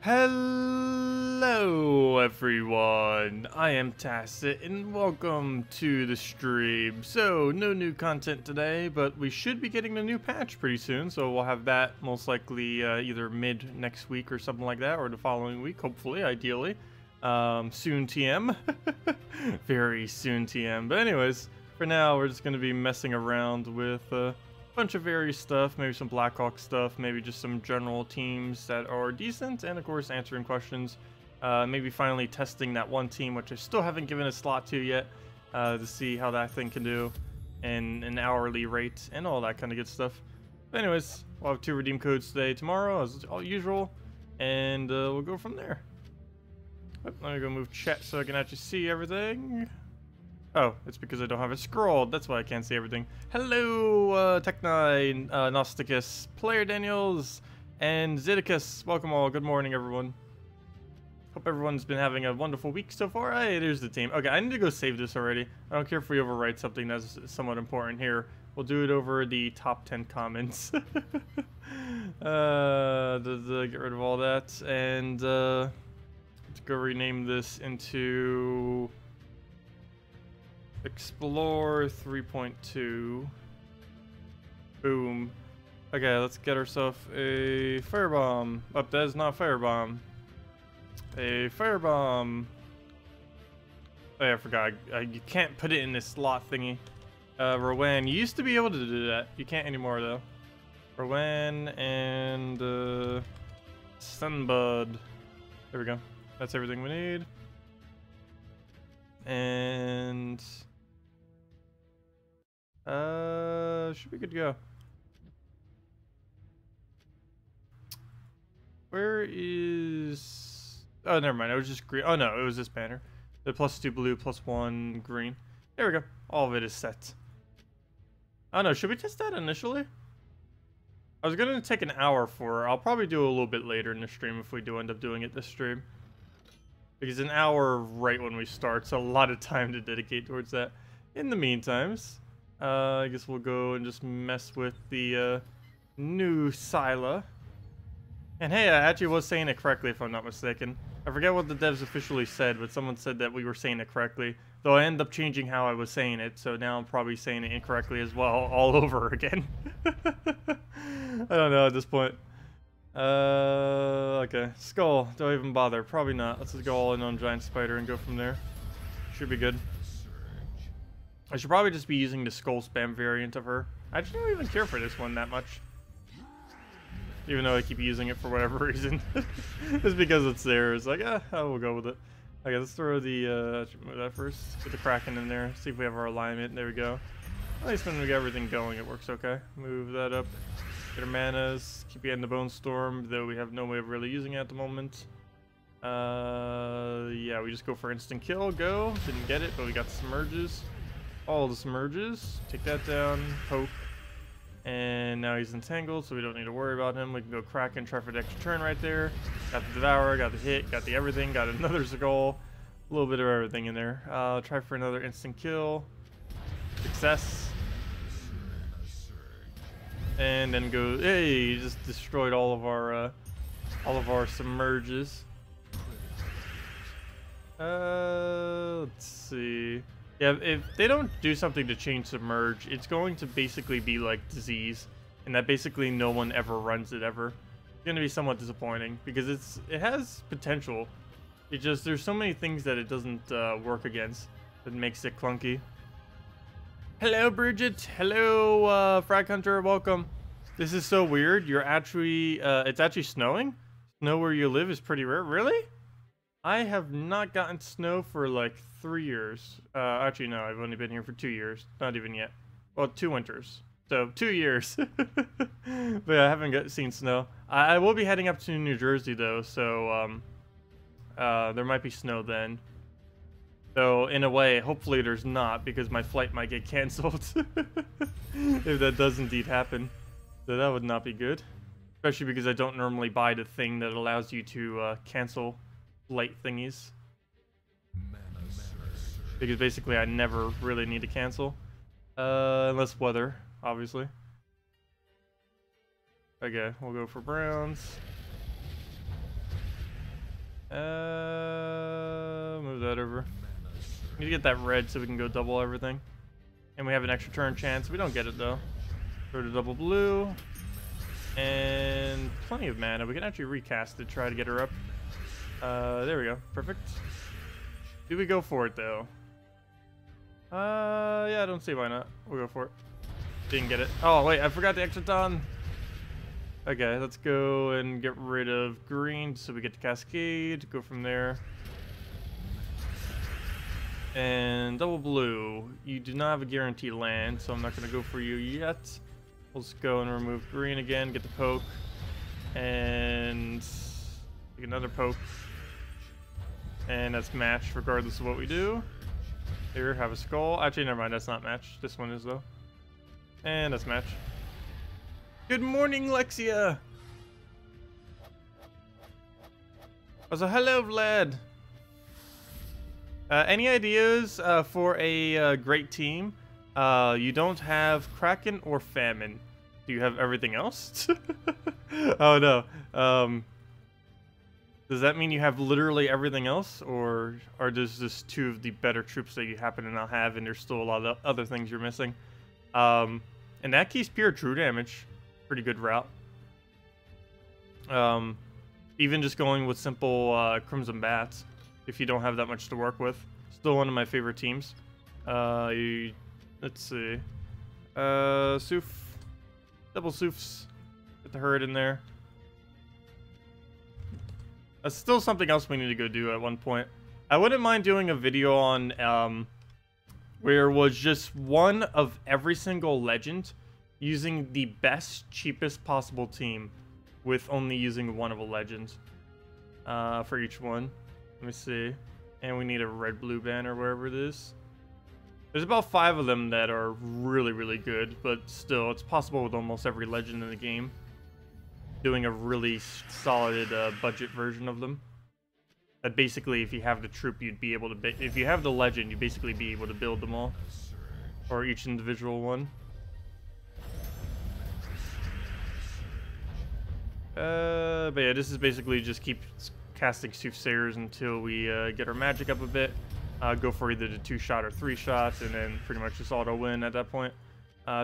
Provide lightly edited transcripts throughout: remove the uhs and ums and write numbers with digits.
Hello everyone, I am Tacet and welcome to the stream. So, no new content today, but we should be getting the new patch pretty soon, so we'll have that most likely either mid next week or something like that, or the following week, hopefully, ideally. Soon TM. Very soon TM. But anyways, for now we're just going to be messing around with bunch of various stuff, maybe some Blackhawk stuff, maybe just some general teams that are decent, and of course answering questions. Maybe finally testing that one team which I still haven't given a slot to yet, to see how that thing can do, and an hourly rate, and all that kind of good stuff. But anyways, we'll have 2 redeem codes today, tomorrow, as usual, and we'll go from there. Let me go move chat so I can actually see everything. Oh, it's because I don't have it scrolled. That's why I can't see everything. Hello, Tech9, Gnosticus, PlayerDaniels, and Zidicus. Welcome all. Good morning, everyone. Hope everyone's been having a wonderful week so far. Hey, there's the team. Okay, I need to go save this already. I don't care if we overwrite something that's somewhat important here. We'll do it over the top 10 comments. Get rid of all that. And let's go rename this into Explore 3.2. Boom. Okay, let's get ourselves a firebomb. Oh, that is not firebomb. A firebomb. Oh yeah, I forgot. You can't put it in this slot thingy. Rowan, you used to be able to do that. You can't anymore though. Rowan and Sunbud. There we go. That's everything we need. And should be good to go. Where is... Oh, never mind. It was just green. Oh, no. It was this banner. The +2 blue, +1 green. There we go. All of it is set. Oh, no. Should we test that initially? I was going to take an hour for it. I'll probably do it a little bit later in the stream if we do end up doing it this stream. Because an hour right when we start, so a lot of time to dedicate towards that. In the meantimes, I guess we'll go and just mess with the new Scylla. And hey, I actually was saying it correctly if I'm not mistaken. I forget what the devs officially said, but someone said that we were saying it correctly. Though I ended up changing how I was saying it, so now I'm probably saying it incorrectly as well, all over again. I don't know at this point. Okay. Skull. Do I even bother? Probably not. Let's just go all in on Giant Spider and go from there. Should be good. I should probably just be using the skull spam variant of her. I actually don't even care for this one that much. Even though I keep using it for whatever reason. Just because it's there. It's like, we'll go with it. Okay, let's throw the, move that first. Get the Kraken in there. See if we have our alignment. There we go. At least when we get everything going, it works okay. Move that up. Get our manas. Keep getting the Bone Storm, though we have no way of really using it at the moment. Yeah, we just go for instant kill. Go. Didn't get it, but we got the submerges. All the submerges. Take that down. Poke. And now he's entangled, so we don't need to worry about him. We can go Kraken, try for the extra turn right there. Got the Devour, got the hit, got the everything, got another Skull. A little bit of everything in there. Try for another instant kill. Success. And then go, hey, you just destroyed all of our submerges. Let's see. Yeah, if they don't do something to change submerge, it's going to basically be like disease, and that basically no one ever runs it ever. It's gonna be somewhat disappointing because it has potential. It just, there's so many things that it doesn't work against that makes it clunky. Hello, Bridget. Hello, Frag Hunter. Welcome. This is so weird. You're actually, it's actually snowing. Snow where you live is pretty rare. Really? I have not gotten snow for like 3 years. Actually, no, I've only been here for 2 years. Not even yet. Well, 2 winters. So 2 years. But yeah, I haven't seen snow. I will be heading up to New Jersey though, so there might be snow then. So in a way, hopefully there's not, because my flight might get canceled if that does indeed happen. So that would not be good. Especially because I don't normally buy the thing that allows you to cancel flight thingies. Because basically I never really need to cancel. Unless weather, obviously. Okay, we'll go for Browns. Move that over. Need to get that red so we can go double everything. And we have an extra turn chance. We don't get it though. Go to double blue. And plenty of mana. We can actually recast it, try to get her up. There we go. Perfect. Do we go for it though? Yeah, I don't see why not. We'll go for it. Didn't get it. Oh, wait, I forgot the extra ton. Okay, let's go and get rid of green so we get to Cascade. Go from there. And double blue. You do not have a guaranteed land, so I'm not going to go for you yet. Let's go and remove green again, get the poke. And take another poke. And that's matched regardless of what we do. Here, have a skull. Actually, never mind, that's not matched. This one is, though. And that's matched. Good morning, Lexia! So, hello, Vlad! Any ideas for a great team? You don't have Kraken or Famine. Do you have everything else? Oh, no. Does that mean you have literally everything else? Or are those just two of the better troops that you happen to not have and there's still a lot of other things you're missing? In that case, pure true damage. Pretty good route. Even just going with simple Crimson Bats, if you don't have that much to work with. Still one of my favorite teams. Let's see. Soof. Double Soofs. Get the herd in there. That's still something else we need to go do at one point. I wouldn't mind doing a video on where it was just one of every single legend using the best, cheapest possible team with only using one of a legend for each one. Let me see. And we need a red-blue banner wherever it is. There's about 5 of them that are really, really good, but still, it's possible with almost every legend in the game. Doing a really solid budget version of them. That basically, if you have the troop, you'd be able to... If you have the legend, you'd basically be able to build them all. Or each individual one. But yeah, this is basically just keep casting soothsayers until we get our magic up a bit. Go for either the 2-shot or 3-shot, and then pretty much just auto-win at that point.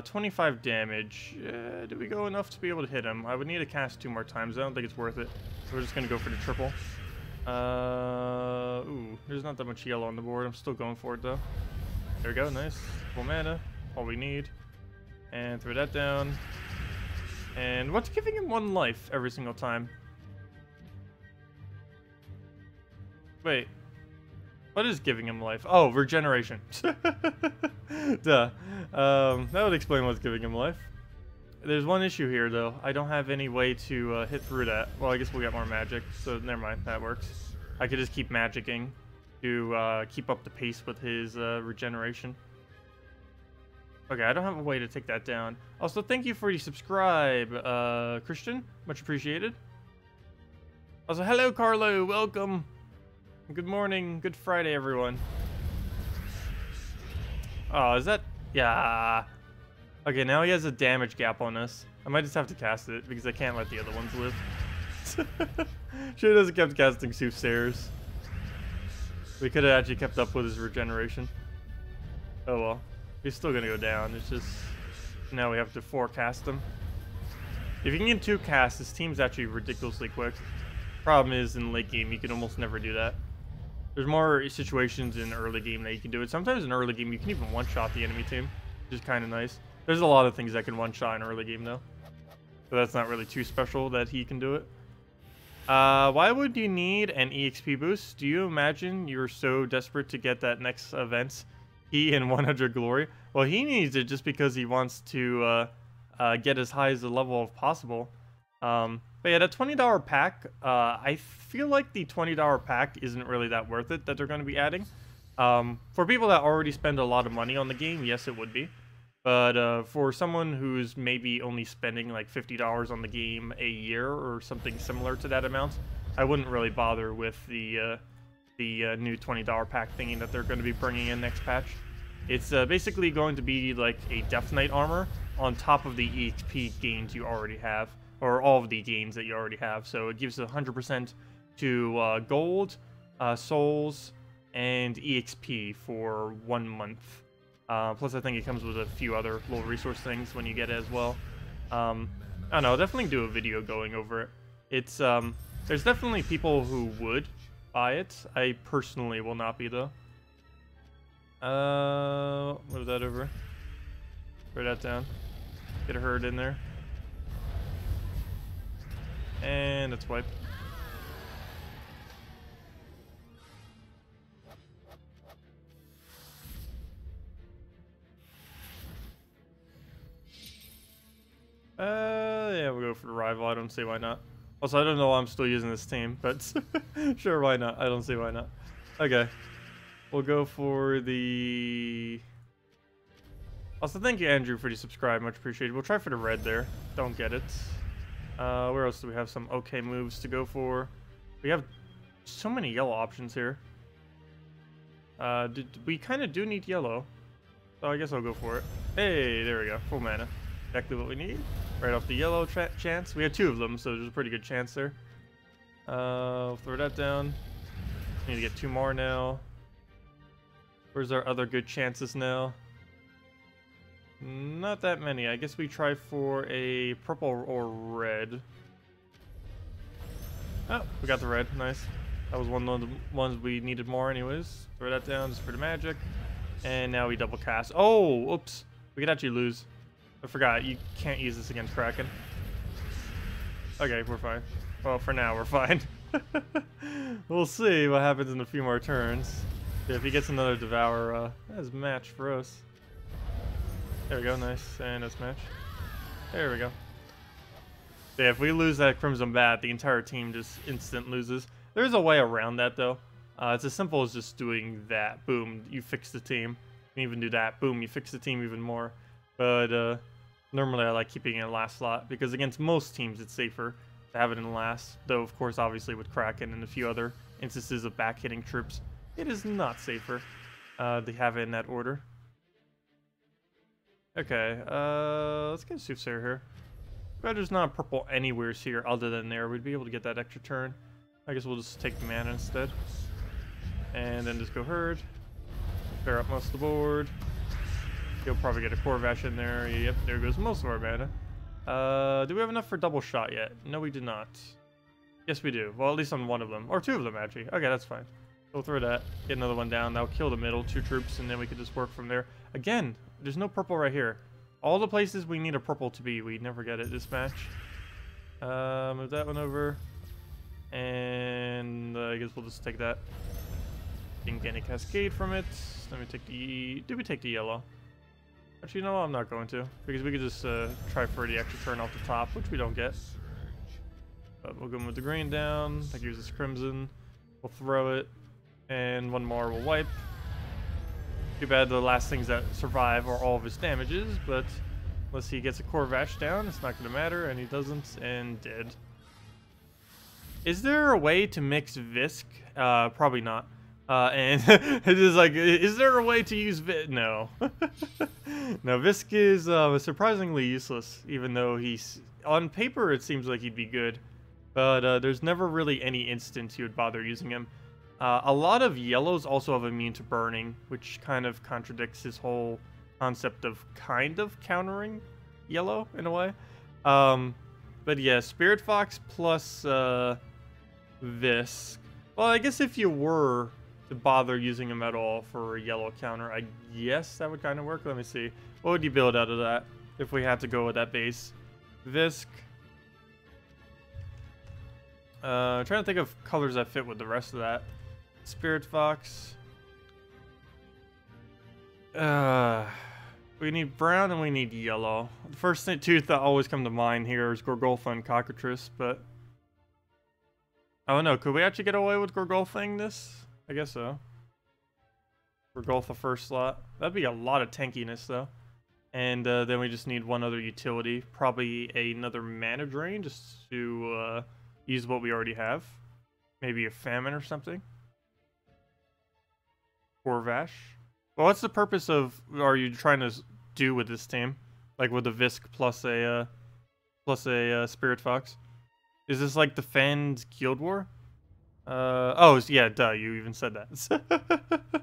25 damage. Did we go enough to be able to hit him? I would need to cast 2 more times. I don't think it's worth it. So we're just going to go for the triple. Ooh, there's not that much yellow on the board. I'm still going for it, though. There we go. Nice. Full mana. All we need. And throw that down. And what's giving him 1 life every single time? Wait. What is giving him life? Oh, regeneration. Duh. That would explain what's giving him life. There's one issue here, though. I don't have any way to hit through that. Well, I guess we'll get more magic, so never mind. That works. I could just keep magicking to keep up the pace with his regeneration. Okay, I don't have a way to take that down. Also, thank you for the subscribe, Christian. Much appreciated. Also, hello, Carlo. Welcome. Good morning. Good Friday, everyone. Oh, is that... Yeah. Okay, now he has a damage gap on us. I might just have to cast it, because I can't let the other ones live. Sure doesn't kept casting Soothsayers. We could have actually kept up with his regeneration. Oh well. He's still gonna go down. It's just... Now we have to forecast him. If you can get 2 casts, this team's actually ridiculously quick. Problem is, in late game, you can almost never do that. There's more situations in early game that you can do it. Sometimes in early game, you can even one-shot the enemy team, which is kind of nice. There's a lot of things that can one-shot in early game, though. So that's not really too special that he can do it. Why would you need an EXP boost? Do you imagine you're so desperate to get that next event? He in 100 glory? Well, he needs it just because he wants to get as high as the level as possible. But yeah, that $20 pack, I feel like the $20 pack isn't really that worth it that they're going to be adding. For people that already spend a lot of money on the game, yes, it would be. But for someone who's maybe only spending like $50 on the game a year or something similar to that amount, I wouldn't really bother with the new $20 pack thingy that they're going to be bringing in next patch. It's basically going to be like a Death Knight armor on top of the EXP gains you already have, or all of the gains that you already have. So it gives 100% to gold, souls, and EXP for 1 month. Plus, I think it comes with a few other little resource things when you get it as well. I don't know, definitely do a video going over it. It's, there's definitely people who would buy it. I personally will not be, though. Move that over. Throw that down. Get a herd in there. And let's wipe. Yeah, we'll go for the rival. I don't see why not. Also, I don't know why I'm still using this team, but sure, why not? I don't see why not. Okay. We'll go for the... Also, thank you, Andrew, for the subscribe. Much appreciated. We'll try for the red there. Don't get it. Where else do we have some okay moves to go for? We have so many yellow options here. We kind of do need yellow. So I guess I'll go for it. Hey, there we go. Full mana. Exactly what we need. Right off the yellow chance. We have 2 of them, so there's a pretty good chance there. Throw that down. Need to get 2 more now. Where's our other good chances now? Not that many. I guess we try for a purple or red. Oh, we got the red. Nice. That was one of the ones we needed more anyways. Throw that down just for the magic. And now we double cast. Oh, oops. We could actually lose. I forgot. You can't use this against Kraken. Okay, we're fine. Well, for now, we're fine. We'll see what happens in a few more turns. If he gets another Devour, that's a match for us. There we go, nice. And that's match. There we go. Yeah, if we lose that Crimson Bat, the entire team just instant loses. There's a way around that, though. It's as simple as just doing that. Boom, you fix the team. You can even do that. Boom, you fix the team even more. But normally I like keeping it in last slot, because against most teams it's safer to have it in last. Though, of course, obviously with Kraken and a few other instances of back-hitting troops, it is not safer to have it in that order. Okay, let's get a Soothsayer here. But there's not purple anywhere here other than there. We'd be able to get that extra turn. I guess we'll just take the mana instead. And then just go herd. Clear up most of the board. You'll probably get a Corvash in there. Yep, there goes most of our mana. Do we have enough for double shot yet? No, we do not. Yes, we do. Well, at least on one of them. Or 2 of them, actually. Okay, that's fine. We'll throw that. Get another one down. That'll kill the middle 2 troops, and then we can just work from there. Again, there's no purple right here. All the places we need a purple to be, we never get it this match. Move that one over. And I guess we'll just take that. Didn't get any Cascade from it. Let me take the... Did we take the yellow? Actually, no, I'm not going to. Because we could just try for the extra turn off the top, which we don't get. But we'll go with the green down. I can use this crimson. We'll throw it. And one more will wipe. Too bad the last things that survive are all of his damages, but unless he gets a Corvash down, it's not going to matter, and he doesn't, and dead. Is there a way to mix Visk? Probably not. And it is like, is there a way to use Visk? No. No, Visk is surprisingly useless, even though he's, on paper it seems like he'd be good, but there's never really any instance you would bother using him. A lot of yellows also have immune to burning, which kind of contradicts his whole concept of kind of countering yellow in a way. But yeah, Spirit Fox plus Visk. Well, I guess if you were to bother using him at all for a yellow counter, I guess that would kind of work. Let me see. What would you build out of that if we had to go with that base? Visk. Trying to think of colors that fit with the rest of that. Spirit Fox. We need brown and we need yellow. The first 2 that always come to mind here is Gorgolfa and Cockatrice, but I don't know. Could we actually get away with Gorgolfing this? I guess so. Gorgolfa first slot. That'd be a lot of tankiness though. And then we just need one other utility, probably another mana drain, just to use what we already have. Maybe a famine or something. Corvash. Well, what's the purpose of, are you trying to do with this team? Like with the Visk plus a Spirit Fox? Is this like the Fanned Guild War? Oh, yeah, duh, you even said that.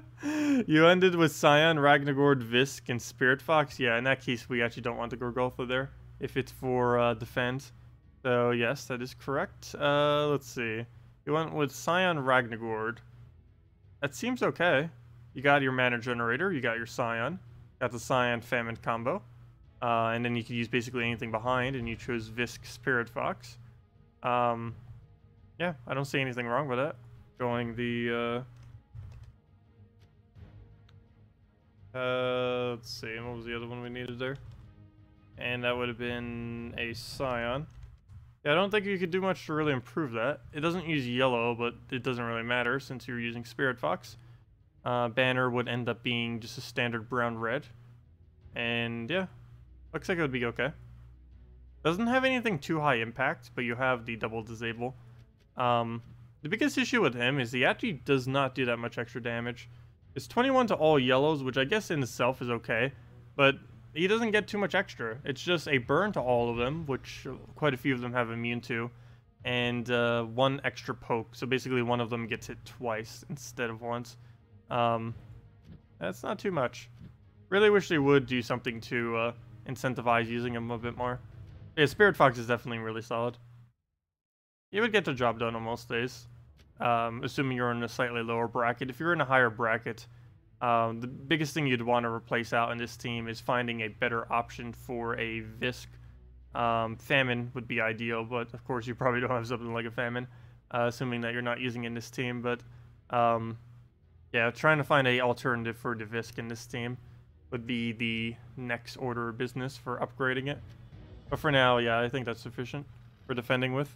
You ended with Scion, Ragnagord, Visk, and Spirit Fox. Yeah, in that case, we actually don't want the Gorgolfa there, if it's for defense. So, yes, that is correct. Let's see. You went with Scion, Ragnagord. That seems okay. You got your mana generator, you got your Scion, got the Scion Famine combo. And then you can use basically anything behind, and you chose Visk, Spirit Fox. Yeah, I don't see anything wrong with that. Going the, let's see, what was the other one we needed there? And that would have been a Scion. Yeah, I don't think you could do much to really improve that. It doesn't use yellow, but it doesn't really matter since you're using Spirit Fox. Banner would end up being just a standard brown-red. And yeah, looks like it would be okay. Doesn't have anything too high impact, but you have the double disable. The biggest issue with him is he actually does not do that much extra damage. It's 21 to all yellows, which I guess in itself is okay, but he doesn't get too much extra. It's just a burn to all of them, which quite a few of them have immune to, and one extra poke. So basically one of them gets hit twice instead of once. That's not too much. Really wish they would do something to incentivize using him a bit more. Yeah, Spirit Fox is definitely really solid. You would get the job done on most days, assuming you're in a slightly lower bracket. If you're in a higher bracket, the biggest thing you'd want to replace out in this team is finding a better option for a Visk. Famine would be ideal, but of course you probably don't have something like a Famine, assuming that you're not using it in this team. But yeah, trying to find an alternative for the Visk in this team would be the next order of business for upgrading it. But for now, yeah, I think that's sufficient for defending with.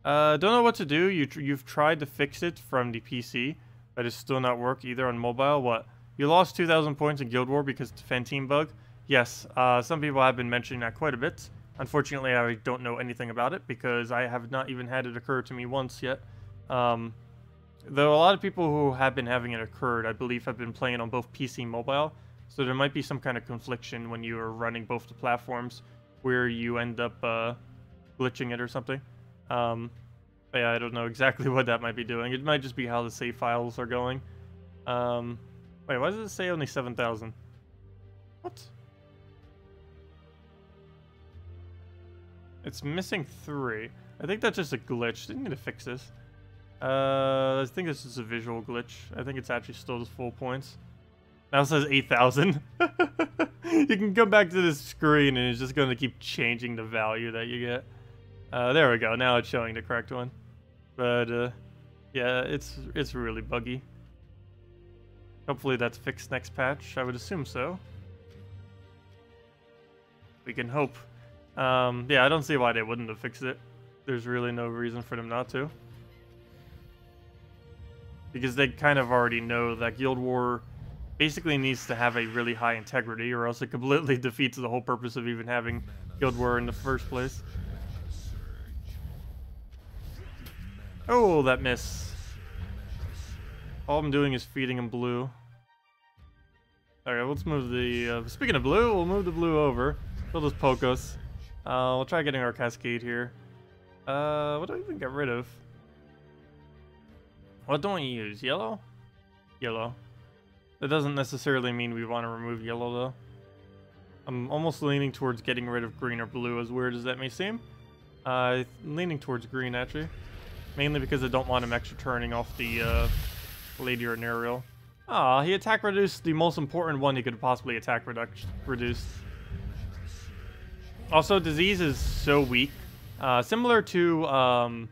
Don't know what to do. You've tried to fix it from the PC, but it's still not work either on mobile. What? You lost 2,000 points in Guild War because of the Fantine bug? Yes, some people have been mentioning that quite a bit. Unfortunately, I don't know anything about it because I have not even had it occur to me once yet. Though a lot of people who have been having it occurred, I believe, have been playing on both PC and mobile. So there might be some kind of confliction when you are running both the platforms where you end up glitching it or something. But yeah, I don't know exactly what that might be doing. It might just be how the save files are going. Wait, why does it say only 7,000? What? It's missing 3. I think that's just a glitch. Didn't need to fix this. I think this is a visual glitch. I think it's actually still just full points. Now it says 8,000. You can come back to this screen and it's just going to keep changing the value that you get. There we go. Now it's showing the correct one. But yeah, it's really buggy. Hopefully that's fixed next patch. I would assume so. We can hope. Yeah, I don't see why they wouldn't have fixed it. There's really no reason for them not to. Because they kind of already know that Guild War basically needs to have a really high integrity, or else it completely defeats the whole purpose of even having Guild War in the first place. Oh, that miss. All I'm doing is feeding him blue. Alright, let's move the... speaking of blue, we'll move the blue over. Kill those Pokos. We'll try getting our Cascade here. What do I even get rid of? What don't we use? Yellow? Yellow. That doesn't necessarily mean we want to remove yellow, though. I'm almost leaning towards getting rid of green or blue, as weird as that may seem. Leaning towards green, actually. Mainly because I don't want him extra turning off the Lady or Nerial. Aw, he attack reduced the most important one he could possibly attack reduce. Also, Disease is so weak. Similar to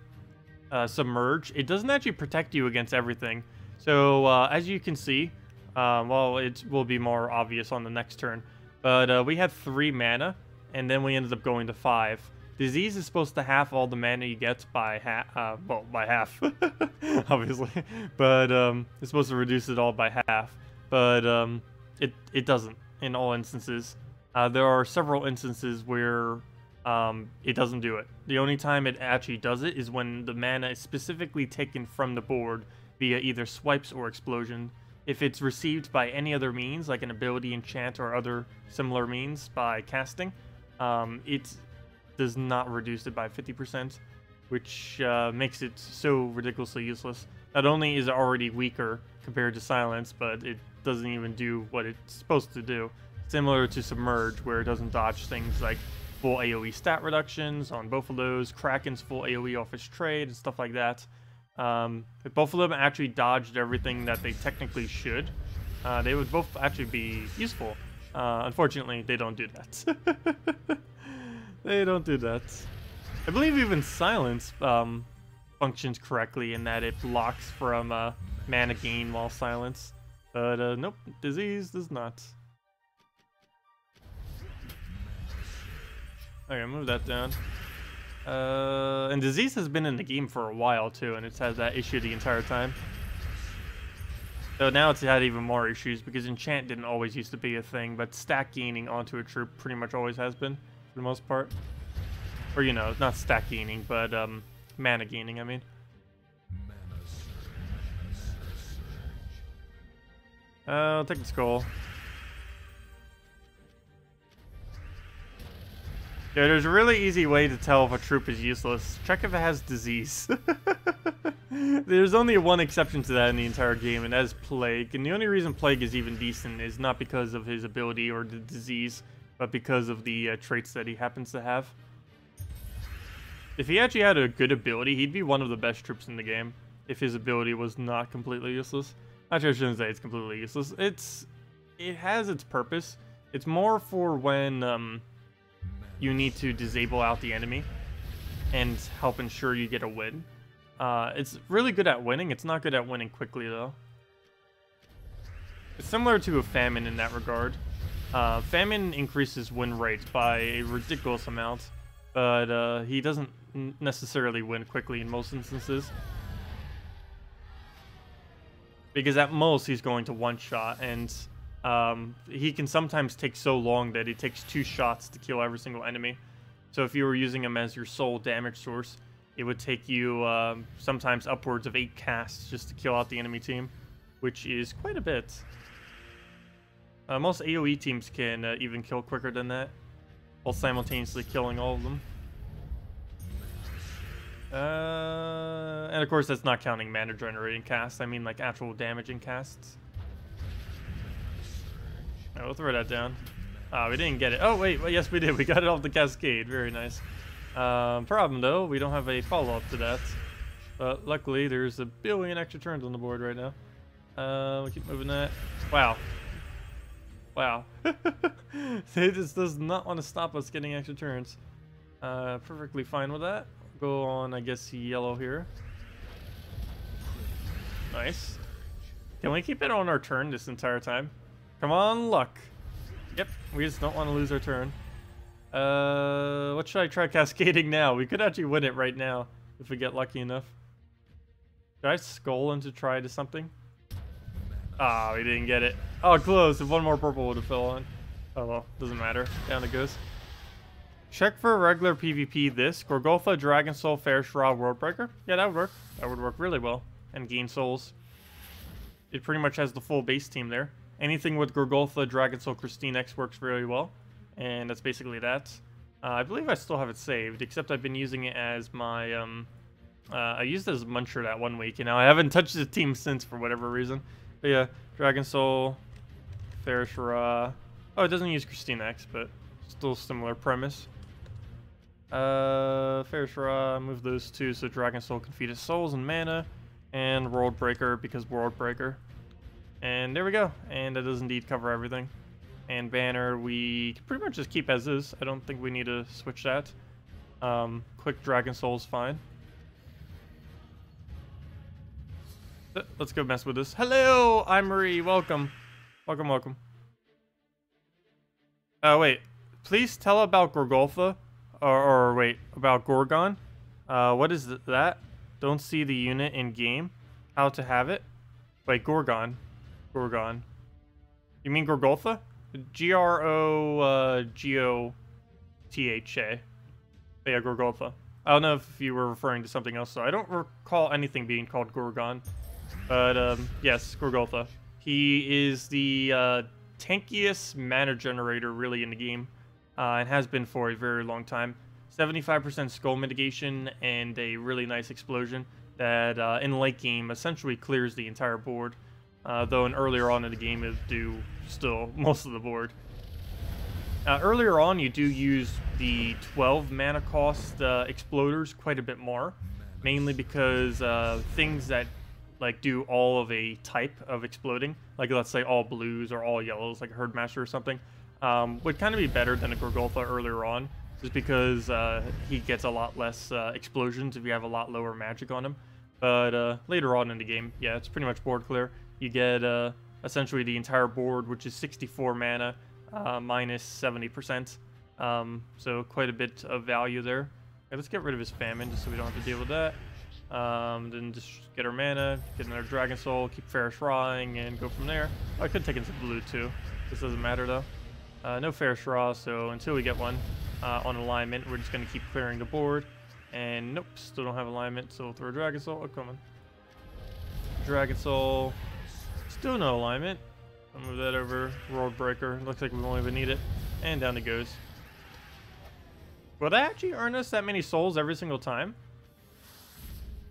Submerge, it doesn't actually protect you against everything. So, as you can see, well, it will be more obvious on the next turn. But we had 3 mana, and then we ended up going to 5. Disease is supposed to half all the mana you get by half, well, by half, obviously. But it's supposed to reduce it all by half. But it doesn't in all instances. There are several instances where it doesn't do it. The only time it actually does it is when the mana is specifically taken from the board via either swipes or explosion. If it's received by any other means, like an ability, enchant, or other similar means by casting, it does not reduce it by 50%. which makes it so ridiculously useless. Not only is it already weaker compared to Silence, but it doesn't even do what it's supposed to do. Similar to Submerge, where it doesn't dodge things like full AoE stat reductions on both of those, Kraken's full AoE off his trade, and stuff like that. If both of them actually dodged everything that they technically should, they would both actually be useful. Unfortunately, they don't do that. They don't do that. I believe even Silence functions correctly in that it blocks from mana gain while Silence. But nope, Disease does not. Okay, move that down. And Disease has been in the game for a while too, and it's had that issue the entire time. So now it's had even more issues because enchant didn't always used to be a thing, but stack gaining onto a troop pretty much always has been, for the most part. Or, you know, not stack gaining, but mana gaining, I mean. I'll take the skull. Yeah, there's a really easy way to tell if a troop is useless. Check if it has disease. There's only one exception to that in the entire game, and that is Plague. And the only reason Plague is even decent is not because of his ability or the disease, but because of the traits that he happens to have. If he actually had a good ability, he'd be one of the best troops in the game. If his ability was not completely useless. Actually, I shouldn't say it's completely useless. It has its purpose. It's more for when you need to disable out the enemy and help ensure you get a win. It's really good at winning. It's not good at winning quickly, though. It's similar to a Famine in that regard. Famine increases win rates by a ridiculous amount, but he doesn't necessarily win quickly in most instances. Because at most, he's going to one-shot, and he can sometimes take so long that it takes 2 shots to kill every single enemy. So if you were using him as your sole damage source, it would take you sometimes upwards of 8 casts just to kill out the enemy team, which is quite a bit. Most AoE teams can even kill quicker than that, while simultaneously killing all of them. And of course, that's not counting mana generating casts. I mean like actual damaging casts. Alright, we'll throw that down. We didn't get it. Oh, wait, well, yes, we did. We got it off the cascade. Very nice. Problem, though, we don't have a follow-up to that. But luckily, there's a billion extra turns on the board right now. We'll keep moving that. Wow. Wow. It just does not want to stop us getting extra turns. Perfectly fine with that. Go on, I guess, yellow here. Nice. Can we keep it on our turn this entire time? Come on, luck. Yep, we just don't want to lose our turn. What should I try cascading now? We could actually win it right now if we get lucky enough. Should I skull into try to something? Ah, we didn't get it. Oh, close. If one more purple would have fell on. Oh well, doesn't matter. Down it goes. Check for regular PvP this. Gorgolfa, Dragon Soul, Fair Shroud, Worldbreaker. Yeah, that would work. That would work really well. And gain souls. It pretty much has the full base team there. Anything with Gorgolfa, Dragon Soul, Christine X works very well. And that's basically that. I believe I still have it saved, except I've been using it as my, I used it as a muncher that 1 week, and now I haven't touched the team since for whatever reason. But yeah, Dragon Soul, Fair Shroud. Oh, it doesn't use Christine X, but still similar premise. Fair Shroud, move those 2 so Dragon Soul can feed his souls and mana. And World Breaker because World Breaker. And there we go. And that does indeed cover everything. And Banner, we can pretty much just keep as is. I don't think we need to switch that. Quick Dragon Soul's fine. Let's go mess with this. Hello, I'm Marie. Welcome. Welcome, welcome. Wait. Please tell about Gorgolfa. Or wait, about Gorgon. What is that? Don't see the unit in game. How to have it? Wait, Gorgon. Gorgon. You mean Gorgolfa? G-R-O-G-O-T-H-A. Yeah, Gorgolfa. I don't know if you were referring to something else, so I don't recall anything being called Gorgon. But, yes, Gorgolfa. He is the tankiest mana generator, really, in the game. And has been for a very long time. 75% skull mitigation, and a really nice explosion that in late game essentially clears the entire board. Though earlier on in the game it do still most of the board. Earlier on you do use the 12 mana cost exploders quite a bit more, mainly because things that like do all of a type of exploding, like let's say all blues or all yellows, like a Herdmaster or something, would kind of be better than a Gorgolfa earlier on, just because he gets a lot less explosions if you have a lot lower magic on him. But later on in the game, yeah, it's pretty much board clear. You get essentially the entire board, which is 64 mana, minus 70%. So quite a bit of value there. Okay, let's get rid of his famine, just so we don't have to deal with that. Then just get our mana, get another Dragon Soul, keep Ferris Rawing, and go from there. Oh, I could take in some blue too. This doesn't matter though. No Ferris Raw, so until we get one on alignment, we're just going to keep clearing the board. And nope, still don't have alignment, so we'll throw a Dragon Soul. Oh, come on. Dragon Soul. Still no alignment. I'll move that over. World Breaker. Looks like we won't even need it. And down it goes. Will that actually earn us that many souls every single time?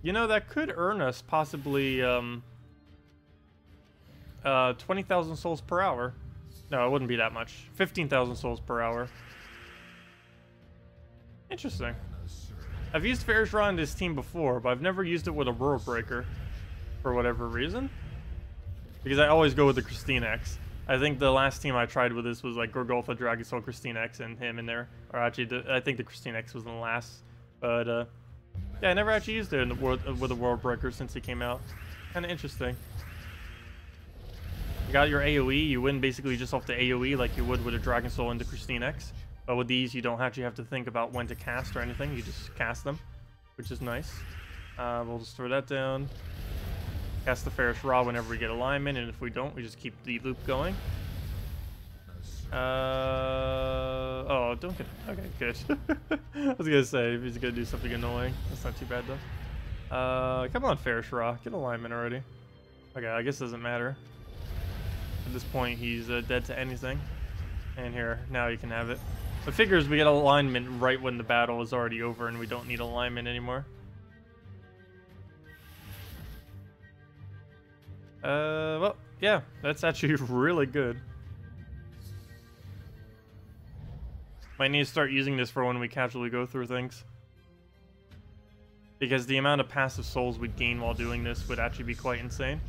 You know, that could earn us possibly 20,000 souls per hour. No, it wouldn't be that much. 15,000 souls per hour. Interesting. I've used Ferris Raw in this team before, but I've never used it with a World Breaker for whatever reason. Because I always go with the Christine X. I think the last team I tried with this was like Gorgolfa, Dragon Soul, Christine X, and him in there. Or actually, I think the Christine X was in the last. But yeah, I never actually used it in the with a World Breaker since he came out. Kind of interesting. You got your AoE, you win basically just off the AoE like you would with a Dragon Soul and the Christine X. But with these, you don't actually have to think about when to cast or anything. You just cast them, which is nice. We'll just throw that down. Cast the Ferris Raw whenever we get alignment, and if we don't, we just keep the loop going. Oh, don't get... Okay, good. I was gonna say, if he's gonna do something annoying. That's not too bad, though. Come on, Ferris Raw. Get alignment already. Okay, I guess it doesn't matter. At this point, he's dead to anything. And here, now you can have it. So it figures we get alignment right when the battle is already over and we don't need alignment anymore. Well, yeah, that's actually really good. Might need to start using this for when we casually go through things. Because the amount of passive souls we'd gain while doing this would actually be quite insane.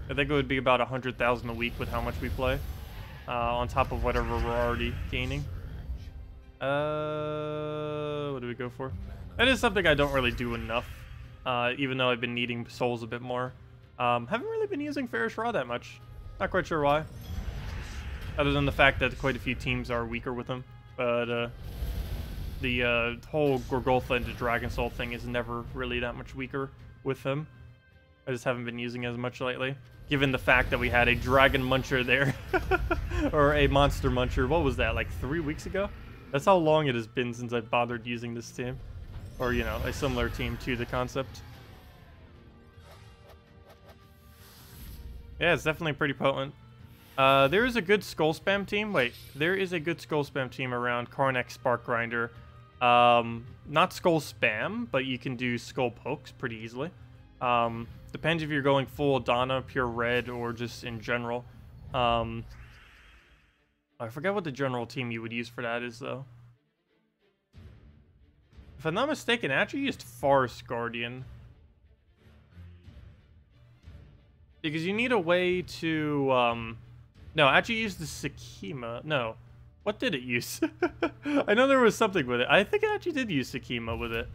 I think it would be about 100,000 a week with how much we play. On top of whatever we're already gaining. What do we go for? That is something I don't really do enough. Even though I've been needing souls a bit more. Haven't really been using Ferris Raw that much. Not quite sure why. Other than the fact that quite a few teams are weaker with him. But the whole Gorgolfa into Dragon Soul thing is never really that much weaker with him. I just haven't been using as much lately. Given the fact that we had a Dragon Muncher there. Or a Monster Muncher. What was that, like 3 weeks ago? That's how long it has been since I've bothered using this team. Or, you know, a similar team to the concept. Yeah, it's definitely pretty potent. There is a good Skull Spam team. Wait, there is a good Skull Spam team around Karnak Spark Grinder. Not Skull Spam, but you can do Skull Pokes pretty easily. Depends if you're going full Donna, pure red, or just in general. I forget what the general team you would use for that is, though. If I'm not mistaken, I actually used Forest Guardian. Because you need a way to, no, I actually used the Sakima. No. What did it use? I know there was something with it. I think I actually did use Sakima with it.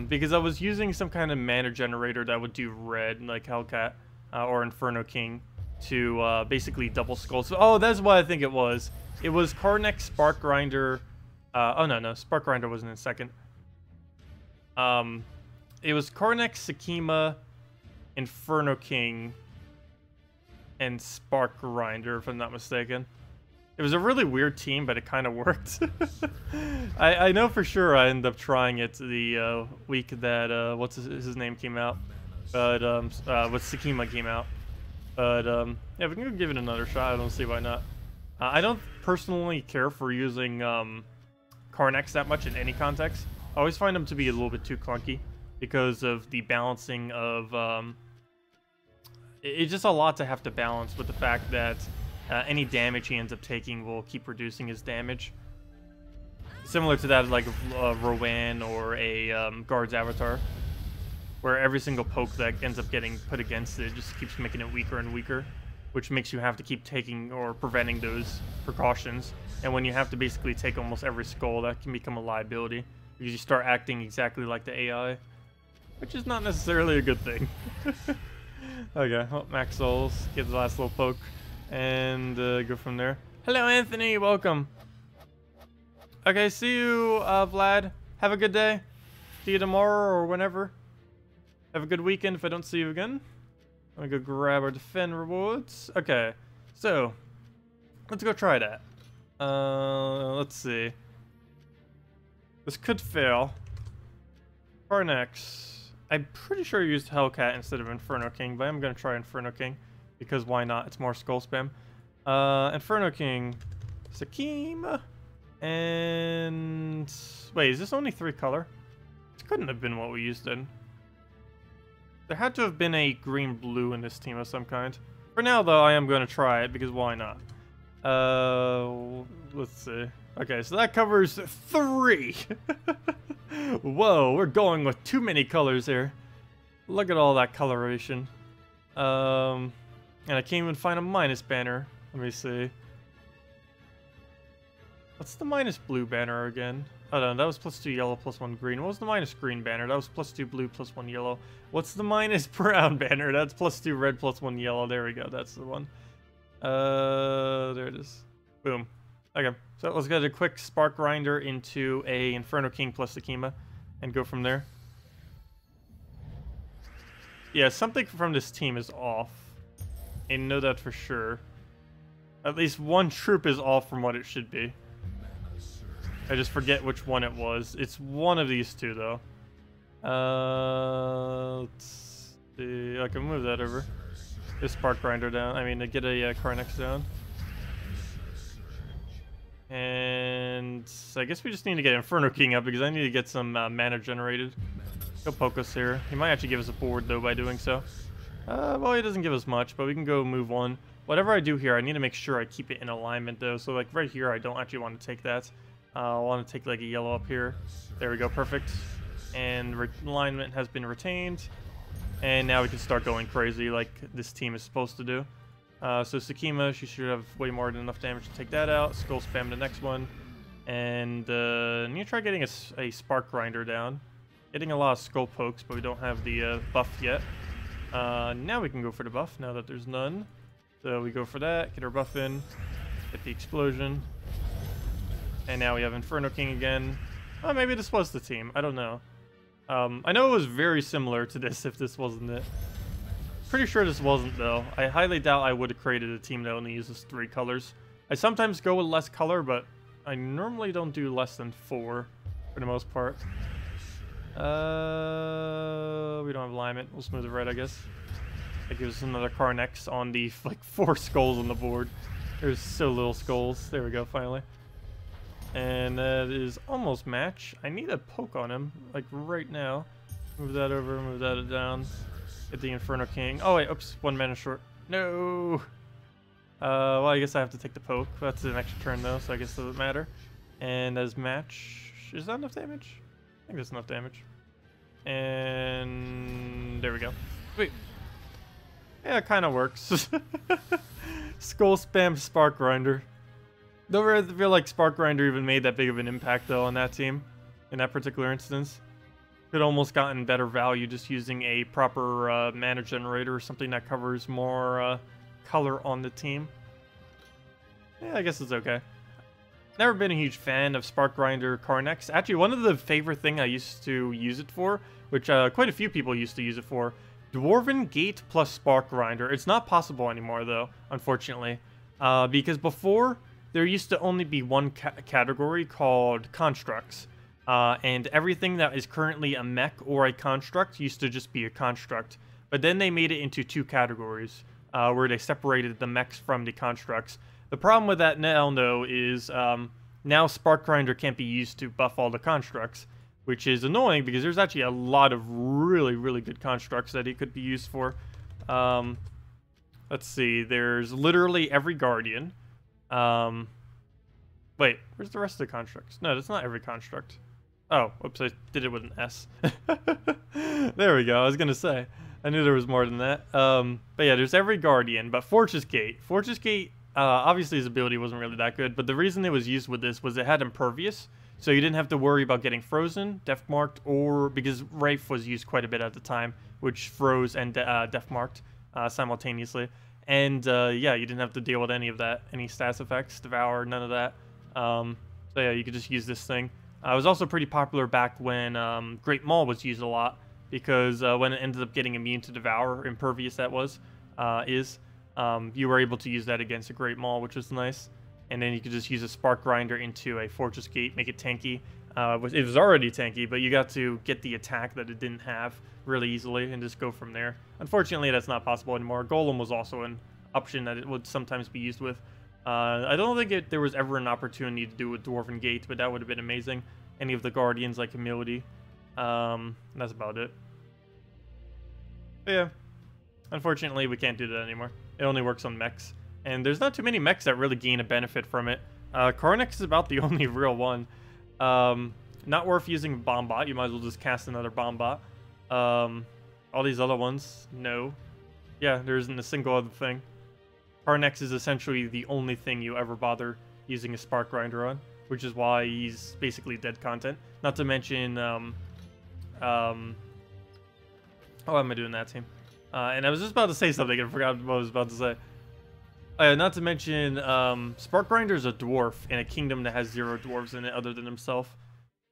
Because I was using some kind of mana generator that would do red, like Hellcat, or Inferno King, to basically double skull. So, oh, that's what I think it was. It was Karnak Spark Grinder. Oh, no, Spark Grinder wasn't in second. It was Karnak, Sakima, Inferno King, and Spark Grinder, if I'm not mistaken. It was a really weird team, but it kind of worked. I know for sure I ended up trying it the week that, what's his name came out. But, what Sakima came out. But, yeah, we can give it another shot. I don't see why not. I don't personally care for using, Karneks that much in any context. I always find them to be a little bit too clunky because of the balancing of... it's just a lot to have to balance with the fact that any damage he ends up taking will keep reducing his damage. Similar to that, like Rowan or a Guard's Avatar, where every single poke that ends up getting put against it just keeps making it weaker and weaker, which makes you have to keep taking or preventing those precautions. And when you have to basically take almost every skull, that can become a liability, because you start acting exactly like the AI, which is not necessarily a good thing. Okay, well, max souls, get the last little poke, and go from there. Hello, Anthony, welcome. Okay, see you, Vlad. Have a good day. See you tomorrow or whenever. Have a good weekend if I don't see you again. I'm gonna go grab our defend rewards. Okay, so let's go try that. Let's see. This could fail. Karnex. I'm pretty sure I used Hellcat instead of Inferno King, but I'm gonna try Inferno King because why not? It's more skull spam. Inferno King, Sakima, and wait, is this only 3 color? This couldn't have been what we used then. There had to have been a green-blue in this team of some kind. For now, though, I am going to try it, because why not? Let's see. Okay, so that covers 3! Whoa, we're going with too many colors here. Look at all that coloration. And I can't even find a minus banner. Let me see. What's the minus blue banner again? Oh no, that was +2 yellow, +1 green. What was the minus green banner? That was +2 blue, +1 yellow. What's the minus brown banner? That's +2 red, +1 yellow. There we go, that's the one. There it is. Boom. Okay, so let's get a quick Spark Grinder into a Inferno King plus Sakima and go from there. Yeah, something from this team is off. I know that for sure. At least one troop is off from what it should be. I just forget which one it was. It's one of these two, though. Let's see. I can move that over. Get Spark Grinder down. I mean, to get a Karnex down. And I guess we just need to get Inferno King up because I need to get some mana generated. Go poke us here. He might actually give us a board, though, by doing so. Well, he doesn't give us much, but we can go move one. Whatever I do here, I need to make sure I keep it in alignment, though. So, like, right here, I don't actually want to take that. I want to take like a yellow up here. There we go, perfect. And alignment has been retained. And now we can start going crazy like this team is supposed to do. So Sakima, she should have way more than enough damage to take that out. Skull spam the next one. And I need to try getting a Spark Grinder down. Getting a lot of skull pokes, but we don't have the buff yet. Now we can go for the buff, now that there's none. So we go for that, get our buff in, get the explosion. And now we have Inferno King again. Oh, maybe this was the team. I don't know. I know it was very similar to this if this wasn't it. Pretty sure this wasn't, though. I highly doubt I would have created a team that only uses 3 colors. I sometimes go with less color, but I normally don't do less than 4 for the most part. We don't have alignment. We'll smooth it right, I guess. That gives us another Karnex on the, like, 4 skulls on the board. There's so little skulls. There we go, finally. And that is almost match. I need a poke on him, like right now. Move that over, move that down. Get the Inferno King. Oh wait, oops, 1 mana short. No! Well, I guess I have to take the poke. That's an extra turn though, so I guess it doesn't matter. And as match, is that enough damage? I think that's enough damage. And there we go. Sweet. Yeah, it kind of works. Skull spam Spark Grinder. Don't really feel like Spark Grinder even made that big of an impact, though, on that team. In that particular instance. Could almost gotten better value just using a proper mana generator or something that covers more color on the team. Yeah, I guess it's okay. Never been a huge fan of Spark Grinder Karnex. Actually, one of the favorite thing I used to use it for, which quite a few people used to use it for, Dwarven Gate plus Spark Grinder. It's not possible anymore, though, unfortunately. Because before, there used to only be one category called constructs. And everything that is currently a mech or a construct used to just be a construct. But then they made it into 2 categories, where they separated the mechs from the constructs. The problem with that now, though, is now Spark Grinder can't be used to buff all the constructs, which is annoying because there's actually a lot of really, really good constructs that it could be used for. Let's see, there's literally every Guardian. Wait, where's the rest of the constructs? No, that's not every construct. Oh, whoops, I did it with an S. There we go, I was gonna say. I knew there was more than that. But yeah, there's every Guardian, but Fortress Gate. Fortress Gate, obviously his ability wasn't really that good, but the reason it was used with this was it had Impervious, so you didn't have to worry about getting frozen, death marked, or because Wraith was used quite a bit at the time, which froze and death marked simultaneously. And yeah, you didn't have to deal with any of that, any stats effects, Devour, none of that. So yeah, you could just use this thing. It was also pretty popular back when Great Maul was used a lot, because when it ended up getting immune to Devour, Impervious that was, you were able to use that against a Great Maul, which was nice. And then you could just use a Spark Grinder into a Fortress Gate, make it tanky. It was already tanky, but you got to get the attack that it didn't have really easily and just go from there. Unfortunately, that's not possible anymore. Golem was also an option that it would sometimes be used with. I don't think there was ever an opportunity to do a Dwarven Gate, but that would have been amazing. Any of the Guardians like Humility. That's about it. But yeah, unfortunately, we can't do that anymore. It only works on mechs. And there's not too many mechs that really gain a benefit from it. Karnak is about the only real one. Not worth using Bombot. You might as well just cast another Bombot. All these other ones, no. Yeah, there isn't a single other thing. Karnak is essentially the only thing you ever bother using a Spark Grinder on, which is why he's basically dead content. Not to mention, oh, what am I doing that team? And I was just about to say something and I forgot what I was about to say. Not to mention, Spark Grinder is a dwarf in a kingdom that has 0 dwarves in it other than himself.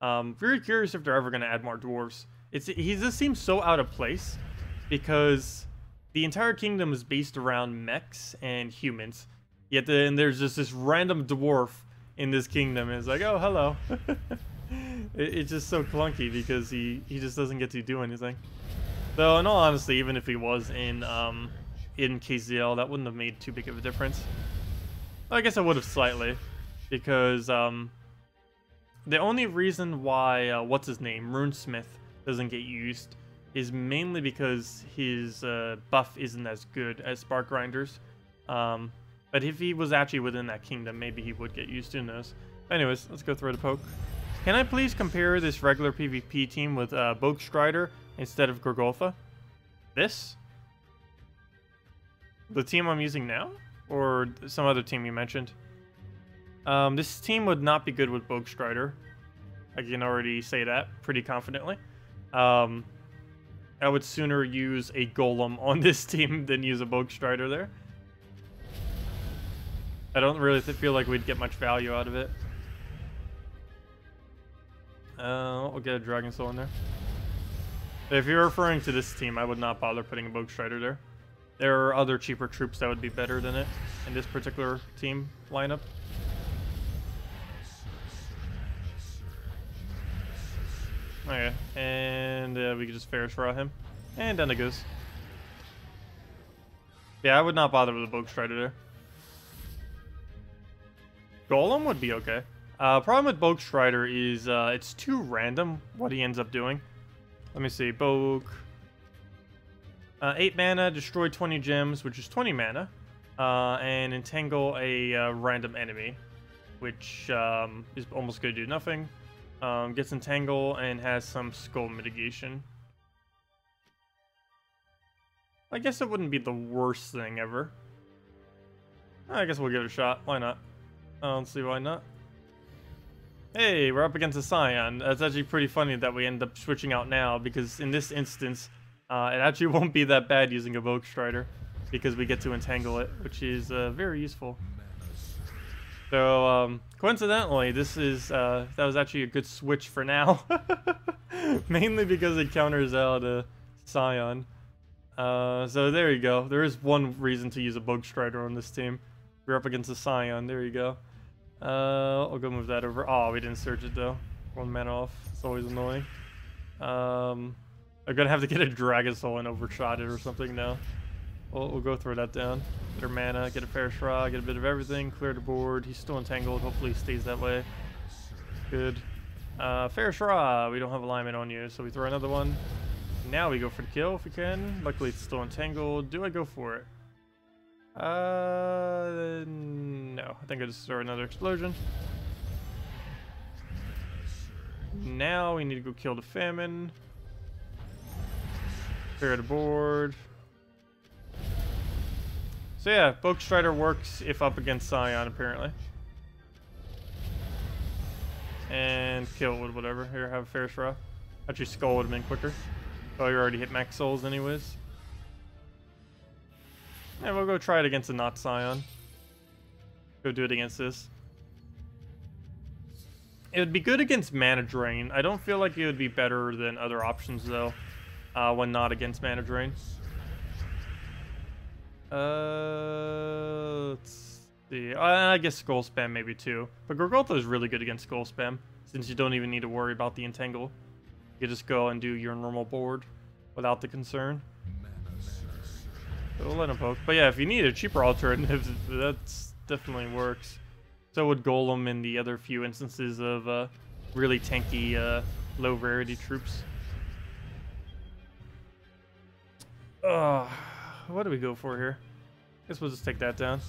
Very curious if they're ever going to add more dwarves. He just seems so out of place because the entire kingdom is based around mechs and humans. Yet then there's just this random dwarf in this kingdom. And it's like, oh, hello. It's just so clunky because he just doesn't get to do anything. Though, in all honesty, even if he was in KZL, that wouldn't have made too big of a difference. Well, I guess I would have slightly, because the only reason why what's his name, Runesmith, doesn't get used is mainly because his buff isn't as good as Spark Grinders. But if he was actually within that kingdom, maybe he would get used. Who knows? Anyways, let's go through the poke. Can I please compare this regular PvP team with Bogue Strider instead of Gorgolfa? This? The team I'm using now? Or some other team you mentioned? This team would not be good with Bogue Strider. I can already say that pretty confidently. I would sooner use a Golem on this team than use a Bogue Strider there. I don't really feel like we'd get much value out of it. We'll get a Dragon Soul in there. If you're referring to this team, I would not bother putting a Bogue Strider there. There are other cheaper troops that would be better than it in this particular team lineup. Okay, and we can just Ferris Raw him. And down it goes. Yeah, I would not bother with a Bogue Strider there. Golem would be okay. Problem with Bogue Strider is it's too random what he ends up doing. Let me see. Bogue. 8 mana, destroy 20 gems, which is 20 mana. And entangle a random enemy, which is almost going to do nothing. Gets entangle and has some skull mitigation. I guess it wouldn't be the worst thing ever. I guess we'll give it a shot. Why not? I don't see why not. Hey, we're up against a Scion. That's actually pretty funny that we end up switching out now, because in this instance, it actually won't be that bad using a Bogue Strider, because we get to entangle it, which is very useful. So, coincidentally, this is that was actually a good switch for now. Mainly because it counters out a Scion. So there you go. There is one reason to use a Bogue Strider on this team. We're up against a Scion. There you go. I'll go move that over. Oh, we didn't search it though. 1 mana off. It's always annoying. I'm gonna have to get a Dragon Soul and overshot it or something now. We'll go throw that down. Get our mana, get a fair straw, get a bit of everything, clear the board. He's still entangled. Hopefully he stays that way. Good. Fair straw. We don't have alignment on you, so we throw another one. Now we go for the kill if we can. Luckily it's still entangled. Do I go for it? No. I think I just throw another explosion. Now we need to go kill the famine. Clear the board. So yeah, Boke Strider works if up against Scion apparently. And kill with whatever. Here, have a fair straw. Actually, skull would have been quicker. Oh, you already hit max souls anyways. Yeah, we'll go try it against a not Scion. Go do it against this. It would be good against Mana Drain. I don't feel like it would be better than other options though, when not against Mana Drain. Let's see. I guess Skull Spam maybe too. But Gorgotha is really good against Skull Spam, since you don't even need to worry about the entangle. You just go and do your normal board without the concern. So we'll let him poke. But yeah, if you need a cheaper alternative, that's definitely works. So would Golem in the other few instances of really tanky, low rarity troops. What do we go for here? Guess we'll just take that down.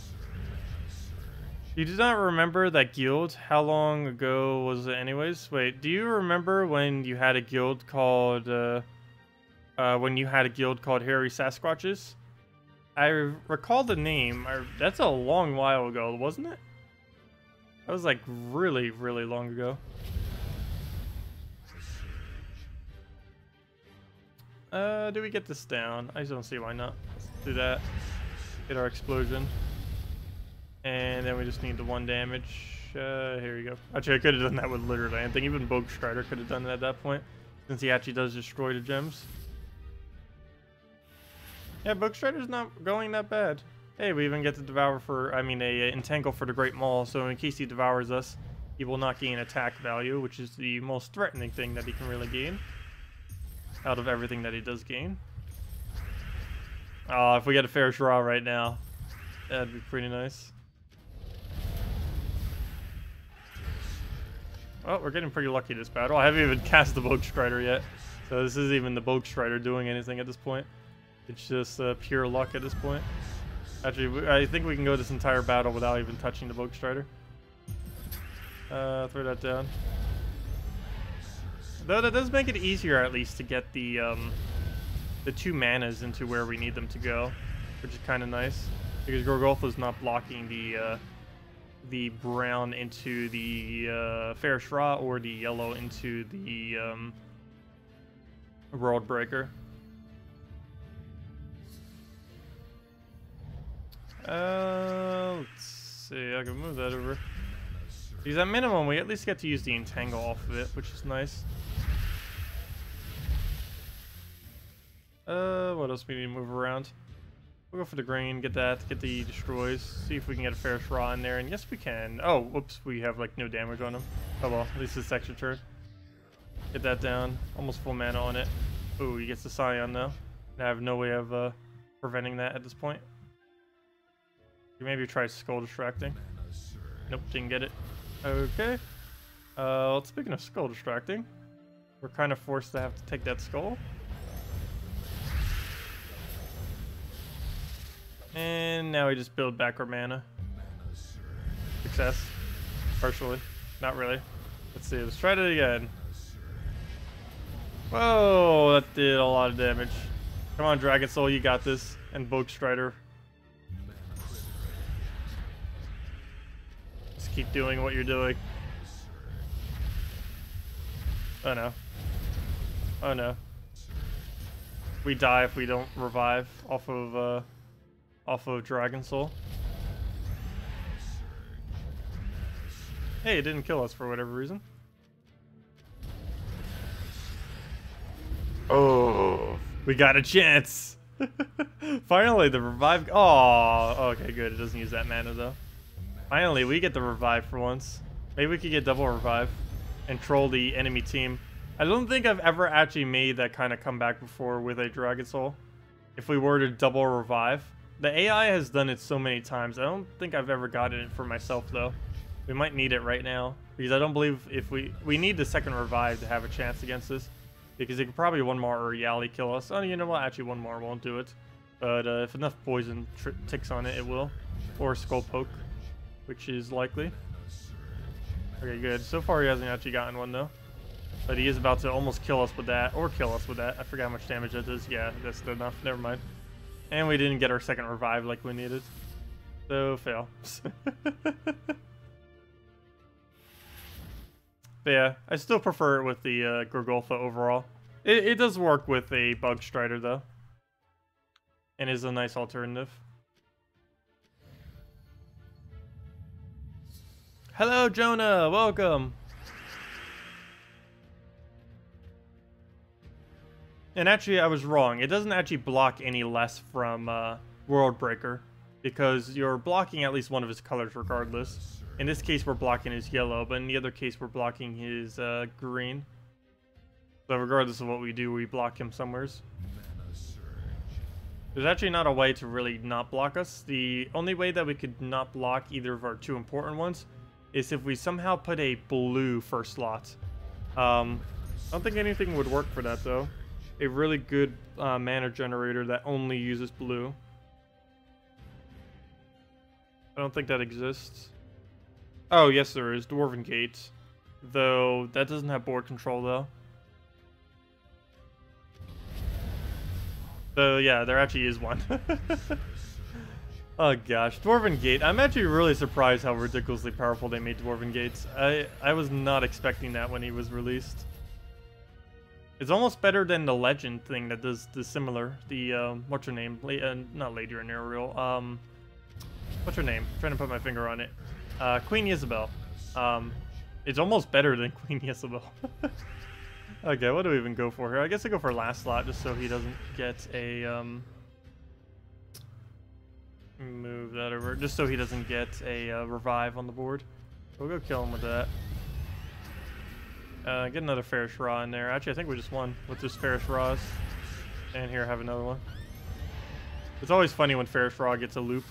You do not remember that guild? How long ago was it anyways? Wait, do you remember when you had a guild called Hairy Sasquatches? I recall the name. That's a long while ago, wasn't it? That was like really, really long ago. Do we get this down? I just don't see why not. Let's do that. Get our explosion. And then we just need the 1 damage. Here we go. Actually, I could have done that with literally anything. Even Boke Strider could have done it at that point, since he actually does destroy the gems. Yeah, Boke Strider's not going that bad. Hey, we even get to devour for, entangle for the Great Maul, so in case he devours us, he will not gain attack value, which is the most threatening thing that he can really gain out of everything that he does gain. If we get a fair draw right now, that'd be pretty nice. Well, we're getting pretty lucky this battle. I haven't even cast the Boke Strider yet, so this isn't even the Boke Strider doing anything at this point. It's just pure luck at this point. Actually, I think we can go this entire battle without even touching the Boke Strider. Throw that down. Though that does make it easier, at least, to get the 2 manas into where we need them to go, which is kind of nice, because Gorgotha's not blocking the brown into the Fair Shra or the yellow into the World Breaker. Let's see. I can move that over. Because at minimum, we at least get to use the entangle off of it, which is nice. What else we need to move around? We'll go for the grain, get that, get the destroys, see if we can get a fair straw in there, and yes we can. Oh, whoops, we have like no damage on him. Oh well, at least it's extra turn. Get that down, almost full mana on it. Ooh, he gets the Scion though. I have no way of preventing that at this point. Maybe try Skull Distracting. Nope, didn't get it. Okay. Well, speaking of Skull Distracting, we're kind of forced to have to take that skull. And now we just build back our mana. Success. Partially. Not really. Let's see, let's try it again. Whoa, that did a lot of damage. Come on, Dragon Soul, you got this. And Boke Strider. Just keep doing what you're doing. Oh no. Oh no. We die if we don't revive off of Dragon Soul. Hey, it didn't kill us for whatever reason. Oh, we got a chance. Finally, the revive. Oh, okay, good. It doesn't use that mana though. Finally, we get the revive for once. Maybe we could get double revive and troll the enemy team. I don't think I've ever actually made that kind of comeback before with a Dragon Soul. if we were to double revive. The AI has done it so many times. I don't think I've ever gotten it for myself, though. We might need it right now, because I don't believe if we need the second revive to have a chance against this, because it could probably one more Reality kill us. Oh, you know what? Actually, one more won't do it. But if enough poison ticks on it, it will. Or Skull Poke, which is likely. Okay, good. So far, he hasn't actually gotten one, though. But he is about to almost kill us with that, or kill us with that. I forgot how much damage that does. Yeah, that's enough. Never mind. And we didn't get our second revive like we needed. So, fail. But yeah, I still prefer it with the Gorgolfa overall. It does work with a Bug Strider, though. And is a nice alternative. Hello, Jonah! Welcome! And actually, I was wrong. It doesn't actually block any less from World Breaker, because you're blocking at least one of his colors regardless. In this case, we're blocking his yellow, but in the other case, we're blocking his green. So regardless of what we do, we block him somewheres. There's actually not a way to really not block us. The only way that we could not block either of our two important ones is if we somehow put a blue first slot. I don't think anything would work for that, though. A really good mana generator that only uses blue. I don't think that exists. Oh, yes there is. Dwarven Gate. Though, that doesn't have board control, though. So, yeah, there actually is one. Oh, gosh. Dwarven Gate. I'm actually really surprised how ridiculously powerful they made Dwarven Gates. I was not expecting that when he was released. It's almost better than the Legend thing that does the similar. The, what's her name? Not Lady Rhaenyra. What's her name? I'm trying to put my finger on it. Queen Isabel. It's almost better than Queen Isabel. Okay, what do we even go for here? I guess I go for last slot just so he doesn't get a move that over. Just so he doesn't get a revive on the board. We'll go kill him with that. Get another Ferris Raw in there. Actually, I think we just won with this Ferris Raws. And here, have another one. It's always funny when Ferris Raw gets a loop.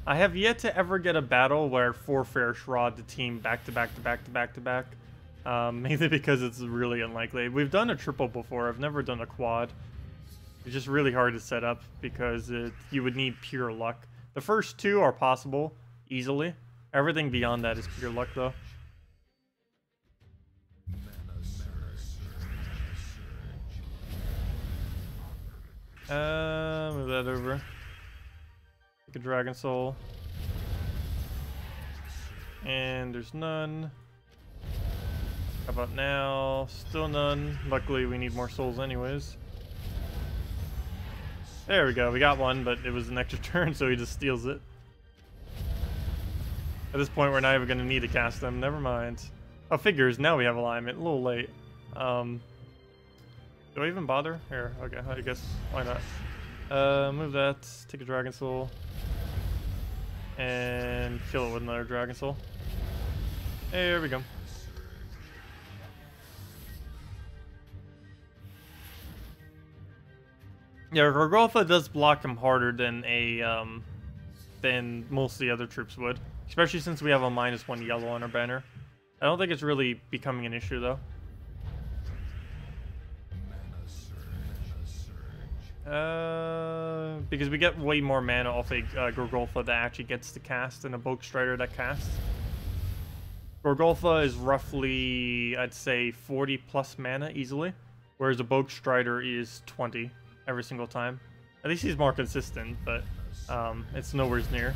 I have yet to ever get a battle where 4 Ferris Raw to team back to back to back to back to back. Mainly because it's really unlikely. We've done a triple before. I've never done a quad. It's just really hard to set up because you would need pure luck. The first 2 are possible easily. Everything beyond that is pure luck, though. Move that over. Take a Dragon Soul. And there's none. How about now? Still none. Luckily, we need more souls anyways. There we go. We got one, but it was an extra turn, so he just steals it. At this point, we're not even going to need to cast them. Never mind. Oh, figures. Now we have alignment. A little late. Do I even bother? Here, okay, I guess, why not? Move that, take a Dragon Soul, and kill it with another Dragon Soul. Hey, there we go. Yeah, Gorgolfa does block him harder than than most of the other troops would, especially since we have a -1 yellow on our banner. I don't think it's really becoming an issue, though. Because we get way more mana off a Gorgolfa that actually gets to cast than a Bug Strider that casts. Gorgolfa is roughly, I'd say, 40 plus mana easily, whereas a Bug Strider is 20 every single time. At least he's more consistent, but it's nowhere near.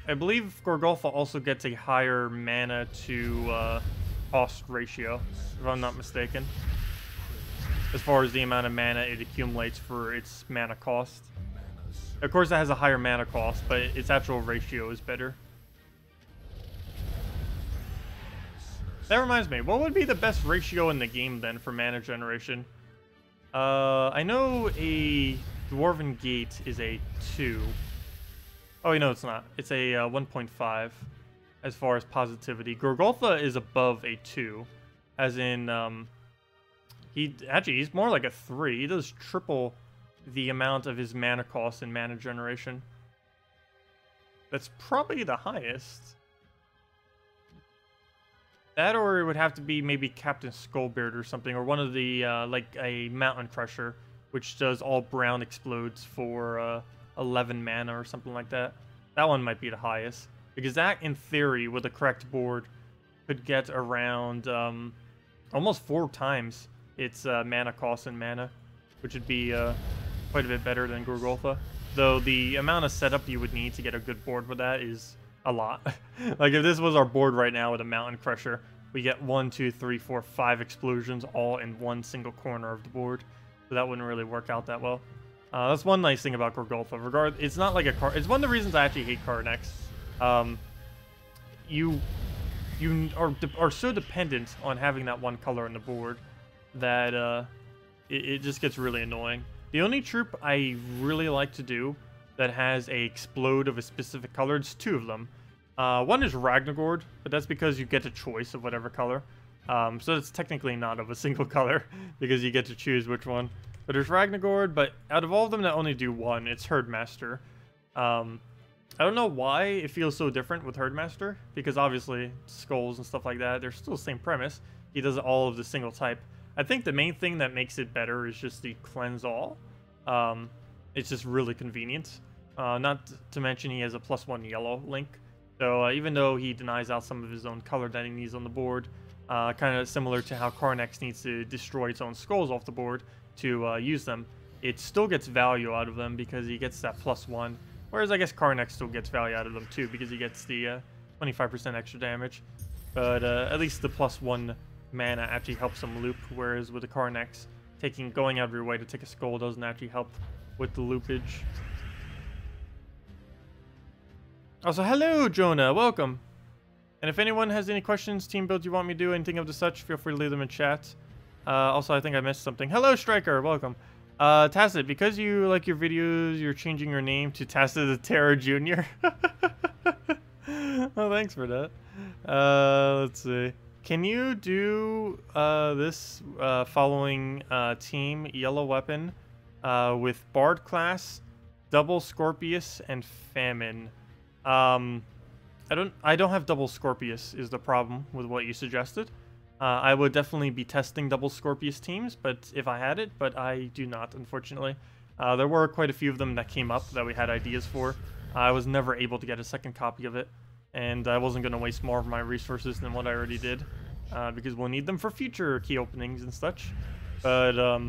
I believe Gorgolfa also gets a higher mana to cost ratio, if I'm not mistaken, as far as the amount of mana it accumulates for its mana cost. Of course, it has a higher mana cost, but its actual ratio is better. That reminds me, what would be the best ratio in the game then for mana generation? I know a Dwarven Gate is a 2. Oh, no, it's not. It's a 1.5 as far as positivity. Gorgolfa is above a 2, as in He's more like a 3. He does triple the amount of his mana cost and mana generation. That's probably the highest. That, or it would have to be maybe Captain Skullbeard or something, or one of the, like a Mountain Crusher, which does all brown explodes for 11 mana or something like that. That one might be the highest, because that, in theory, with the correct board, could get around almost 4 times its mana cost and mana, which would be quite a bit better than Gorgolfa. Though the amount of setup you would need to get a good board with that is a lot. Like if this was our board right now with a Mountain Crusher, we get 1, 2, 3, 4, 5 explosions all in one single corner of the board. So that wouldn't really work out that well. That's one nice thing about Gorgolfa. It's not like a card. It's one of the reasons I actually hate Karnex. You are so dependent on having that one color on the board that it just gets really annoying. The only troop I really like to do that has a explode of a specific color, it's 2 of them. One is Ragnagord, but that's because you get a choice of whatever color. So it's technically not of a single color, because you get to choose which one. But there's Ragnagord, but out of all of them that only do 1, it's Herdmaster. I don't know why it feels so different with Herdmaster, because obviously skulls and stuff like that, they're still the same premise. He does all of the single type. I think the main thing that makes it better is just the Cleanse All. It's just really convenient. Not to mention he has a +1 yellow link. So even though he denies out some of his own color that he needs on the board, kind of similar to how Karnex needs to destroy its own skulls off the board to use them, it still gets value out of them because he gets that +1. Whereas I guess Karnex still gets value out of them too because he gets the 25% extra damage. But at least the +1 mana actually helps him loop, whereas with the Karnex, going out of your way to take a skull doesn't actually help with the loopage. Also, hello, Jonah. Welcome. And if anyone has any questions, team builds you want me to do, anything of the such, feel free to leave them in chat. Also, I think I missed something. Hello, Striker. Welcome. Tacet, because you like your videos, you're changing your name to Tacet the Terror Jr. Oh, thanks for that. Let's see. Can you do this following team yellow weapon with Bard class, double Scorpius, and Famine? I don't have double Scorpius is the problem with what you suggested. I would definitely be testing double Scorpius teams, but if I had it, but I do not, unfortunately. There were quite a few of them that came up that we had ideas for. I was never able to get a second copy of it, and I wasn't going to waste more of my resources than what I already did, because we'll need them for future key openings and such. But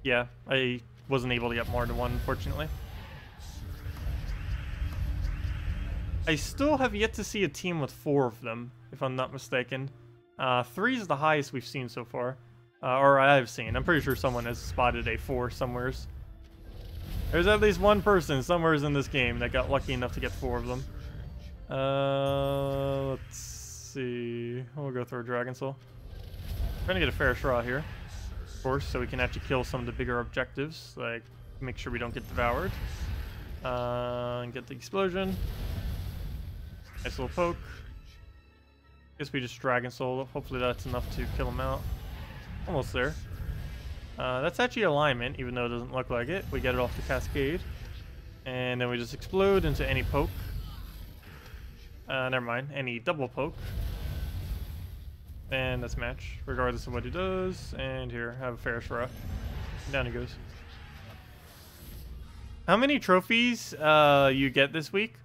yeah, I wasn't able to get more than one, unfortunately. I still have yet to see a team with 4 of them, if I'm not mistaken. 3 is the highest we've seen so far. Or I've seen. I'm pretty sure someone has spotted a 4 somewheres. There's at least one person somewheres in this game that got lucky enough to get 4 of them. Let's see. We'll go through a Dragon Soul. Trying to get a fair straw here, of course, so we can actually kill some of the bigger objectives, like make sure we don't get devoured. And get the explosion. Nice little poke. Guess we just Dragon Soul. Hopefully that's enough to kill him out. Almost there. That's actually alignment, even though it doesn't look like it. We get it off the Cascade. And then we just explode into any poke. Never mind. Any double poke. And that's match, regardless of what he does. And here, have a fair straw. Down he goes. How many trophies you get this week?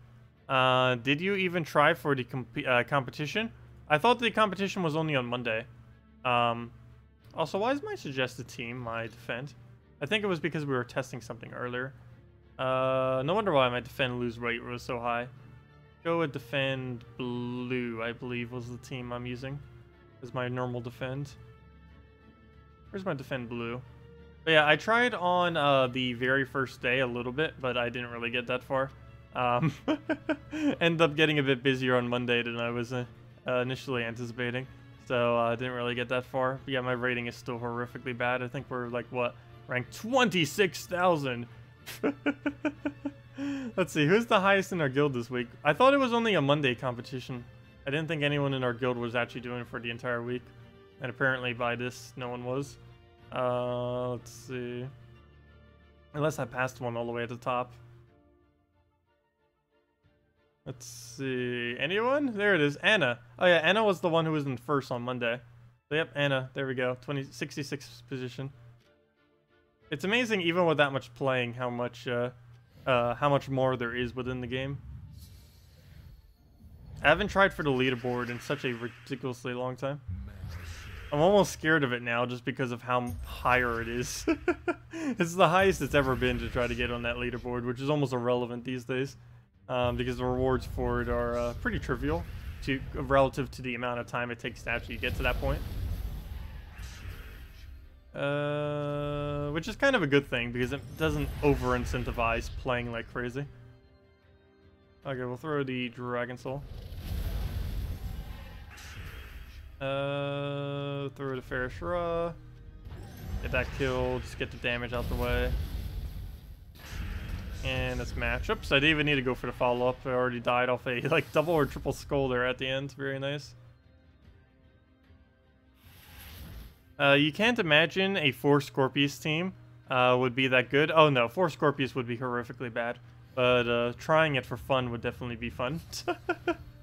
Did you even try for the competition? I thought the competition was only on Monday. Also, why is my suggested team my defend? I think it was because we were testing something earlier. No wonder why my defend lose rate was so high. Go with defend blue, I believe was the team I'm using as my normal defend. Where's my defend blue? But yeah, I tried on the very first day a little bit, but I didn't really get that far. Ended up getting a bit busier on Monday than I was initially anticipating. So I didn't really get that far. But yeah, my rating is still horrifically bad. I think we're like, what? Ranked 26,000. Let's see, who's the highest in our guild this week? I thought it was only a Monday competition. I didn't think anyone in our guild was actually doing it for the entire week. And apparently by this, no one was. Let's see. Unless I passed one all the way at the top. Let's see. Anyone? There it is. Anna. Oh yeah, Anna was the one who was in first on Monday. So yep, Anna. There we go. 66th position. It's amazing, even with that much playing, how much more there is within the game. I haven't tried for the leaderboard in such a ridiculously long time. I'm almost scared of it now just because of how higher it is. It's the highest it's ever been to try to get on that leaderboard, which is almost irrelevant these days. Because the rewards for it are pretty trivial relative to the amount of time it takes to actually get to that point. Which is kind of a good thing because it doesn't over-incentivize playing like crazy. Okay, we'll throw the Dragon Soul. Throw the Ferris Ra. Get that kill, just get the damage out the way. And let's match. Oops, I didn't even need to go for the follow-up. I already died off a like double or triple skull there at the end. Very nice. You can't imagine a 4 Scorpius team would be that good. Oh no, 4 Scorpius would be horrifically bad. But trying it for fun would definitely be fun.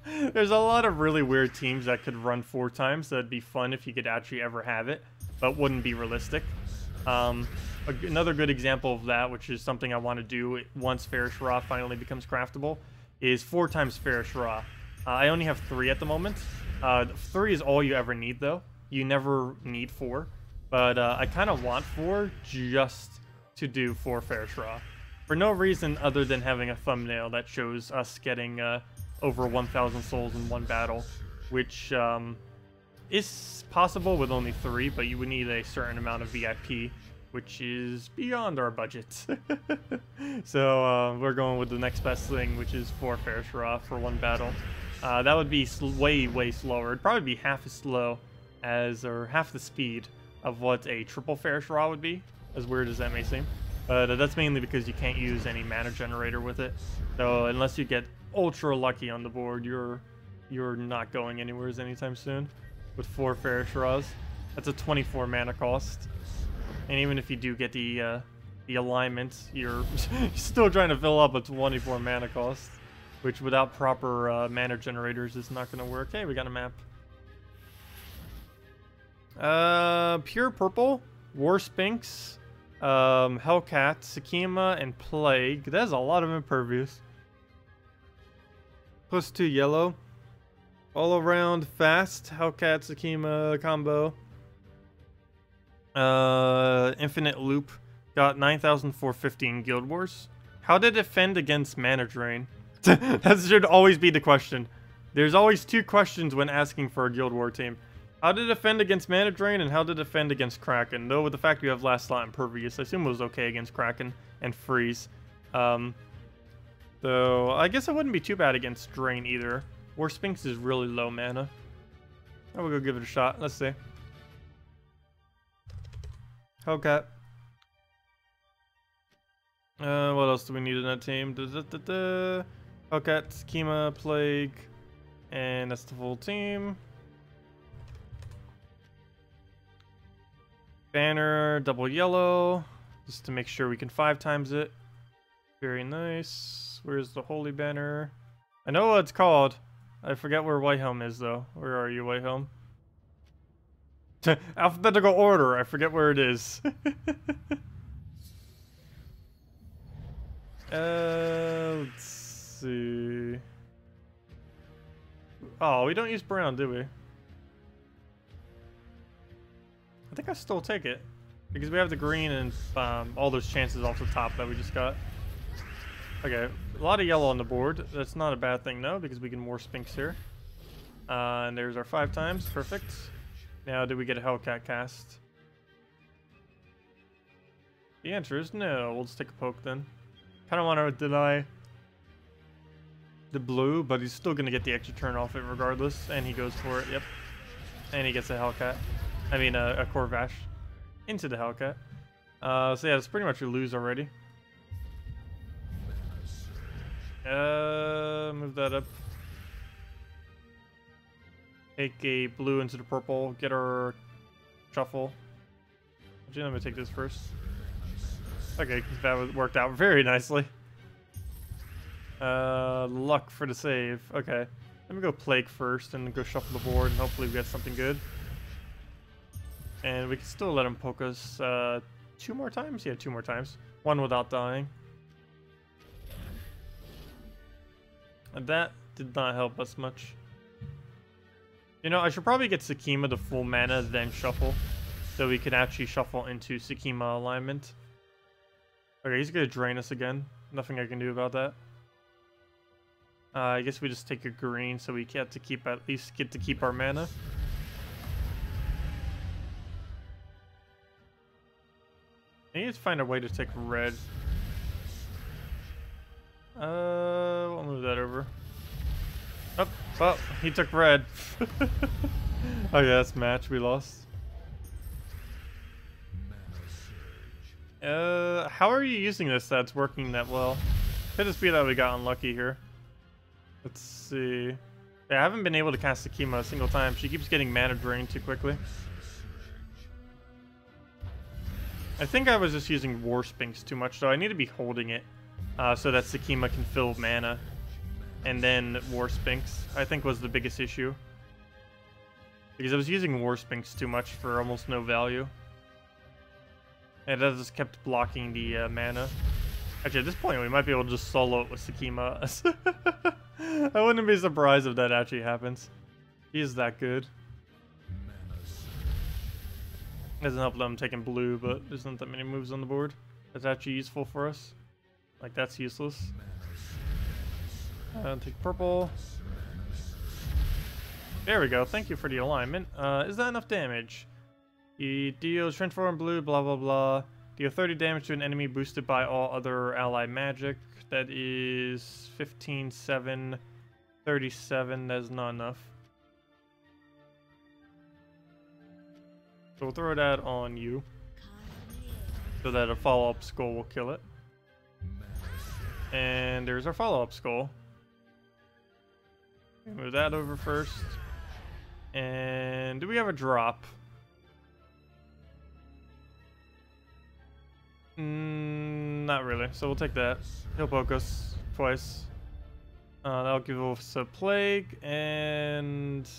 There's a lot of really weird teams that could run 4 times. That'd be fun if you could actually ever have it, but wouldn't be realistic. Another good example of that, which is something I want to do once Ferris Ra finally becomes craftable, is 4 times Ferris Ra. I only have 3 at the moment. 3 is all you ever need, though. You never need 4. But I kind of want 4 just to do 4 Ferris Ra. For no reason other than having a thumbnail that shows us getting over 1,000 souls in one battle, which is possible with only 3, but you would need a certain amount of VIP, which is beyond our budget. So we're going with the next best thing, which is 4 Ferris Ra for one battle. That would be way slower. It'd probably be half as slow as, or half the speed of what a triple Ferris Ra would be, as weird as that may seem. But that's mainly because you can't use any mana generator with it. So unless you get ultra lucky on the board, you're not going anywhere anytime soon with 4 Ferris Ras. That's a 24 mana cost. And even if you do get the alignment, you're still trying to fill up a 24 mana cost, which without proper mana generators is not going to work. Hey, we got a map. Pure Purple, War Sphinx, Hellcat, Sakima, and Plague. That's a lot of impervious. +2 yellow. All around fast Hellcat Sakima combo. Infinite Loop. Got 9,450 in Guild Wars. How to defend against mana drain? That should always be the question. There's always 2 questions when asking for a Guild War team. How to defend against mana drain and how to defend against Kraken. Though with the fact we have last slot impervious, I assume it was okay against Kraken and freeze. Though I guess it wouldn't be too bad against drain either. War Sphinx is really low mana. I will go give it a shot. Let's see. Hellcat. What else do we need in that team? Hellcat, Sakima, Plague, and that's the full team. Banner, double yellow, just to make sure we can 5 times it. Very nice. Where's the holy banner? I know what it's called. I forget where Whitehelm is, though. Where are you, Whitehelm? Alphabetical order. I forget where it is. Let's see. Oh, we don't use brown, do we? I think I still take it because we have the green and all those chances off the top that we just got. Okay, a lot of yellow on the board. That's not a bad thing though because we can more Sphinx here. And there's our 5 times. Perfect. Now, do we get a Hellcat cast? The answer is no. We'll just take a poke then. Kind of want to deny the blue, but he's still going to get the extra turn off it regardless. And he goes for it. Yep. And he gets a Hellcat. I mean, a Corvash into the Hellcat. So yeah, it's pretty much a lose already. Move that up. Take a blue into the purple. Get our shuffle. Actually, let me take this first. Okay, that worked out very nicely. Luck for the save. Okay. Let me go Plague first and go shuffle the board and hopefully we get something good. And we can still let him poke us 2 more times? Yeah, 2 more times. 1 without dying. And that did not help us much. You know, I should probably get Sakima to full mana, then shuffle. So we can actually shuffle into Sakima alignment. Okay, he's gonna drain us again. Nothing I can do about that. I guess we just take a green so we get to keep, at least get to keep our mana. I need to find a way to take red. We'll move that over. Oh, well, he took red. Oh yeah, that's match. We lost. How are you using this that's working that well? Could just be that we got unlucky here. Let's see. Yeah, I haven't been able to cast Sakima a single time. She keeps getting mana drained too quickly. I think I was just using Warspinks too much, so I need to be holding it so that Sakima can fill mana. And then Warspinks, I think, was the biggest issue. Because I was using Warspinks too much for almost no value. And that just kept blocking the mana. Actually, at this point, we might be able to just solo it with Sakima. I wouldn't be surprised if that actually happens. He is that good. Doesn't help that I'm taking blue, but there's not that many moves on the board that's actually useful for us. Like, that's useless. Take purple. There we go. Thank you for the alignment. Is that enough damage? He deals transform blue, blah blah blah. Deal 30 damage to an enemy boosted by all other ally magic. That is 15, 7, 37. That's not enough. So we'll throw that on you. So that a follow-up skull will kill it. And there's our follow-up skull. Move that over first. And do we have a drop? Not really. So we'll take that. He'll poke us twice. That'll give us a plague. And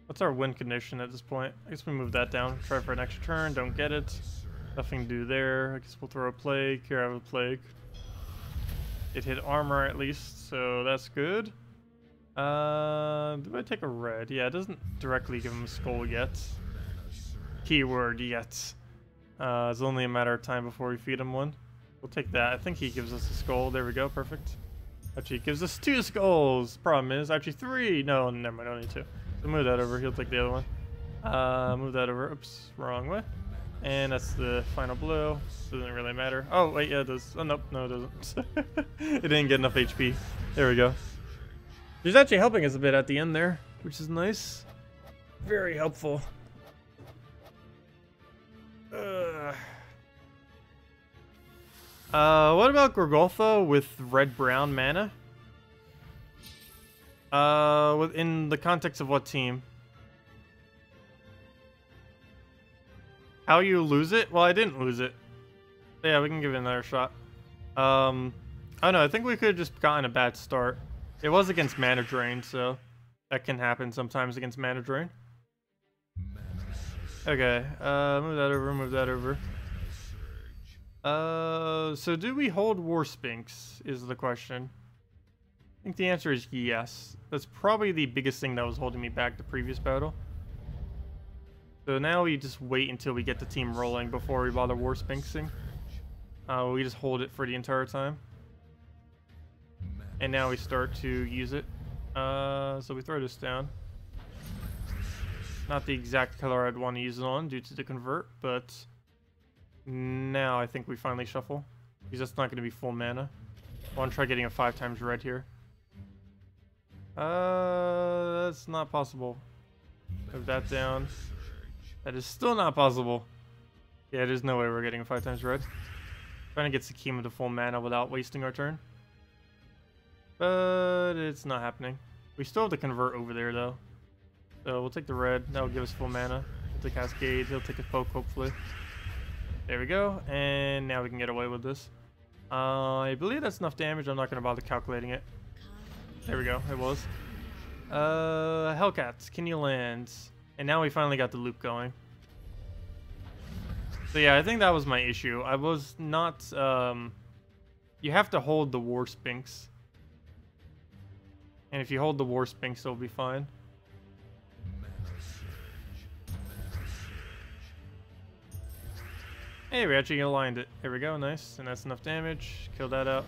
what's our win condition at this point? I guess we move that down. Try for an extra turn. Don't get it. Nothing to do there. I guess we'll throw a plague. Here I have a plague. It hit armor at least, so that's good. Do I take a red? Yeah, it doesn't directly give him a skull yet. Keyword yet. It's only a matter of time before we feed him one. We'll take that. I think he gives us a skull. There we go. Perfect. Actually, he gives us 2 skulls. Problem is, actually 3. No, never mind. I don't need 2. So move that over. He'll take the other one. Move that over. Oops, wrong way. And that's the final blow. Doesn't really matter. Oh, wait, yeah, it does. Oh, nope, no, it doesn't. It didn't get enough HP. There we go. She's actually helping us a bit at the end there, which is nice. Very helpful. What about Gorgoltha with red-brown mana? Within the context of what team? How you lose it? Well, I didn't lose it. Yeah, we can give it another shot. I don't know. I think we could have just gotten a bad start. It was against mana drain, so that can happen sometimes against mana drain. Okay, move that over, move that over. So do we hold Warspinks is the question. I think the answer is yes. That's probably the biggest thing that was holding me back the previous battle. So now we just wait until we get the team rolling before we bother Warspinksing. We just hold it for the entire time. And now we start to use it. So we throw this down. Not the exact color I'd want to use it on due to the convert, but now I think we finally shuffle. Because that's not going to be full mana. I want to try getting a 5 times red here. That's not possible. Move that down. That is still not possible. Yeah, there's no way we're getting a 5 times red. Trying to get Sakima to full mana without wasting our turn. But it's not happening. We still have to convert over there though. So we'll take the red. That'll give us full mana. He'll take Cascade. He'll take a poke, hopefully. There we go. And now we can get away with this. I believe that's enough damage. I'm not going to bother calculating it. There we go. It was. Hellcats, can you land? And now we finally got the loop going. So yeah, I think that was my issue. I was not... you have to hold the War Sphinx. And if you hold the War Sphinx, it'll be fine. Hey, we actually aligned it. There we go, nice. And that's enough damage. Kill that out.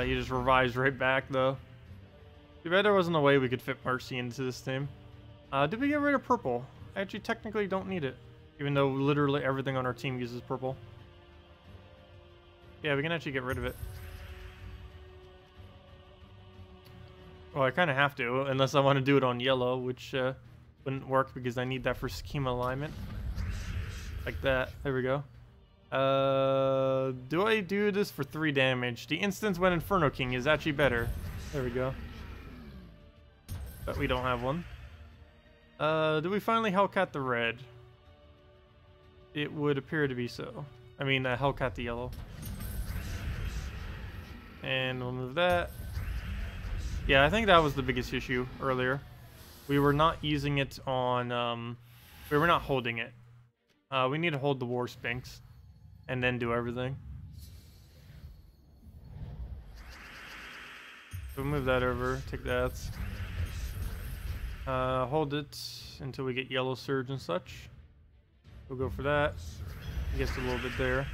He just revives right back, though. Too bad there wasn't a way we could fit Mercy into this team. Did we get rid of purple? I actually technically don't need it. Even though literally everything on our team uses purple. Yeah, we can actually get rid of it. Well, I kind of have to, unless I want to do it on yellow, which wouldn't work because I need that for schema alignment. Like that. There we go. Do I do this for 3 damage? The instance when Inferno King is actually better. There we go. But we don't have one. Do we finally Hellcat the red? It would appear to be so. I mean, Hellcat the yellow. And we'll move that. Yeah, I think that was the biggest issue earlier. We were not using it on... we were not holding it. We need to hold the War Sphinx. And then do everything. We'll move that over. Take that. Hold it until we get Yellow Surge and such. We'll go for that. He gets a little bit there.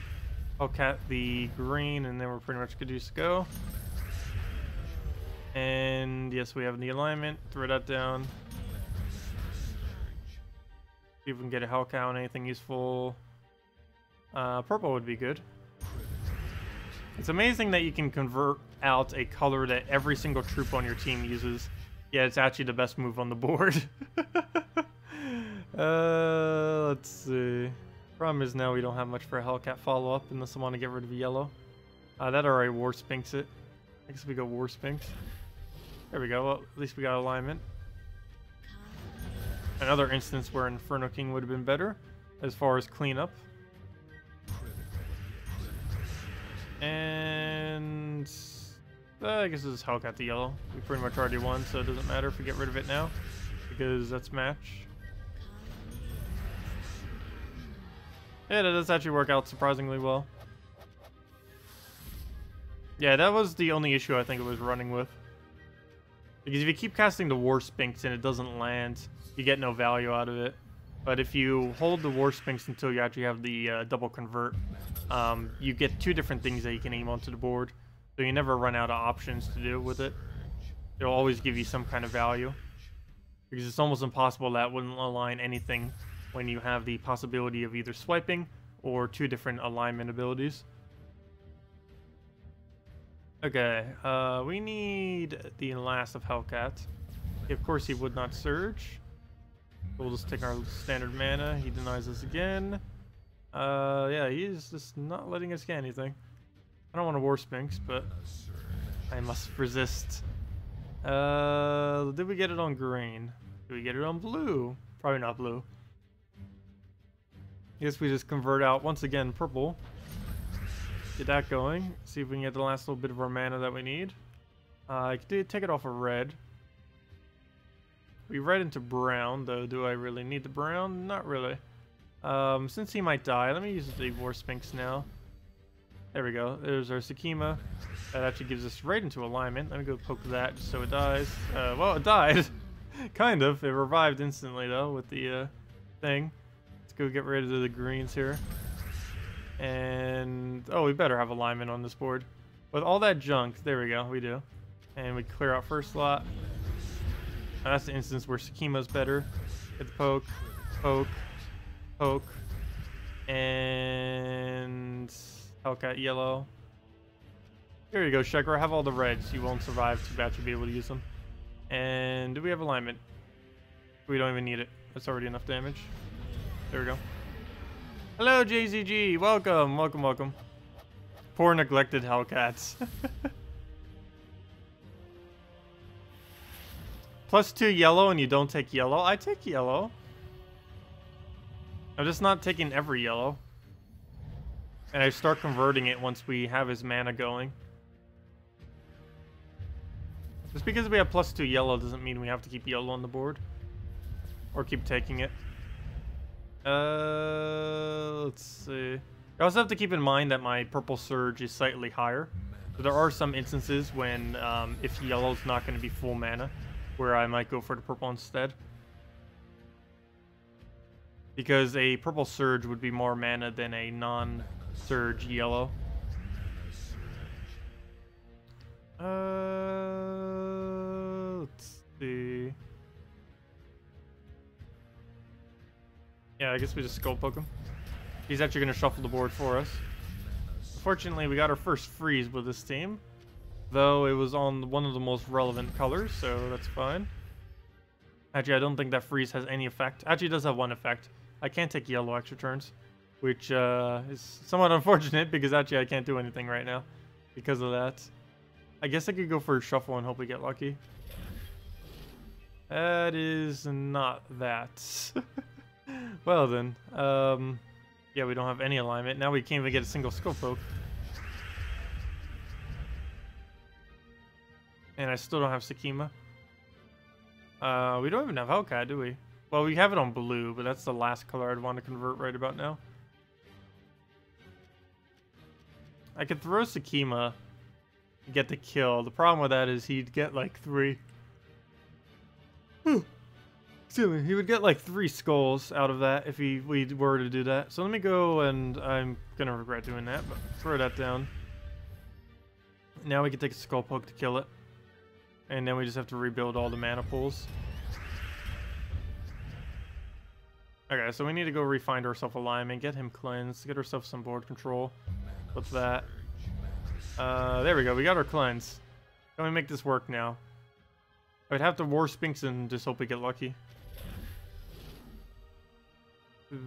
I'll cat the green, and then we're pretty much good to go. And yes, we have the alignment. Throw that down. See if we can get a Hellcat on anything useful. Purple would be good. It's amazing that you can convert out a color that every single troop on your team uses. Yeah, it's actually the best move on the board. Let's see. Problem is now we don't have much for a Hellcat follow-up unless I want to get rid of yellow. That already War Sphinx it. I guess we go War Sphinx. There we go. Well, at least we got alignment. Another instance where Inferno King would have been better as far as cleanup. And I guess this is Hellcat the yellow. We pretty much already won, so it doesn't matter if we get rid of it now because that's match. Yeah, that does actually work out surprisingly well. Yeah, that was the only issue I think it was running with. Because if you keep casting the War Sphinx and it doesn't land, you get no value out of it. But if you hold the War Sphinx until you actually have the double convert, you get 2 different things that you can aim onto the board. So you never run out of options to do with it. It'll always give you some kind of value. Because it's almost impossible that wouldn't align anything when you have the possibility of either swiping or 2 different alignment abilities. Okay, we need the last of Hellcat. Of course, he would not surge. We'll just take our standard mana. He denies us again. Yeah, he's just not letting us get anything. I don't want a War Sphinx, but I must resist. Did we get it on green? Did we get it on blue? Probably not blue. I guess we just convert out, once again, purple. Get that going. See if we can get the last little bit of our mana that we need. I could take it off of red. We red into brown, though. Do I really need the brown? Not really. Since he might die, let me use the War Sphinx now. There we go. There's our Sakima. That actually gives us right into alignment. Let me go poke that just so it dies. Well, it died. Kind of. It revived instantly, though, with the thing. Let's go get rid of the greens here. And oh, we better have alignment on this board. With all that junk, there we go, we do. And we clear out first slot. Now that's the instance where Sakima's better. Get the poke, poke, poke, and Hellcat yellow. Here you go, Shekhar. Have all the reds. You won't survive. Too bad you'll be able to use them. And do we have alignment? We don't even need it. That's already enough damage. There we go. Hello, JZG. Welcome, welcome, welcome. Poor neglected Hellcats. +2 yellow and you don't take yellow? I take yellow. I'm just not taking every yellow. And I start converting it once we have his mana going. Just because we have +2 yellow doesn't mean we have to keep yellow on the board. Or keep taking it. Let's see. I also have to keep in mind that my purple surge is slightly higher. So there are some instances when, if yellow's not going to be full mana, where I might go for the purple instead. Because a purple surge would be more mana than a non-surge yellow. Let's see. Yeah, I guess we just skull poke him. He's actually going to shuffle the board for us. Fortunately, we got our first freeze with this team. Though it was on one of the most relevant colors, so that's fine. Actually, I don't think that freeze has any effect. Actually, it does have one effect. I can't take yellow extra turns, which is somewhat unfortunate because actually I can't do anything right now because of that. I guess I could go for a shuffle and hope we get lucky. That is not that. Well then, yeah, we don't have any alignment. Now we can't even get a single skull poke. And I still don't have Sakima. We don't even have Hellcat, do we? Well, we have it on blue, but that's the last color I'd want to convert right about now. I could throw Sakima and get the kill. The problem with that is he'd get like 3. Excuse me, he would get like 3 skulls out of that if we were to do that. So let me go, and I'm gonna regret doing that, but throw that down. Now we can take a skull poke to kill it. And then we just have to rebuild all the mana pools. Okay, so we need to go refine ourselves alignment, get him cleansed, get ourselves some board control. What's that? There we go, we got our cleanse. Can we make this work now? I'd have to war Sphinx and just hope we get lucky.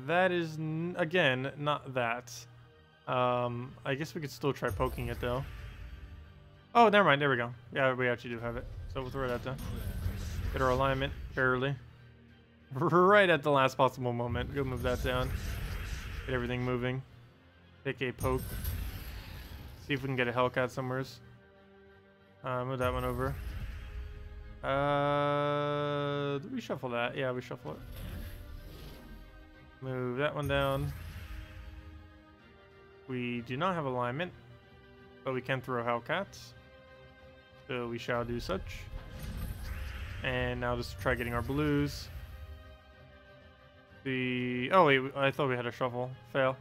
That is, again, not that. I guess we could still try poking it, though. Oh, never mind. There we go. Yeah, we actually do have it. So we'll throw that down. Get our alignment, barely. Right at the last possible moment. Go move that down. Get everything moving. Take a poke. See if we can get a Hellcat somewhere. Move that one over. Did we shuffle that? Yeah, we shuffle it. Move that one down. We do not have alignment, but we can throw Hellcats. So we shall do such. And now just try getting our blues. Oh wait, I thought we had a shuffle. Fail.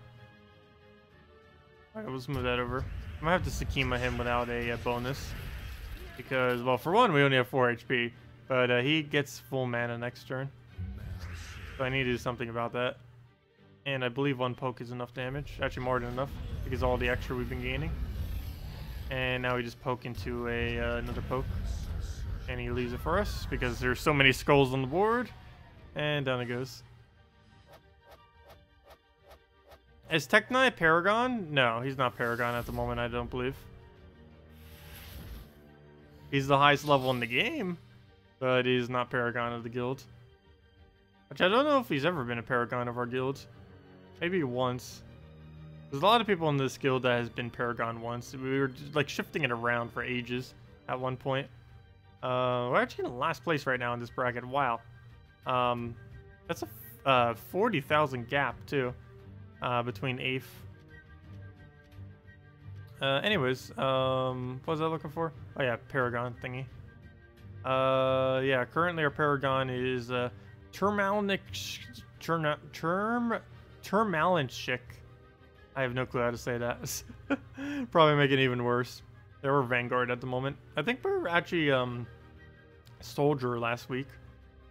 Alright, let's move that over. I might have to Sakima him without a bonus. Because, well, for one, we only have 4 HP. But he gets full mana next turn. So I need to do something about that. And I believe 1 poke is enough damage. Actually, more than enough. Because all the extra we've been gaining. And now we just poke into another poke. And he leaves it for us because there's so many skulls on the board. And down it goes. Is Teknai a Paragon? No, he's not Paragon at the moment, I don't believe. He's the highest level in the game, but he's not Paragon of the guild. Which I don't know if he's ever been a Paragon of our guild. Maybe once. There's a lot of people in this guild that has been Paragon once. We were just, like, shifting it around for ages at one point. We're actually in last place right now in this bracket. Wow. That's a 40,000 gap, too, between 8th. Anyways, what was I looking for? Oh, yeah, Paragon thingy. Yeah, currently our Paragon is Termalinchik. I have no clue how to say that. Probably make it even worse. They were Vanguard at the moment. I think we're actually Soldier last week.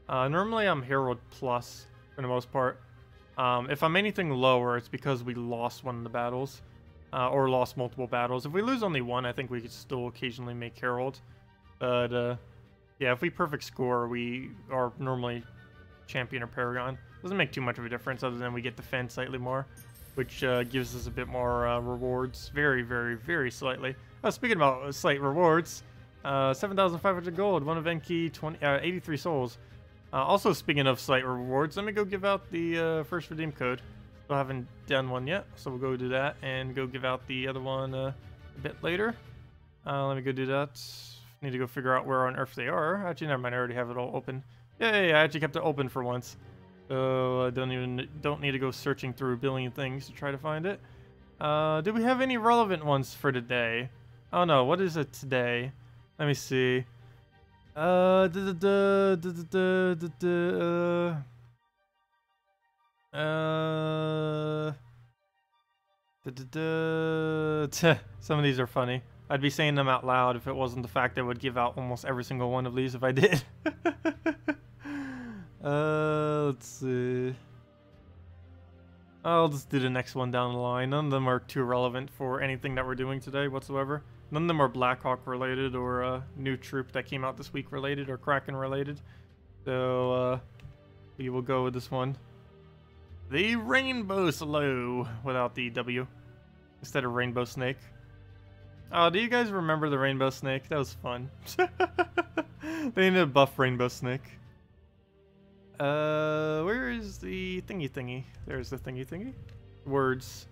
Normally I'm Herald Plus for the most part. If I'm anything lower, it's because we lost one of the battles. Or lost multiple battles. If we lose only one, I think we could still occasionally make Herald. But yeah, if we perfect score, we are normally Champion or Paragon. Doesn't make too much of a difference other than we get defend slightly more, which gives us a bit more rewards. Very, very, very slightly. Oh, speaking about slight rewards, 7,500 gold, 1 event key, 83 souls. Also, speaking of site rewards, let me go give out the first redeem code. Still haven't done one yet, so we'll go do that and go give out the other one a bit later. Let me go do that. Need to go figure out where on earth they are. Actually, never mind. I already have it all open. Yay! I actually kept it open for once, so I don't need to go searching through a billion things to try to find it. Do we have any relevant ones for today? Oh no, what is it today? Let me see. Some of these are funny. I'd be saying them out loud if it wasn't the fact that I would give out almost every single one of these if I did. Let's see. I'll just do the next one down the line. None of them are too relevant for anything that we're doing today whatsoever. None of them are Blackhawk related or a new troop that came out this week related or Kraken related. So we will go with this one. The Rainbow Slow without the W instead of Rainbow Snake. Oh, do you guys remember the Rainbow Snake? That was fun. They need to buff Rainbow Snake. Where is the thingy? There's the thingy. Words.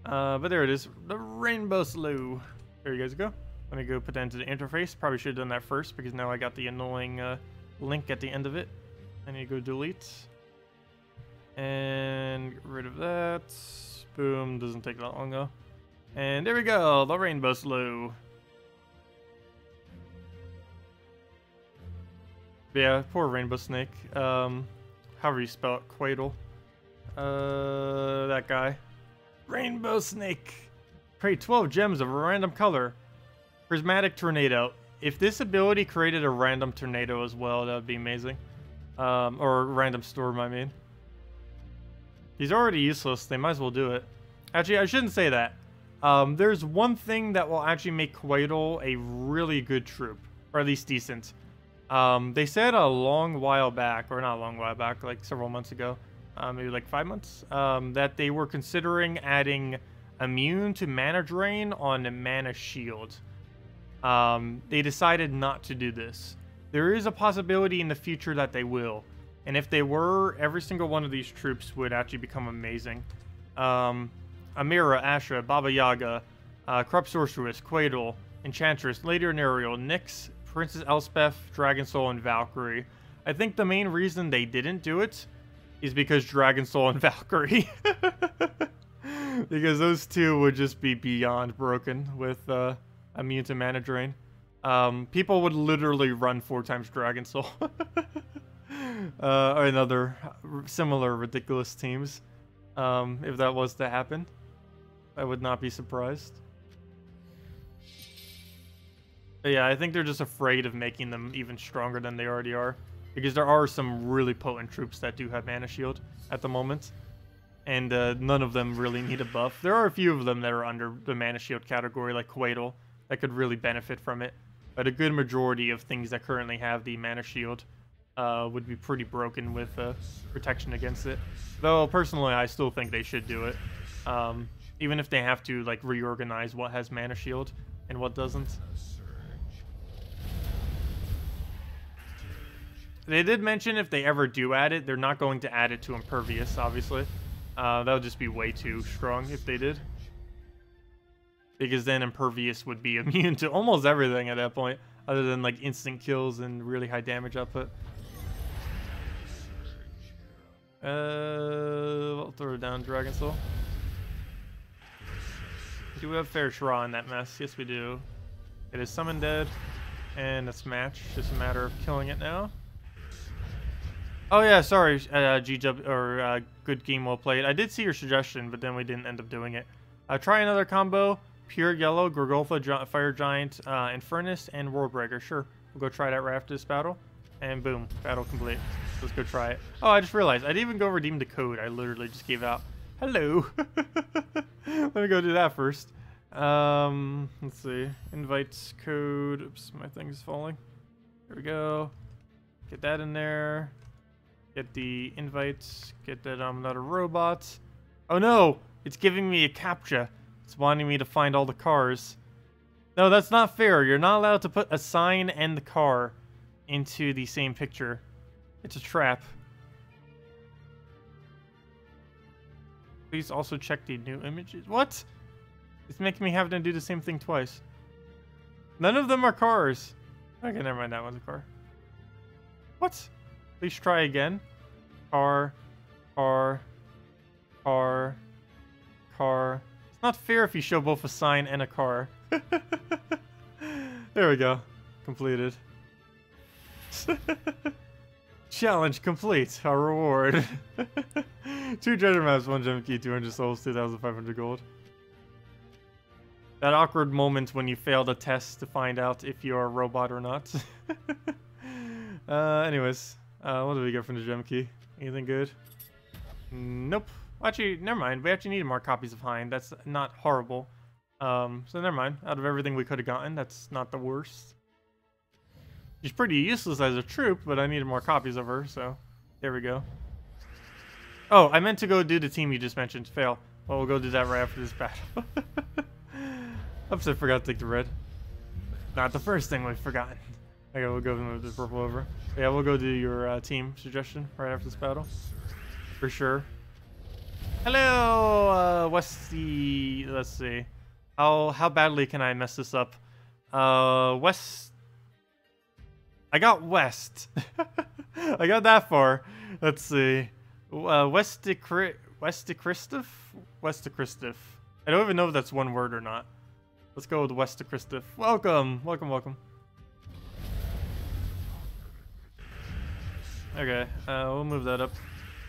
But there it is. The Rainbow Slow. There you guys go. Let me go put that into the interface. Probably should have done that first because now I got the annoying link at the end of it. I need to go delete. And get rid of that. Boom. Doesn't take that long though. And there we go. The Rainbow Slow. Yeah, poor Rainbow Snake. However you spell it, Quaidle. That guy. Rainbow Snake. Create 12 gems of a random color. Prismatic Tornado. If this ability created a random tornado as well, that would be amazing. Or a random storm, I mean. He's already useless. They might as well do it. Actually, I shouldn't say that. There's one thing that will actually make Quaidle a really good troop. Or at least decent. They said a long while back, or not a long while back, like several months ago, maybe like 5 months, that they were considering adding immune to mana drain on mana shield. They decided not to do this. There is a possibility in the future that they will. And if they were, every single one of these troops would actually become amazing. Amira, Asha, Baba Yaga, Corrupt Sorceress, Quaidle, Enchantress, Lady Onariel, Nyx, Princess Elspeth, Dragon Soul, and Valkyrie. I think the main reason they didn't do it is because Dragon Soul and Valkyrie. Because those two would just be beyond broken with immune to mana drain. People would literally run 4 times Dragon Soul. Or another similar ridiculous teams. If that was to happen, I would not be surprised. But yeah, I think they're just afraid of making them even stronger than they already are. Because there are some really potent troops that do have mana shield at the moment. And none of them really need a buff. There are a few of them that are under the mana shield category, like Quaidle, that could really benefit from it. But a good majority of things that currently have the mana shield would be pretty broken with protection against it. Though, personally, I still think they should do it. Even if they have to like reorganize what has mana shield and what doesn't. They did mention if they ever do add it, they're not going to add it to Impervious, obviously. That would just be way too strong if they did. Because then Impervious would be immune to almost everything at that point, other than like instant kills and really high damage output. I'll throw down Dragon Soul. Do we have Fair Shra in that mess? Yes, we do. It is summoned dead, and it's match. Just a matter of killing it now. Oh yeah, sorry, GW or good game well played. I did see your suggestion, but then we didn't end up doing it. Try another combo: Pure Yellow, Gorgolfa, Fire Giant, Infernus, and Worldbreaker. Sure, we'll go try that right after this battle, and boom, battle complete. Let's go try it. Oh, I just realized I didn't even go redeem the code. I literally just gave out. Hello. Let me go do that first. Let's see. Invites code. Oops, my thing's falling. There we go. Get that in there. Get the invites. Get that I'm not a robot. Oh no! It's giving me a CAPTCHA. It's wanting me to find all the cars. No, that's not fair. You're not allowed to put a sign and the car into the same picture. It's a trap. Please also check the new images. What? It's making me have to do the same thing twice. None of them are cars. Okay, never mind. That one's a car. What? Please try again. Car. Car. Car. Car. It's not fair if you show both a sign and a car. There we go. Completed. Challenge complete. Our reward. 2 treasure maps, 1 gem key, 200 souls, 2,500 gold. That awkward moment when you fail the test to find out if you're a robot or not. Anyways, what do we get from the gem key? Anything good? Nope. Actually, never mind. We actually needed more copies of Hind. That's not horrible. So never mind. Out of everything we could have gotten, that's not the worst. She's pretty useless as a troop, but I needed more copies of her, so there we go. Oh, I meant to go do the team you just mentioned. Fail. Well, we'll go do that right after this battle. Oops, I forgot to take the red. Not the first thing we've forgotten. Okay, we'll go move the purple over. Yeah, we'll go do your team suggestion right after this battle. For sure. Hello, Westy. Let's see. How badly can I mess this up? West. I got West. I got that far. Let's see. Westikristof? Westikristof. I don't even know if that's one word or not. Let's go with Westikristof. Welcome. Welcome, welcome. Okay, we'll move that up.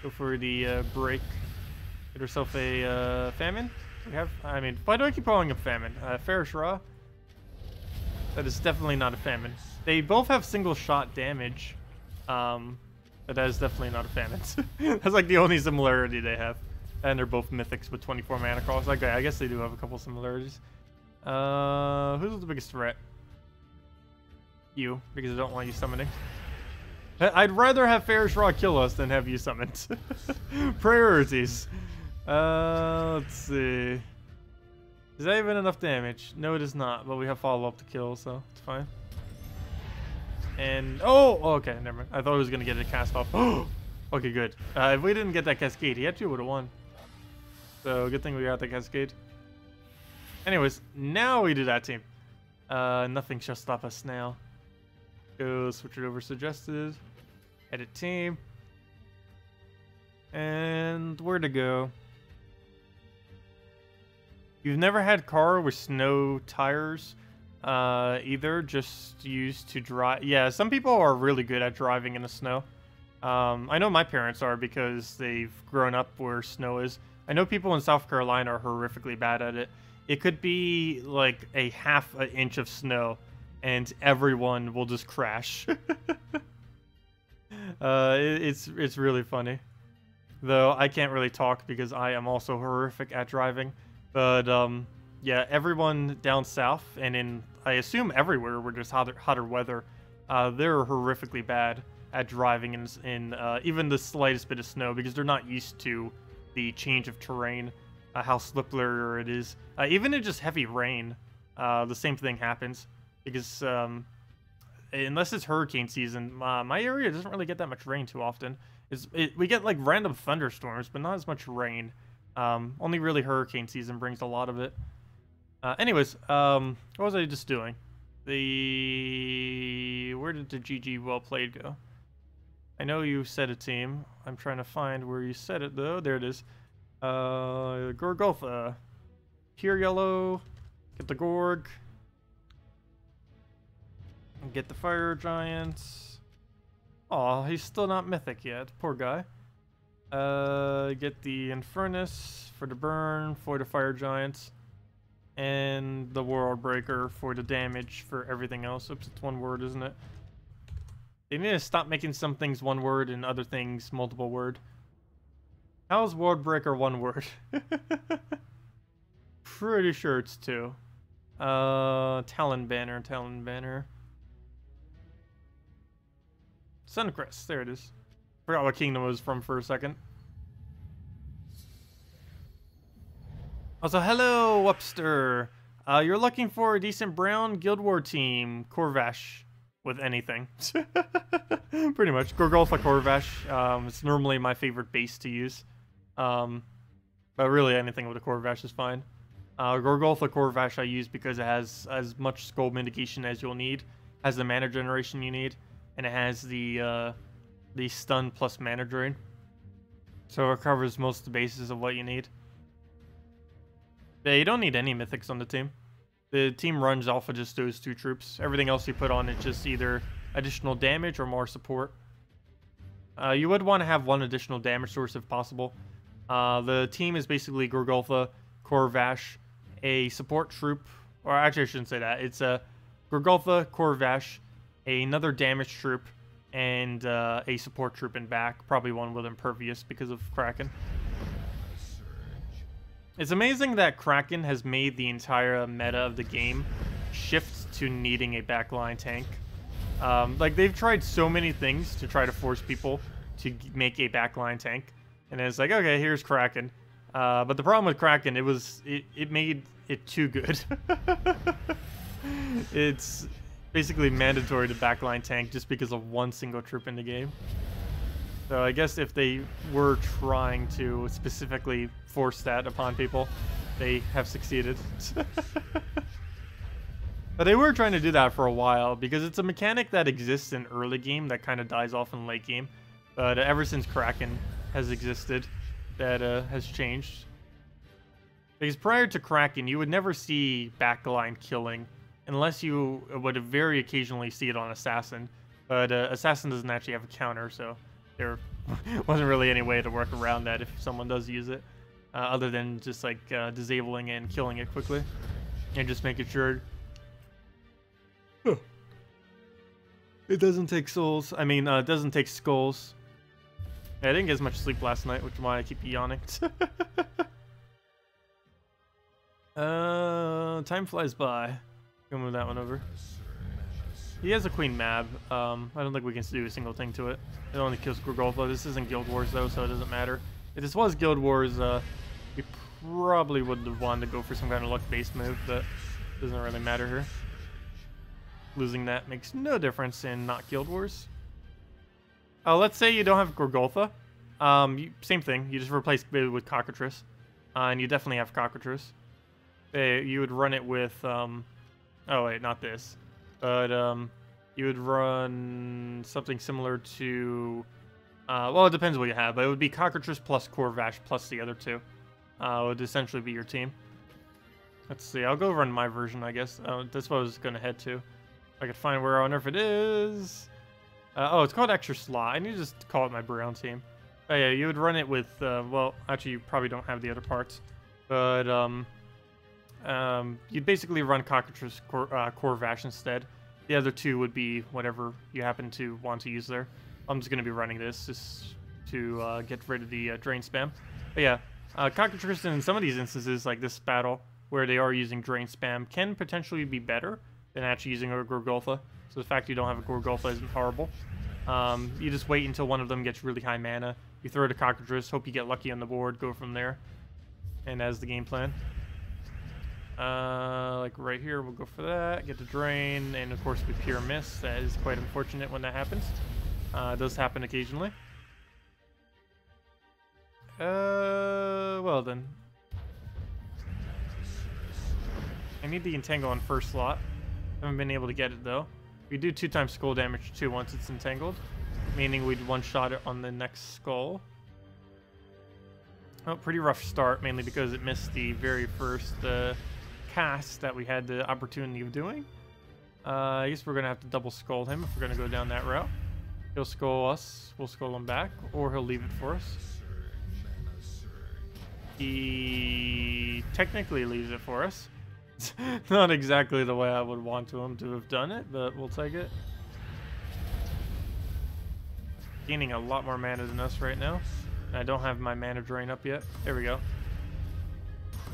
Go for the break. Get herself a famine. We have, I mean, why do I keep calling it famine? Fairish Raw? That is definitely not a famine. They both have single shot damage. But that is definitely not a famine. That's like the only similarity they have. And they're both mythics with 24 mana cost. Okay, I guess they do have a couple similarities. Who's the biggest threat? You, because I don't want you summoning. I'd rather have Fairish Raw kill us than have you summoned. Priorities. Let's see. Is that even enough damage? No, it is not, but we have follow-up to kill, so it's fine. And, oh, okay, never mind. I thought he was going to get a cast off. Okay, good. If we didn't get that cascade, he actually would have won. So, good thing we got the cascade. Anyways, now we do that team. Nothing shall stop us now. Go switch it over suggested. Edit team. And where to go? You've never had car with snow tires either, just used to drive. Yeah, some people are really good at driving in the snow. I know my parents are because they've grown up where snow is. I know people in South Carolina are horrifically bad at it. It could be like a half an inch of snow and everyone will just crash. It's really funny. Though I can't really talk because I am also horrific at driving. But yeah, everyone down south and in, I assume everywhere where there's hotter weather, they're horrifically bad at driving in even the slightest bit of snow because they're not used to the change of terrain, how slippery it is. Even in just heavy rain, the same thing happens because unless it's hurricane season, my area doesn't really get that much rain too often. We get like random thunderstorms, but not as much rain. Only really hurricane season brings a lot of it. Anyways, what was I just doing? Where did the GG well played go? I know you set a team. I'm trying to find where you set it though. There it is. Gorgotha. Pure yellow. Get the Gorg. Get the fire giants. Aw, he's still not mythic yet. Poor guy. Get the Infernus for the burn, for the fire giants, and the World Breaker for the damage for everything else. Oops, it's one word, isn't it? They need to stop making some things one word and other things multiple word. How's World Breaker one word? Pretty sure it's two. Talon Banner, Talon Banner. Suncrest, there it is. Forgot what kingdom it was from for a second. Also, hello, Webster. You're looking for a decent brown Guild War team, Corvash. with anything. Pretty much. Gorgolfa Corvash, it's normally my favorite base to use. But really anything with a Corvash is fine. Gorgolfa Corvash I use because it has as much skull mitigation as you'll need, has the mana generation you need, and it has the stun plus mana drain. So it covers most of the bases of what you need. Yeah, you don't need any mythics on the team. The team runs off of just those 2 troops. Everything else you put on is just either additional damage or more support. You would want to have 1 additional damage source if possible. The team is basically Gorgolfa, Corvash, a support troop, or actually I shouldn't say that. It's a Gorgolfa, Corvash, another damage troop, and a support troop in back. Probably one with Impervious because of Kraken. It's amazing that Kraken has made the entire meta of the game shift to needing a backline tank. Like, they've tried so many things to try to force people to make a backline tank. And it's like, okay, here's Kraken. But the problem with Kraken, it made it too good. It's basically mandatory to backline tank just because of 1 single troop in the game. So I guess if they were trying to specifically force that upon people, they have succeeded. But they were trying to do that for a while because it's a mechanic that exists in early game that kind of dies off in late game. But ever since Kraken has existed, that has changed. Because prior to Kraken, you would never see backline killing unless you would very occasionally see it on Assassin. But Assassin doesn't actually have a counter, so there wasn't really any way to work around that if someone does use it, other than just like disabling it and killing it quickly, and just making sure it doesn't take souls. I mean, it doesn't take skulls. Yeah, I didn't get as much sleep last night, which is why I keep yawning. Time flies by. Go move that one over. He has a Queen Mab. I don't think we can do a single thing to it. It only kills Gorgolfa. This isn't Guild Wars though, so it doesn't matter. If this was Guild Wars, we probably would have wanted to go for some kind of luck-based move, but it doesn't really matter here. Losing that makes no difference in not Guild Wars. Let's say you don't have Gorgolfa. Same thing. You just replace it with Cockatrice. And you definitely have Cockatrice. You would run it with... oh wait, not this. But you would run something similar to... well, it depends what you have, but it would be Cockatrice plus Corvash plus the other 2. Would essentially be your team. Let's see. I'll go run my version, I guess. That's what I was going to head to. If I could find where on earth it is. Oh, it's called Extra Slot. I need to just call it my brown team. Oh yeah, you would run it with, well, actually you probably don't have the other parts. But, you'd basically run Cockatrice Corvash instead. The other 2 would be whatever you happen to want to use there. I'm just going to be running this just to get rid of the drain spam. But yeah, Cockatrice in some of these instances, like this battle, where they are using drain spam, can potentially be better than actually using a Gorgolfa. So the fact you don't have a Gorgolfa isn't horrible. You just wait until one of them gets really high mana. You throw it to Cockatrice, hope you get lucky on the board, go from there. And that's the game plan. Like right here, we'll go for that, get the drain, and of course we pure miss. That is quite unfortunate when that happens. It does happen occasionally. Well then. I need the entangle on first slot. Haven't been able to get it though. We do 2 times skull damage too once it's entangled, meaning we'd one-shot it on the next skull. Oh, pretty rough start, mainly because it missed the very first cast that we had the opportunity of doing. I guess we're going to have to double skull him if we're going to go down that route. He'll skull us, we'll skull him back, or he'll leave it for us. He technically leaves it for us. Not exactly the way I would want him to have done it, but we'll take it. Gaining a lot more mana than us right now. I don't have my mana drain up yet. There we go.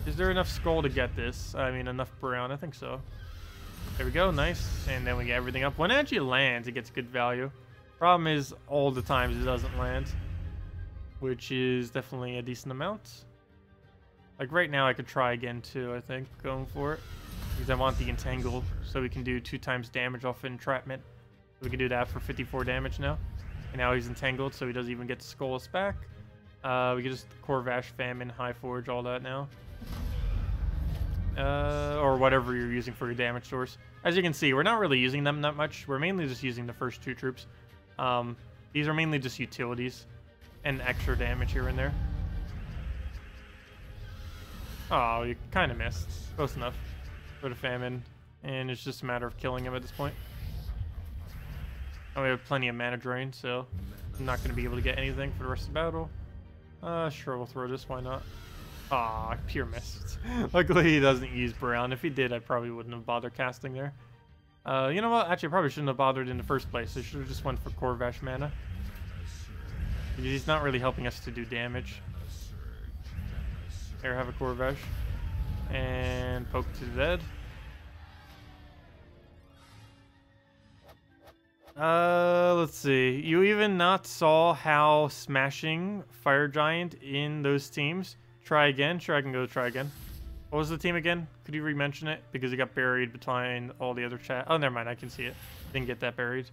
Is there enough skull to get this? I mean, enough brown? I think so. There we go. Nice. And then we get everything up. When it actually lands, it gets good value. Problem is, all the times it doesn't land, which is definitely a decent amount. Like right now, I could try again too, I think, going for it. Because I want the entangle so we can do 2 times damage off entrapment We can do that for 54 damage now. And now he's entangled, so he doesn't even get to skull us back. We can just Corvash, Famine, High Forge, all that now. Or whatever you're using for your damage source. As you can see, we're not really using them that much. We're mainly just using the first 2 troops. These are mainly just utilities and extra damage here and there. Oh, you kind of missed. Close enough. Go to Famine, and it's just a matter of killing him at this point. And we have plenty of mana drain, so I'm not going to be able to get anything for the rest of the battle. Sure, we'll throw this. Why not? Ah, pure missed. Luckily, he doesn't use Brown. If he did, I probably wouldn't have bothered casting there. You know what? Actually, I probably shouldn't have bothered in the first place. I should have just went for Corvash mana. Because he's not really helping us to do damage. Here, have a Corvash. And poke to the dead. Let's see. You even not saw how smashing Fire Giant in those teams. Try again. Sure, I can go try again. What was the team again? Could you re-mention it? Because it got buried between all the other chat. Oh, never mind. I can see it. Didn't get that buried.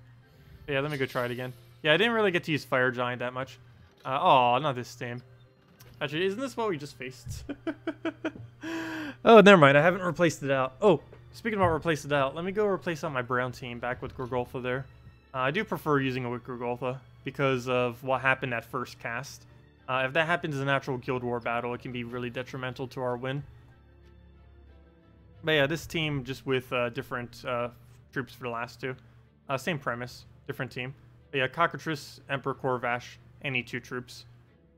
Yeah, let me go try it again. Yeah, I didn't really get to use Fire Giant that much. Oh, not this team. Actually, isn't this what we just faced? Oh, never mind. I haven't replaced it out. Oh, speaking about replace it out, let me go replace out my brown team back with Gorgolfa there. I do prefer using it with Gorgolfa because of what happened at first cast. If that happens in an actual Guild War battle, it can be really detrimental to our win. But yeah, this team just with different troops for the last 2. Same premise, different team. But yeah, Cockatrice, Emperor Corvash, any 2 troops.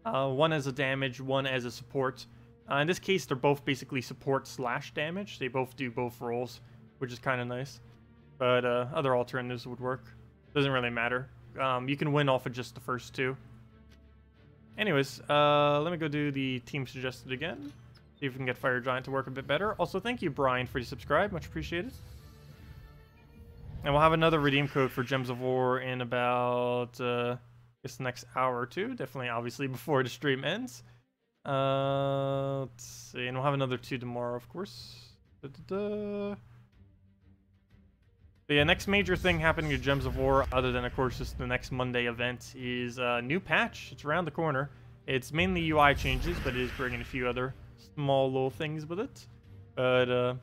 One as a damage, one as a support. In this case, they're both basically support / damage. They both do both roles, which is kind of nice. But other alternatives would work. Doesn't really matter. You can win off of just the first 2. Anyways, let me go do the team suggested again. See if we can get Fire Giant to work a bit better. Also, thank you, Brian, for the subscribe. Much appreciated. And we'll have another redeem code for Gems of War in about, I guess, the next hour or 2. Definitely, obviously, before the stream ends. Let's see. And we'll have another 2 tomorrow, of course. But yeah, next major thing happening to Gems of War, other than, of course, just the next Monday event, is a new patch. It's around the corner. It's mainly UI changes, but it is bringing a few other small little things with it. But,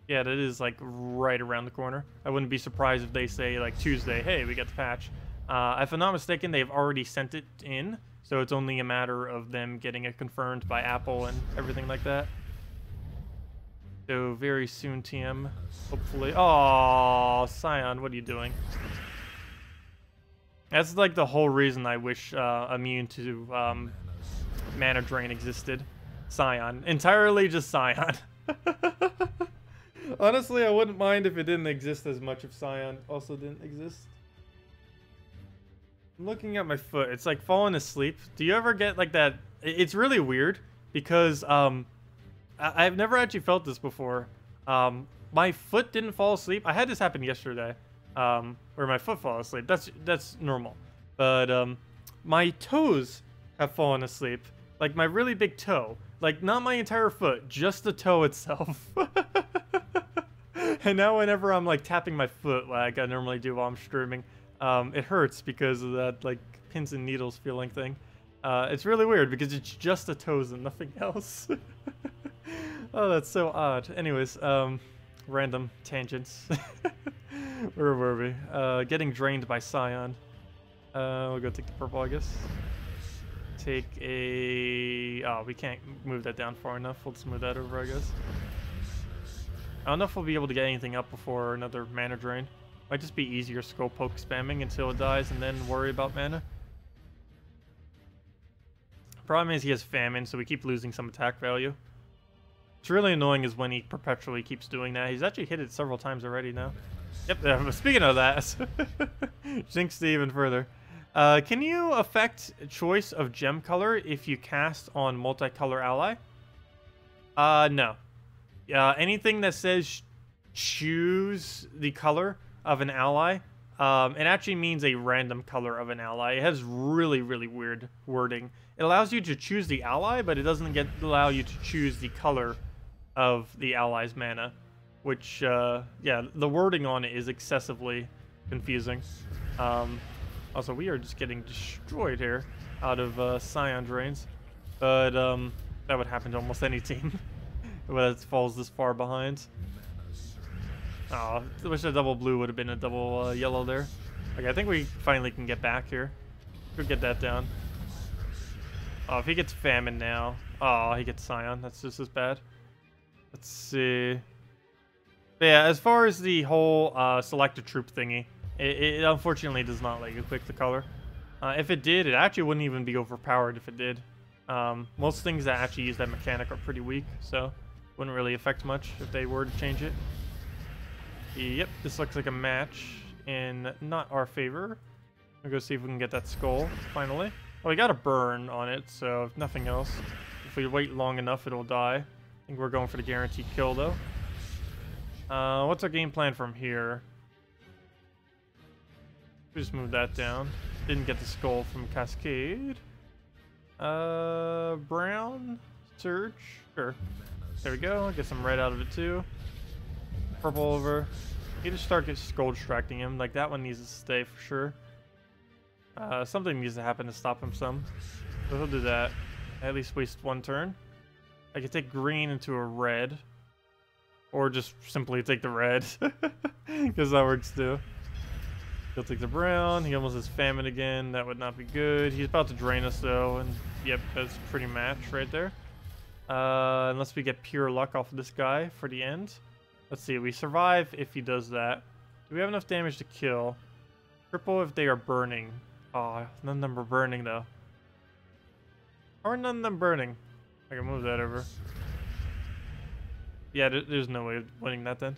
yeah, that is, like, right around the corner. I wouldn't be surprised if they say, like, Tuesday, hey, we got the patch. If I'm not mistaken, they've already sent it in, so it's only a matter of them getting it confirmed by Apple and everything like that. So very soon, TM, hopefully. Oh, Scion, what are you doing? That's like the whole reason I wish immune to mana drain existed. Scion, entirely just Scion. Honestly, I wouldn't mind if it didn't exist as much if Scion also didn't exist. I'm looking at my foot. It's like falling asleep. Do you ever get like that? It's really weird because I've never actually felt this before. My foot didn't fall asleep. I had this happen yesterday, where my foot fell asleep. That's normal. But my toes have fallen asleep. Like my really big toe. Like not my entire foot, just the toe itself. And now whenever I'm like tapping my foot like I normally do while I'm streaming, it hurts because of that like pins and needles feeling thing. It's really weird because it's just the toes and nothing else. Oh, that's so odd. Anyways, random tangents. Where were we? Getting drained by Scion. We'll go take the purple, I guess. Take a... Oh, we can't move that down far enough. We'll just move that over, I guess. I don't know if we'll be able to get anything up before another mana drain. Might just be easier skull poke spamming until it dies and then worry about mana. Problem is he has Famine, so we keep losing some attack value. What's really annoying is when he perpetually keeps doing that. He's actually hit it several times already now. Yep, speaking of that, jinxed it even further. Can you affect choice of gem color if you cast on multicolor ally? No. Anything that says choose the color of an ally, it actually means a random color of an ally. It has really, really weird wording. It allows you to choose the ally, but it doesn't allow you to choose the color of the ally's mana, which, yeah, the wording on it is excessively confusing. Also, we are just getting destroyed here out of Scion drains. But that would happen to almost any team that falls this far behind. Oh, I wish a double blue would have been a double yellow there. Okay, I think we finally can get back here. We'll get that down. Oh, if he gets Famine now. Oh, he gets Scion. That's just as bad. Let's see. But yeah, as far as the whole select a troop thingy, it unfortunately does not let you click the color. If it did, it actually wouldn't even be overpowered if it did. Most things that actually use that mechanic are pretty weak, so wouldn't really affect much if they were to change it. Yep, this looks like a match in not our favor. We'll go see if we can get that skull, finally. Well, we got a burn on it, so if nothing else, if we wait long enough, it'll die. I think we're going for the guaranteed kill, though. What's our game plan from here? We just moved that down. Didn't get the skull from Cascade. Brown? Surge? Sure. There we go. Get some red out of it, too. Purple over. Need to start skull distracting him. Like, that one needs to stay for sure. Something needs to happen to stop him some. So he'll do that. At least waste one turn. I could take green into a red. Or just simply take the red. Because that works too. He'll take the brown. He almost has Famine again. That would not be good. He's about to drain us though. And yep, that's pretty match right there. Unless we get pure luck off of this guy for the end. Let's see. We survive if he does that. Do we have enough damage to kill? Triple if they are burning. Oh, none of them are burning though. Or none of them burning. I can move that over. Yeah, there's no way of winning that then.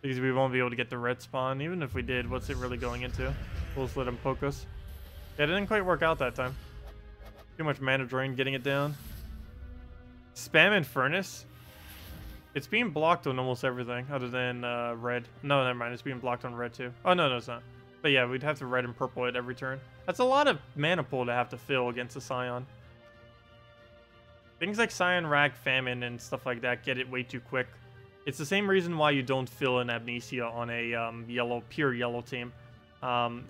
Because we won't be able to get the red spawn. Even if we did, what's it really going into? We'll just let him poke us. Yeah, it didn't quite work out that time. Too much mana drain getting it down. Spam and Furnace. It's being blocked on almost everything other than red. No, never mind. It's being blocked on red too. Oh, no, it's not. But yeah, we'd have to red and purple it every turn. That's a lot of mana pool to have to fill against a Scion. Things like Scion, Rag, Famine, and stuff like that get it way too quick. It's the same reason why you don't fill an Amnesia on a pure yellow team.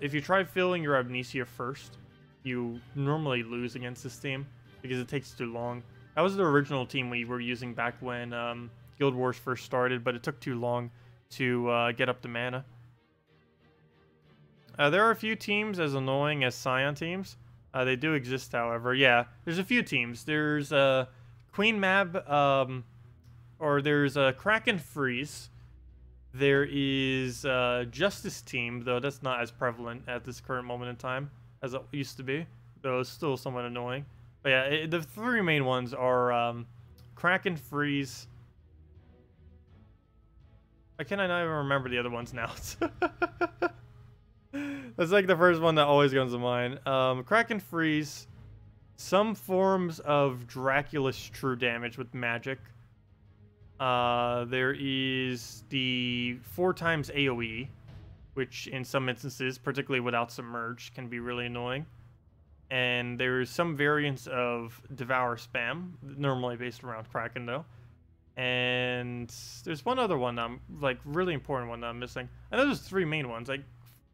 If you try filling your Amnesia first, you normally lose against this team because it takes too long. That was the original team we were using back when Guild Wars first started, but it took too long to get up the mana. There are a few teams as annoying as Scion teams. They do exist, however. Yeah, there's a few teams. There's Queen Mab, or there's Kraken Freeze. There is Justice Team, though that's not as prevalent at this current moment in time as it used to be, though it's still somewhat annoying. But yeah, the three main ones are Kraken Freeze. Why can't I not even remember the other ones now? That's like the first one that always comes to mind. Kraken Freeze, some forms of Dracula's True Damage with magic. There is the 4x AoE, which in some instances, particularly without Submerge, can be really annoying. And there's some variants of Devour Spam, normally based around Kraken though. And there's one other one, like really important one that I'm missing. I know there's three main ones. Like,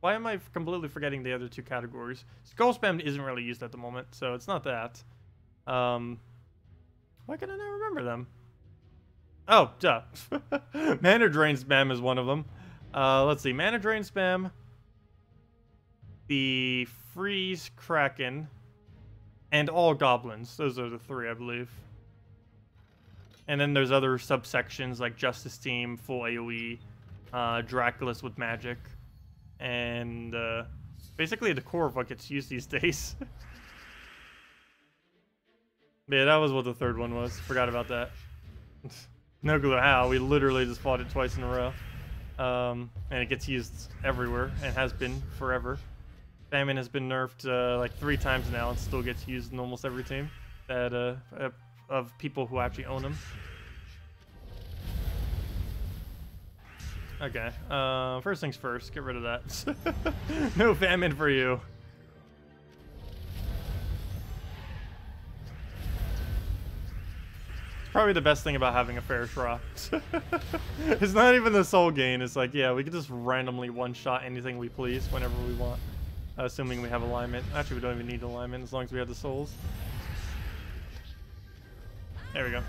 why am I completely forgetting the other two categories? Skull Spam isn't really used at the moment, so it's not that. Why can I not remember them? Oh, duh. Mana Drain Spam is one of them. Let's see. Mana Drain Spam. The Freeze Kraken. And all Goblins. Those are the three, I believe. And then there's other subsections like Justice Team, full AoE, Dracula's with magic. And basically the core of what gets used these days. Yeah, that was what the third one was. Forgot about that. No clue how. We literally just fought it twice in a row. And it gets used everywhere and has been forever. Famine has been nerfed like 3 times now and still gets used in almost every team that of people who actually own them. Okay, first things first, get rid of that. No Famine for you. It's probably the best thing about having a fair draw. It's not even the soul gain. It's like, yeah, we can just randomly one-shot anything we please whenever we want. Assuming we have alignment. Actually, we don't even need alignment as long as we have the souls. There we go.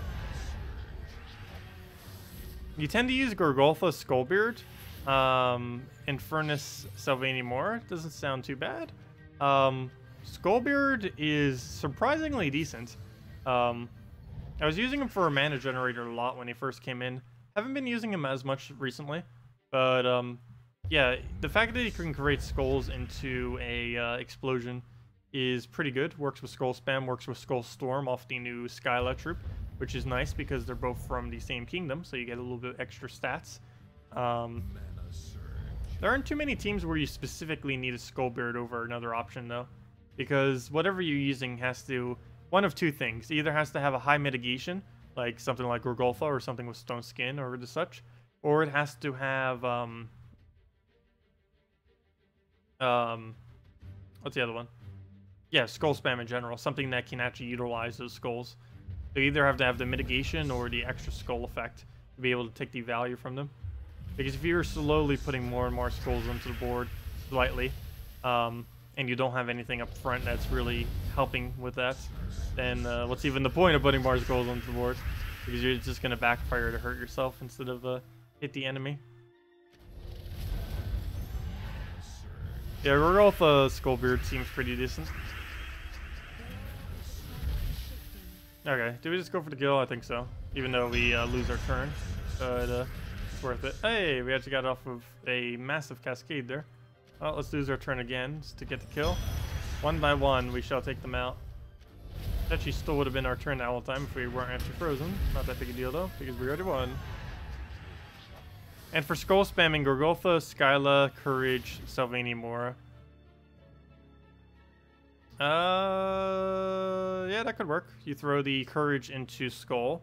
You tend to use Gorgolfa Skullbeard. Infernus Sylvania Moore. Doesn't sound too bad. Skullbeard is surprisingly decent. I was using him for a mana generator a lot when he first came in. Haven't been using him as much recently. But, yeah, the fact that he can create skulls into a explosion is pretty good. Works with Skull Spam, works with Skull Storm off the new Skyla troop, which is nice because they're both from the same kingdom, so you get a little bit extra stats. There aren't too many teams where you specifically need a Skullbeard over another option, though, because whatever you're using has to, one of two things. It either has to have a high mitigation, like something like Gorgolfa or something with Stone Skin or the such, or it has to have, what's the other one? Yeah, Skull Spam in general, something that can actually utilize those skulls. So you either have to have the mitigation or the extra skull effect to be able to take the value from them. Because if you're slowly putting more and more skulls onto the board, slightly, and you don't have anything up front that's really helping with that, then what's even the point of putting more skulls onto the board? Because you're just going to backfire to hurt yourself instead of hit the enemy. Yeah, Gorgolfa Skullbeard seems pretty decent. Okay, do we just go for the kill? I think so. Even though we lose our turn. But it's worth it. Hey, we actually got off of a massive cascade there. Well, let's lose our turn again just to get the kill. One by one, we shall take them out. Actually still would have been our turn the whole time if we weren't actually frozen. Not that big a deal though, because we already won. And for skull spamming, Gorgolfa, Skyla, Courage, Sylvania Mora. Yeah, that could work. You throw the Courage into Skull,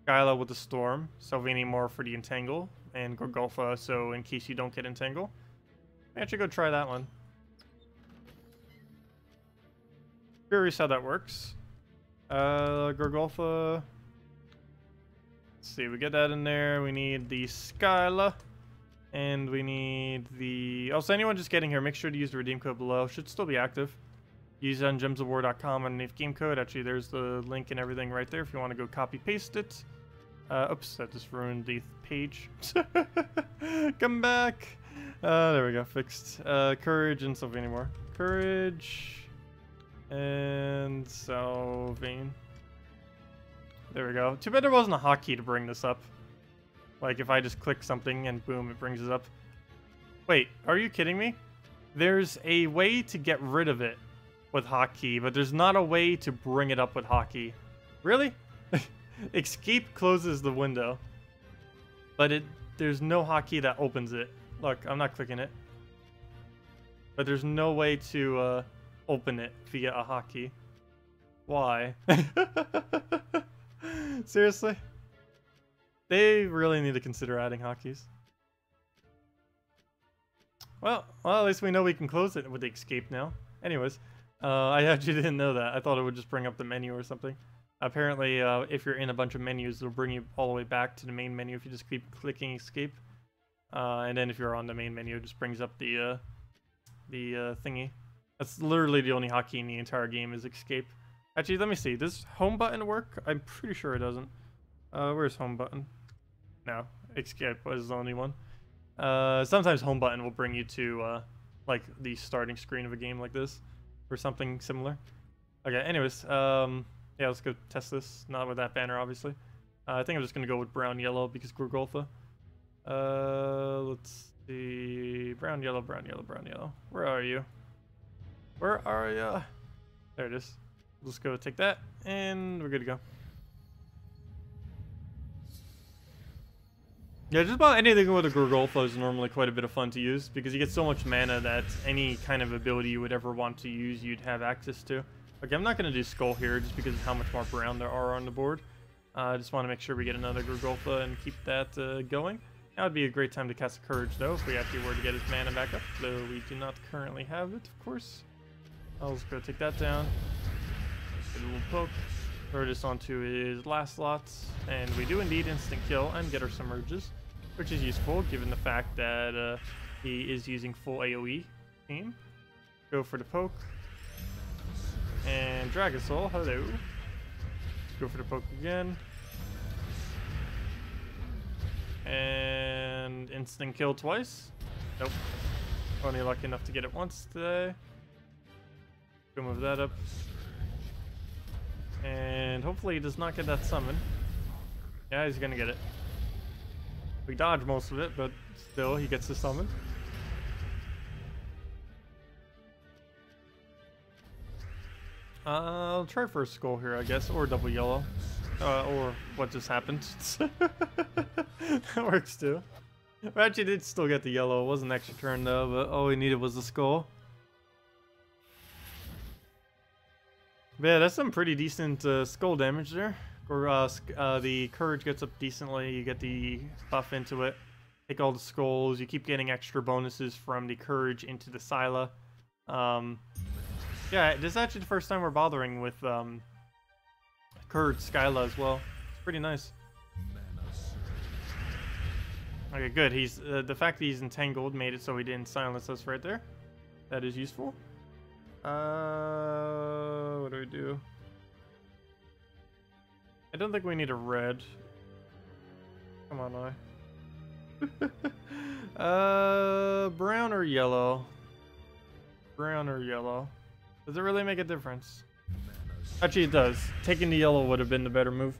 Skyla with the Storm, Sylvania Mora for the Entangle, and Gorgolfa so in case you don't get Entangle. Actually go try that one. Curious how that works. Gorgolfa. Let's see, we get that in there. We need the Skyla. And we need the... Also, anyone just getting here, make sure to use the redeem code below. Should still be active. Use it on gemsofwar.com underneath game code. Actually, there's the link and everything right there if you want to go copy paste it. Oops, that just ruined the page. Come back. There we go, fixed. Courage and Sylvania Moore. Courage and Sylvania. There we go. Too bad there wasn't a hotkey to bring this up. Like if I just click something and boom, it brings it up. Wait, are you kidding me? There's a way to get rid of it with hotkey, but there's not a way to bring it up with hotkey. Really? Escape closes the window, but there's no hotkey that opens it. Look, I'm not clicking it, but there's no way to open it via a hotkey. Why? Seriously? They really need to consider adding hotkeys. Well, at least we know we can close it with the escape now. Anyways, I actually didn't know that. I thought it would just bring up the menu or something. Apparently, if you're in a bunch of menus, it'll bring you all the way back to the main menu if you just keep clicking escape. And then if you're on the main menu, it just brings up the thingy. That's literally the only hotkey in the entire game is escape. Actually, let me see. Does home button work? I'm pretty sure it doesn't. Where's home button? No, escape was the only one. Sometimes home button will bring you to like the starting screen of a game like this or something similar. Okay, anyways, yeah, let's go test this. Not with that banner, obviously. I think I'm just gonna go with brown yellow because Gorgolfa. Let's see. Brown yellow, brown yellow, brown yellow. Where are you? Where are ya? There it is. Let's go take that, and we're good to go. Yeah, just about anything with a Gorgolfa is normally quite a bit of fun to use because you get so much mana that any kind of ability you would ever want to use, you'd have access to. Okay, I'm not going to do Skull here just because of how much more brown there are on the board. I just want to make sure we get another Gorgolfa and keep that going. That would be a great time to cast a Courage, though, if we actually were to get his mana back up, though we do not currently have it, of course. I'll just go take that down. Get a little poke. Throw this onto his last slots, and we do indeed instant kill and get our submerges, which is useful given the fact that he is using full AoE team. Go for the poke. And Dragon Soul, hello. Go for the poke again. And instant kill twice. Nope. Only lucky enough to get it once today. Go move that up. And hopefully he does not get that summon. Yeah, he's gonna get it. We dodge most of it, but still he gets the summon. I'll try for a skull here, I guess, or double yellow. Or what just happened. That works too. We actually did still get the yellow. It was an extra turn though, but all we needed was the skull. But yeah, that's some pretty decent skull damage there. Or the courage gets up decently. You get the buff into it. Take all the skulls. You keep getting extra bonuses from the courage into the Scylla. Yeah, this is actually the first time we're bothering with courage Scylla as well. It's pretty nice. Okay, good. He's the fact that he's entangled made it so he didn't silence us right there. That is useful. What do we do? I don't think we need a red. Come on, brown or yellow? Brown or yellow? Does it really make a difference? Actually, it does. Taking the yellow would have been the better move.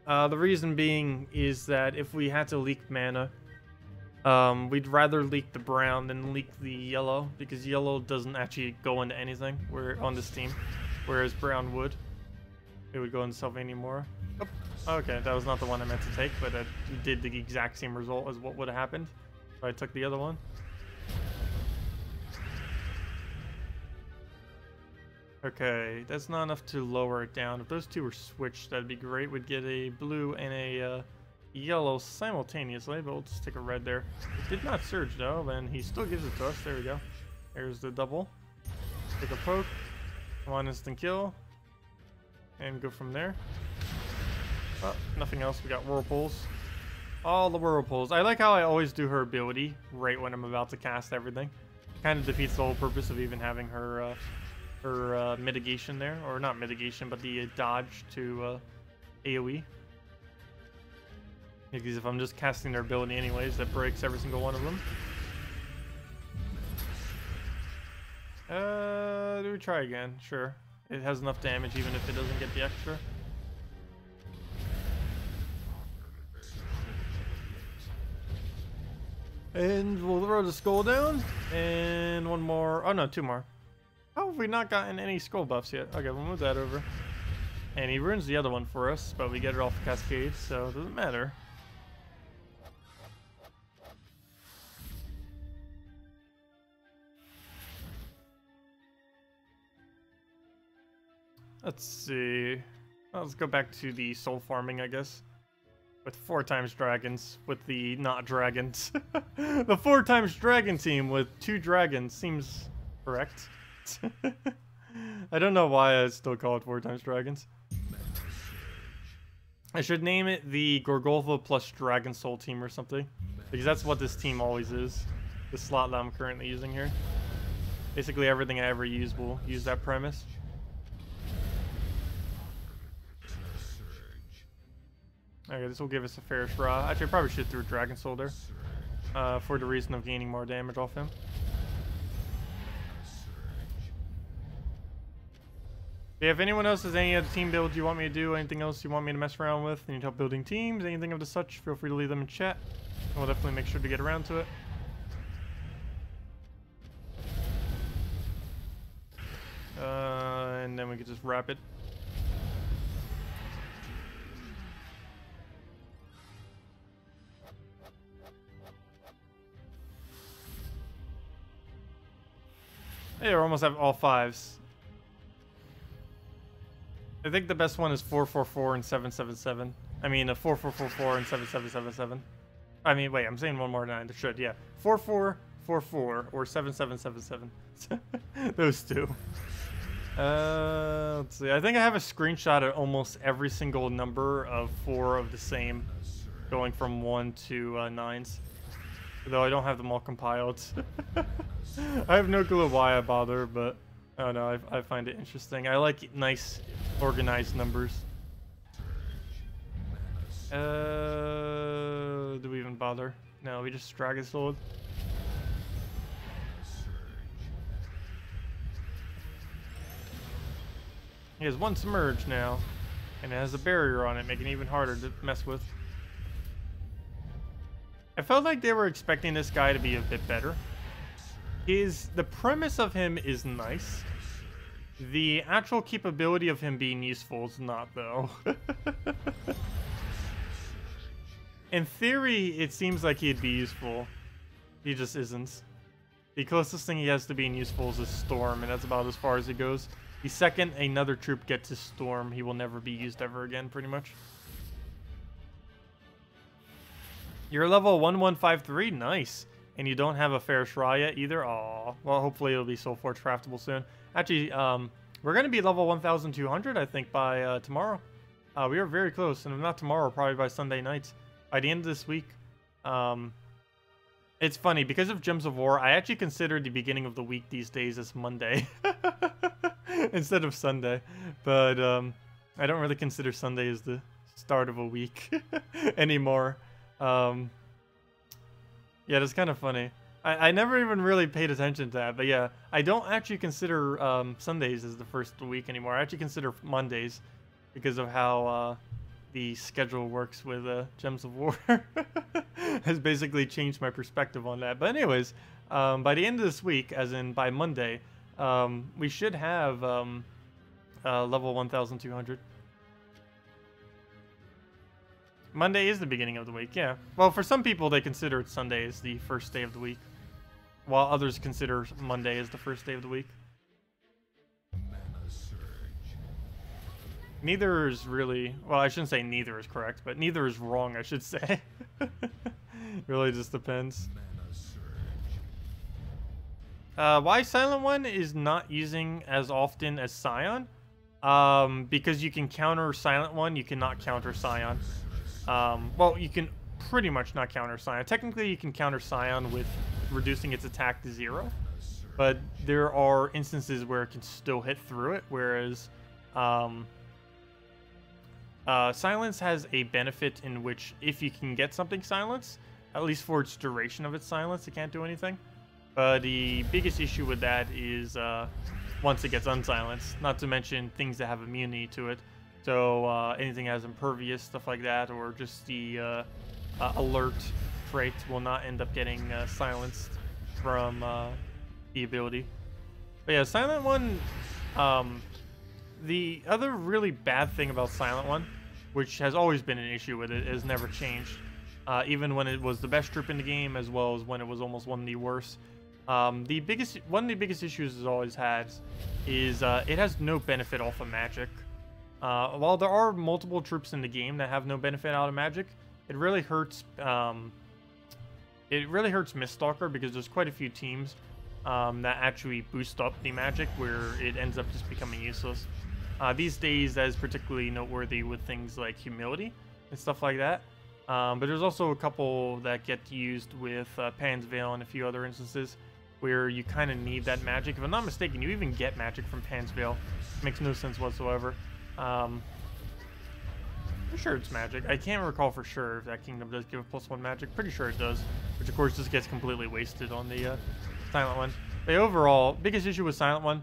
The reason being is that if we had to leak mana, we'd rather leak the brown than leak the yellow, because yellow doesn't actually go into anything on this team, whereas brown would. It would go into Sylvania more. Oh, okay, that was not the one I meant to take, but it did the exact same result as what would have happened if I took the other one. Okay, that's not enough to lower it down. If those two were switched, that'd be great. We'd get a blue and a yellow simultaneously, but we'll just take a red there. It did not surge though, and he still gives it to us. There we go. There's the double. Take a poke. Come on, instant kill. And go from there. Oh, nothing else. We got whirlpools. All the whirlpools. I like how I always do her ability right when I'm about to cast everything. Kind of defeats the whole purpose of even having her mitigation there, or not mitigation, but the dodge to AoE. Because if I'm just casting their ability anyways, that breaks every single one of them. Do we try again? Sure. It has enough damage even if it doesn't get the extra. And we'll throw the skull down. And one more. Oh no, two more. How have we not gotten any skull buffs yet? Okay, we'll move that over. And he ruins the other one for us, but we get it off the cascade, so it doesn't matter. Let's see. Well, let's go back to the soul farming, I guess. With 4 times dragons, with the not dragons. The 4 times dragon team with 2 dragons seems correct. I don't know why I still call it 4 times dragons. I should name it the Gorgolva plus Dragon Soul team or something, because that's what this team always is. The slot that I'm currently using here. Basically everything I ever use will use that premise. Okay, this will give us a fair draw. Actually, I probably should throw Dragon Soul there, for the reason of gaining more damage off him. Yeah, if anyone else has any other team builds you want me to do, anything else you want me to mess around with, need help building teams, anything of the such, feel free to leave them in chat. And we'll definitely make sure to get around to it. And then we can just wrap it. Hey, we almost have all 5s. I think the best one is 444 and 777. I mean, a 4444 and 7777. I mean, wait, I'm saying one more than I should. Yeah, 4444 or 7777. Those two. Let's see. I think I have a screenshot of almost every single number of 4 of the same, going from 1 to 9s. Though I don't have them all compiled. I have no clue why I bother, but I don't know. I find it interesting. I like nice, organized numbers. Do we even bother? No, we just drag his sword. He has 1 submerge now, and it has a barrier on it, making it even harder to mess with. I felt like they were expecting this guy to be a bit better. The premise of him is nice. The actual capability of him being useful is not, though. In theory, it seems like he'd be useful. He just isn't. The closest thing he has to being useful is a storm, and that's about as far as it goes. The second another troop gets a storm, he will never be used ever again, pretty much. You're level 1153, nice. And you don't have a fair Shra yet either? Aw. Well, hopefully it'll be Soul Forge craftable soon. Actually, we're going to be level 1200, I think, by tomorrow. We are very close, and if not tomorrow, probably by Sunday night. By the end of this week. It's funny, because of Gems of War, I actually consider the beginning of the week these days as Monday. Instead of Sunday. But I don't really consider Sunday as the start of a week anymore. Yeah, that's kind of funny. I never even really paid attention to that, but yeah, I don't actually consider Sundays as the first week anymore. I actually consider Mondays because of how the schedule works with Gems of War. Has basically changed my perspective on that. But anyways, by the end of this week, as in by Monday, we should have level 1200. Monday is the beginning of the week, yeah. Well, for some people, they consider it Sunday as the first day of the week, while others consider Monday as the first day of the week. Neither is really... Well, I shouldn't say neither is correct, but neither is wrong, I should say. Really just depends. Why Silent One is not using as often as Scion? Because you can counter Silent One, you cannot counter Scion. Well, you can pretty much not counter Scion. Technically, you can counter Scion with reducing its attack to 0. But there are instances where it can still hit through it, whereas Silence has a benefit in which if you can get something silenced, at least for its duration of its silence, it can't do anything. But the biggest issue with that is once it gets unsilenced, not to mention things that have immunity to it. So anything that has impervious, stuff like that, or just the alert trait will not end up getting silenced from the ability. But yeah, Silent One, the other really bad thing about Silent One, which has always been an issue with it, has never changed. Even when it was the best troop in the game, as well as when it was almost one of the worst. One of the biggest issues it's always had is it has no benefit off of magic. While there are multiple troops in the game that have no benefit out of magic, it really hurts. It really hurts Miststalker because there's quite a few teams that actually boost up the magic where it ends up just becoming useless. These days, that is particularly noteworthy with things like Humility and stuff like that. But there's also a couple that get used with Pan's Veil and a few other instances where you kind of need that magic. If I'm not mistaken, you even get magic from Pan's Veil. Makes no sense whatsoever. I'm sure it's magic. I can't recall for sure if that kingdom does give a +1 magic. Pretty sure it does, which of course just gets completely wasted on the Silent One. But overall, biggest issue with Silent One,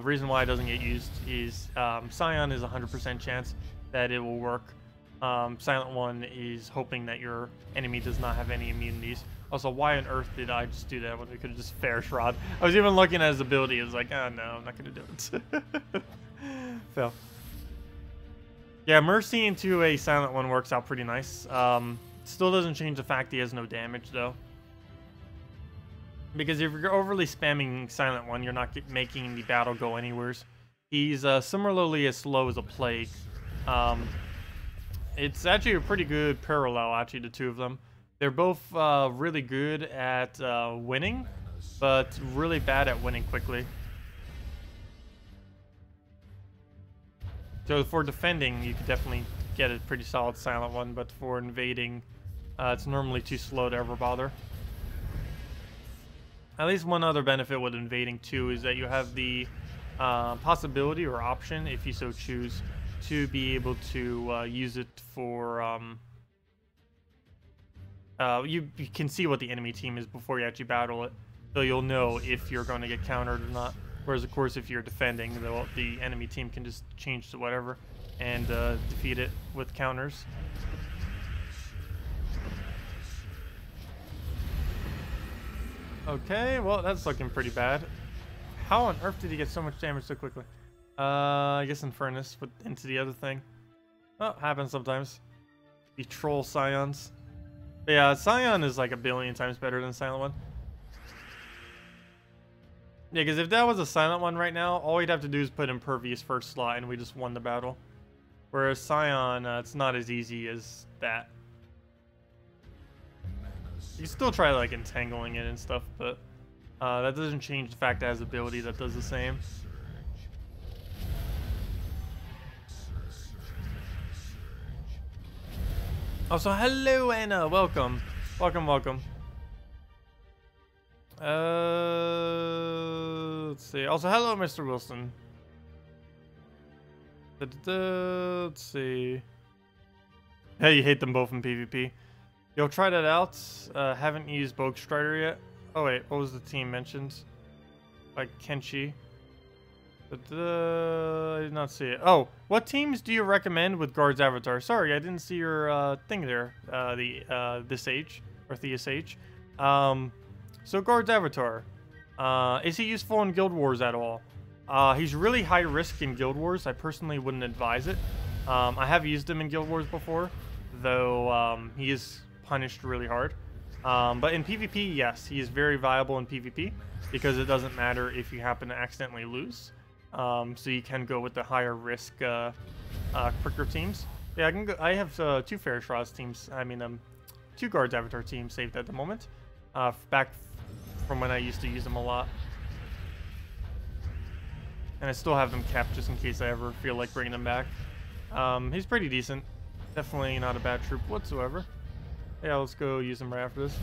reason why it doesn't get used is Scion is 100% chance that it will work. Silent One is hoping that your enemy does not have any immunities. Also, why on earth did I just do that when we could have just Fair Shroud? I was even looking at his ability. It was like, oh no, I'm not going to do it. Fail. Yeah, Mercy into a Silent One works out pretty nice. Still doesn't change the fact he has no damage, though. Because if you're overly spamming Silent One, you're not making the battle go anywhere. He's similarly as slow as a Plague. It's actually a pretty good parallel, actually, the two of them. They're both really good at winning, but really bad at winning quickly. So for defending, you could definitely get a pretty solid silent one, but for invading, it's normally too slow to ever bother. At least one other benefit with invading too is that you have the possibility or option, if you so choose, to be able to use it for you can see what the enemy team is before you actually battle it, so you'll know if you're going to get countered or not. Whereas of course if you're defending, the enemy team can just change to whatever and defeat it with counters. Okay, well that's looking pretty bad. How on earth did he get so much damage so quickly? I guess Infernus put into the other thing. Oh, happens sometimes. The troll scions. But yeah, Scion is like a billion times better than Silent One. Yeah, because if that was a Silent One right now, all we'd have to do is put Impervious first slot and we just won the battle. Whereas Scion, it's not as easy as that. You can still try like entangling it and stuff, but that doesn't change the fact that it has ability that does the same. Also, hello Anna, welcome. Welcome. Let's see. Also, hello Mr. Wilson. Let's see. Hey, you hate them both in PvP. Yo, try that out. Haven't used Bogue Strider yet. Oh wait, what was the team mentioned? Like Kenshi. I did not see it. Oh, what teams do you recommend with Guard's Avatar? Sorry, I didn't see your thing there. This age or Theus Age. So Guard's Avatar. Is he useful in Guild Wars at all? He's really high risk in Guild Wars. I personally wouldn't advise it. I have used him in Guild Wars before, though he is punished really hard. But in PvP, yes, he is very viable in PvP because it doesn't matter if you happen to accidentally lose. So you can go with the higher risk quicker teams. Yeah, I can go. I have two Ferishraz teams. I mean, two Guards Avatar teams saved at the moment. Back from when I used to use them a lot. And I still have them kept just in case I ever feel like bringing them back. He's pretty decent. Definitely not a bad troop whatsoever. Yeah, let's go use him right after this.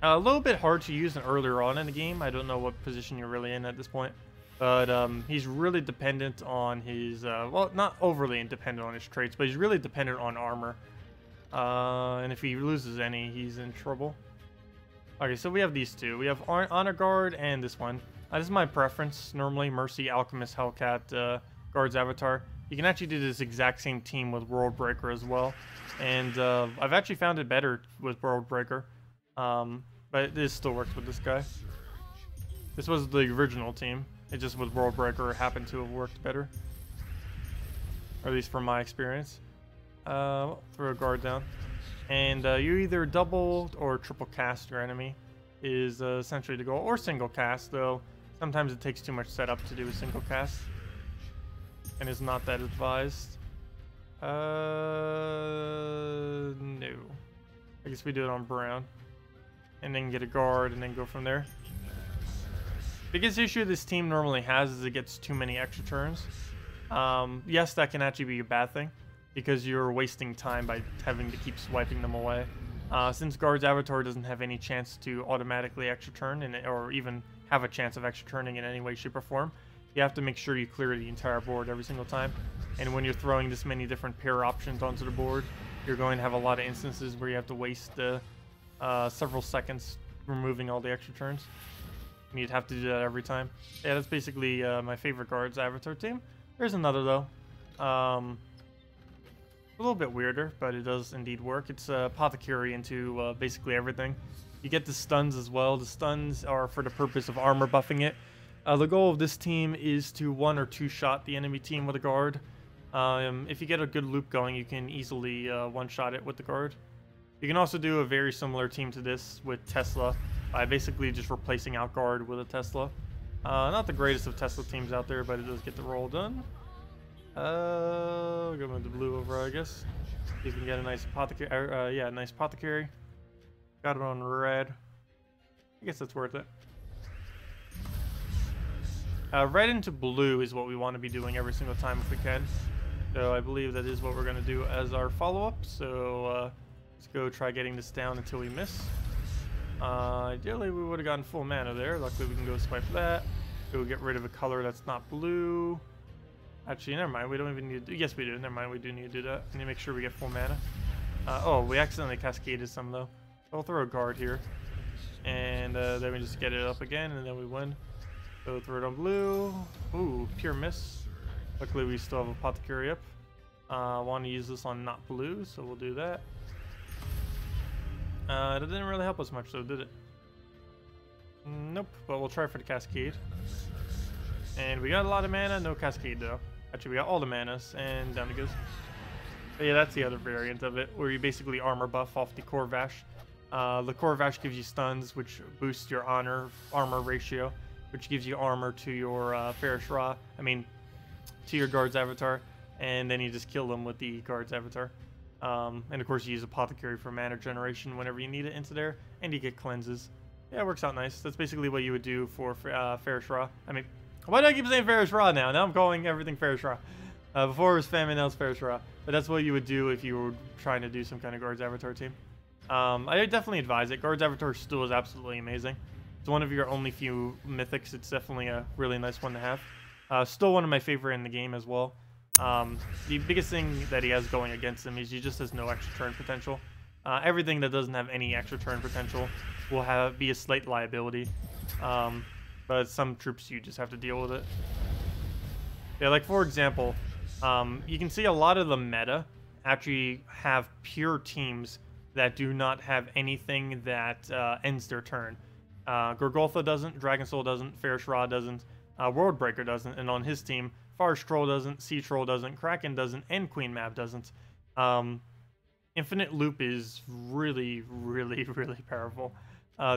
A little bit hard to use earlier on in the game. I don't know what position you're really in at this point. But he's really dependent on his... well, not overly dependent on his traits, but he's really dependent on armor. And if he loses any, he's in trouble. Okay, so we have these two. We have Honor Guard and this one. This is my preference. Normally, Mercy, Alchemist, Hellcat, Guard's Avatar. You can actually do this exact same team with World Breaker as well. And I've actually found it better with World Breaker. But this still works with this guy. This was the original team. It just with World Breaker happened to have worked better. Or at least from my experience. Throw a guard down. And you either double or triple cast your enemy is essentially the goal. Or single cast, though. Sometimes it takes too much setup to do a single cast. And is not that advised. No. I guess we do it on Brown. And then get a guard and then go from there. Biggest issue this team normally has is it gets too many extra turns. Yes, that can actually be a bad thing because you're wasting time by having to keep swiping them away. Since Guard's Avatar doesn't have any chance to automatically extra turn or even have a chance of extra turning in any way, shape, or form, you have to make sure you clear the entire board every single time. And when you're throwing this many different pair options onto the board, you're going to have a lot of instances where you have to waste several seconds removing all the extra turns. And you'd have to do that every time. Yeah, that's basically my favorite Guards Avatar team. There's another though. A little bit weirder, but it does indeed work. It's Apothecary into basically everything. You get the stuns as well. The stuns are for the purpose of armor buffing it. The goal of this team is to 1 or 2 shot the enemy team with a guard. If you get a good loop going, you can easily one-shot it with the guard. You can also do a very similar team to this with Tesla, by basically just replacing out guard with a Tesla. Not the greatest of Tesla teams out there, but it does get the roll done. Go with the blue over, I guess. You can get a nice apothecary. Yeah, nice apothecary. Got it on red. I guess that's worth it. Red into blue is what we want to be doing every single time if we can. So I believe that is what we're going to do as our follow-up. So let's go try getting this down until we miss. Ideally, we would have gotten full mana there. Luckily, we can go swipe that. Go get rid of a color that's not blue. Actually, never mind. We don't even need to do... Yes, we do. Never mind. We do need to do that. We need to make sure we get full mana. Oh, we accidentally cascaded some, though. So I'll throw a guard here. And then we just get it up again, and then we win. So throw it on blue. Ooh, pure miss. Luckily, we still have Apothecary up. Want to use this on not blue, so we'll do that. That didn't really help us much, though, did it? Nope, but we'll try for the Cascade. And we got a lot of mana, no Cascade, though. Actually, we got all the manas, and down it goes. But yeah, that's the other variant of it, where you basically armor buff off the Core Vash. The Core Vash gives you stuns, which boosts your armor ratio, which gives you armor to your to your guard's avatar, and then you just kill them with the guard's avatar. And of course you use Apothecary for mana generation whenever you need it into there, and you get cleanses. Yeah, it works out nice. That's basically what you would do for Fairish Ra. I mean, why do I keep saying Fairish Ra now? Now I'm calling everything Fairish Ra. Before it was Famine, now it's Fairish Ra. But that's what you would do if you were trying to do some kind of guard's avatar team. I definitely advise it. Guard's avatar still is absolutely amazing. It's one of your only few mythics. It's definitely a really nice one to have. Still one of my favorite in the game as well. The biggest thing that he has going against him is he just has no extra turn potential. Everything that doesn't have any extra turn potential will be a slight liability. But some troops you just have to deal with it. Yeah, like for example, you can see a lot of the meta actually have pure teams that do not have anything that ends their turn. Gorgoltha doesn't, Dragon Soul doesn't, Fairish Ra doesn't, Worldbreaker doesn't, and on his team, Forest Troll doesn't, Sea Troll doesn't, Kraken doesn't, and Queen Mab doesn't. Infinite Loop is really, really, really powerful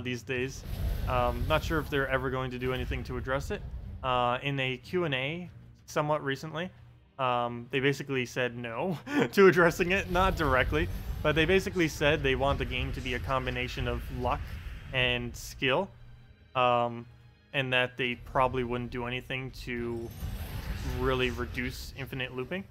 these days. Not sure if they're ever going to do anything to address it. In a Q&A somewhat recently, they basically said no to addressing it, not directly, but they basically said they want the game to be a combination of luck and skill, and that they probably wouldn't do anything to really reduce infinite looping.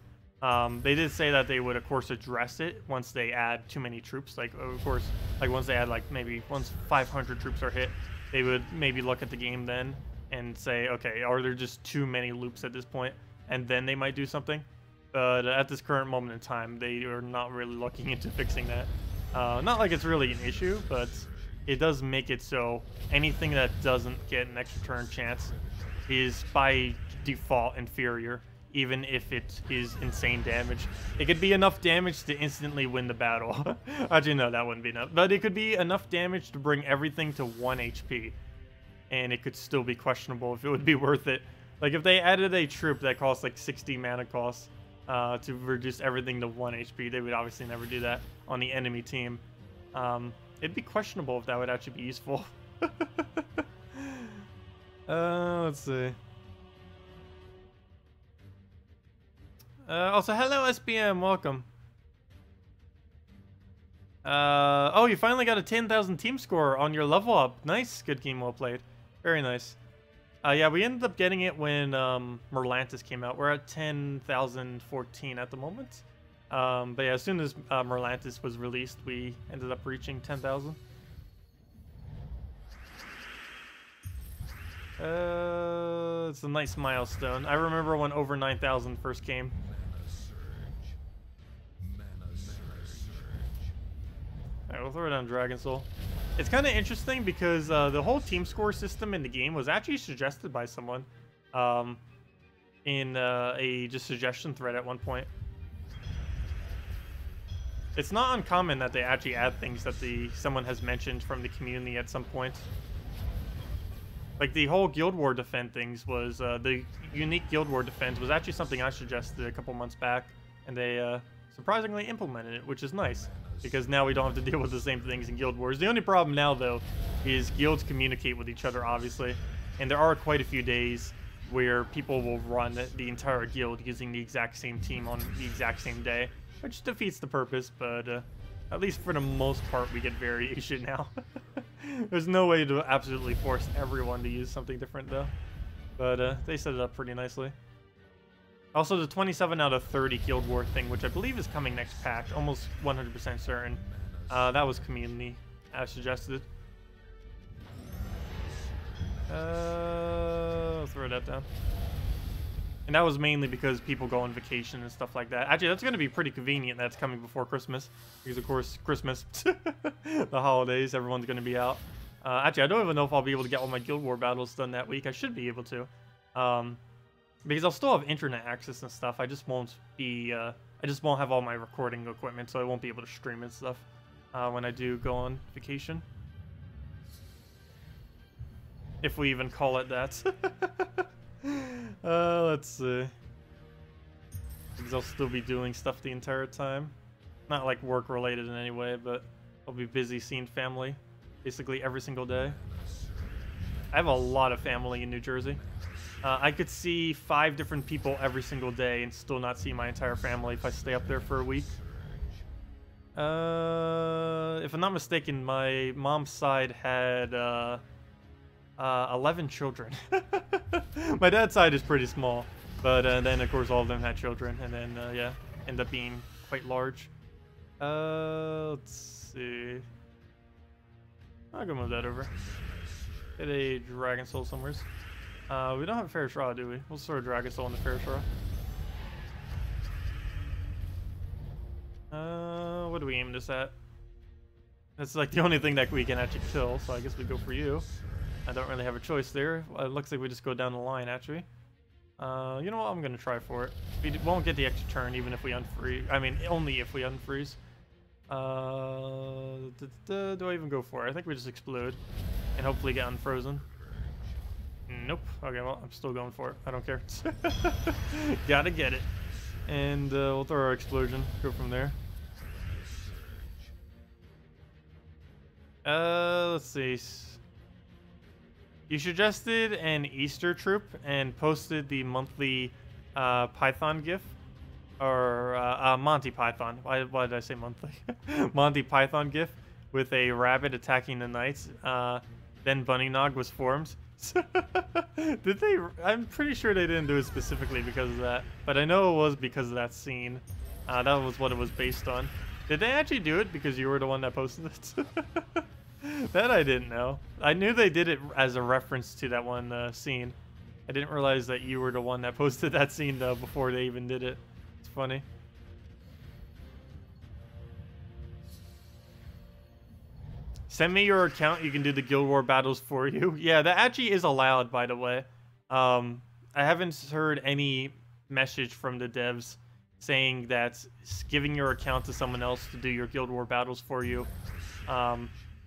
They did say that they would, of course, address it once they add too many troops. Like, of course, like once they add, like, maybe once 500 troops are hit, they would maybe look at the game then and say, okay, are there just too many loops at this point? And then they might do something. But at this current moment in time, they are not really looking into fixing that. Not like it's really an issue, but it does make it so anything that doesn't get an extra turn chance is by default inferior, even if it is insane damage. It could be enough damage to instantly win the battle. Actually, no, that wouldn't be enough. But it could be enough damage to bring everything to 1 HP. And it could still be questionable if it would be worth it. Like, if they added a troop that costs like 60 mana costs to reduce everything to 1 HP, they would obviously never do that on the enemy team. It'd be questionable if that would actually be useful. Let's see. Also, hello SBM, welcome. Oh, you finally got a 10,000 team score on your level up. Nice, good game, well played. Very nice. Yeah, we ended up getting it when Merlantis came out. We're at 10,014 at the moment. But yeah, as soon as Merlantis was released, we ended up reaching 10,000. It's a nice milestone. I remember when over 9,000 first came. Alright, we'll throw down Dragon Soul. It's kind of interesting because the whole team score system in the game was actually suggested by someone in a just suggestion thread at one point. It's not uncommon that they actually add things that someone has mentioned from the community at some point. Like the whole Guild War defend things was the unique Guild War defense was actually something I suggested a couple months back, and they surprisingly implemented it, which is nice. Because now we don't have to deal with the same things in Guild Wars. The only problem now, though, is guilds communicate with each other, obviously. And there are quite a few days where people will run the entire guild using the exact same team on the exact same day, which defeats the purpose, but at least for the most part, we get variation now. There's no way to absolutely force everyone to use something different, though. But they set it up pretty nicely. Also, the 27 out of 30 Guild War thing, which I believe is coming next patch, almost 100% certain. That was community as suggested. I'll throw that down. And that was mainly because people go on vacation and stuff like that. Actually, that's going to be pretty convenient that's coming before Christmas. Because, of course, Christmas, the holidays, everyone's going to be out. Actually, I don't even know if I'll be able to get all my Guild War battles done that week. I should be able to. Because I'll still have internet access and stuff. I just won't be, I just won't have all my recording equipment, so I won't be able to stream and stuff when I do go on vacation. If we even call it that. Let's see. Because I'll still be doing stuff the entire time. Not like work related in any way, but I'll be busy seeing family basically every single day. I have a lot of family in New Jersey. I could see 5 different people every single day and still not see my entire family if I stay up there for a week. If I'm not mistaken, my mom's side had 11 children. My dad's side is pretty small, but then of course all of them had children, and then yeah, end up being quite large. Let's see. I'll go move that over. Get a Dragon Soul somewhere. We don't have a Fair Straw, do we? We'll throw a Dragon Soul in the Fair Straw. What do we aim this at? That's like the only thing that we can actually kill, so I guess we go for you. I don't really have a choice there. It looks like we just go down the line, actually. You know what? I'm gonna try for it. We won't get the extra turn even if we unfreeze. I mean, only if we unfreeze. Do I even go for it? I think we just explode and hopefully get unfrozen. Nope. Okay, well, I'm still going for it. I don't care. Gotta get it. And we'll throw our explosion. Go from there. Let's see. You suggested an Easter troop and posted the monthly Python GIF. Or Monty Python. Why did I say monthly? Monty Python GIF with a rabbit attacking the knights. Then Bunny Nog was formed. Did they? I'm pretty sure they didn't do it specifically because of that, but I know it was because of that scene. That was what it was based on. Did they actually do it because you were the one that posted it? That I didn't know. I knew they did it as a reference to that one scene. I didn't realize that you were the one that posted that scene though before they even did it. It's funny. Send me your account. You can do the Guild War battles for you. Yeah, that actually is allowed, by the way. I haven't heard any message from the devs saying that giving your account to someone else to do your Guild War battles for you.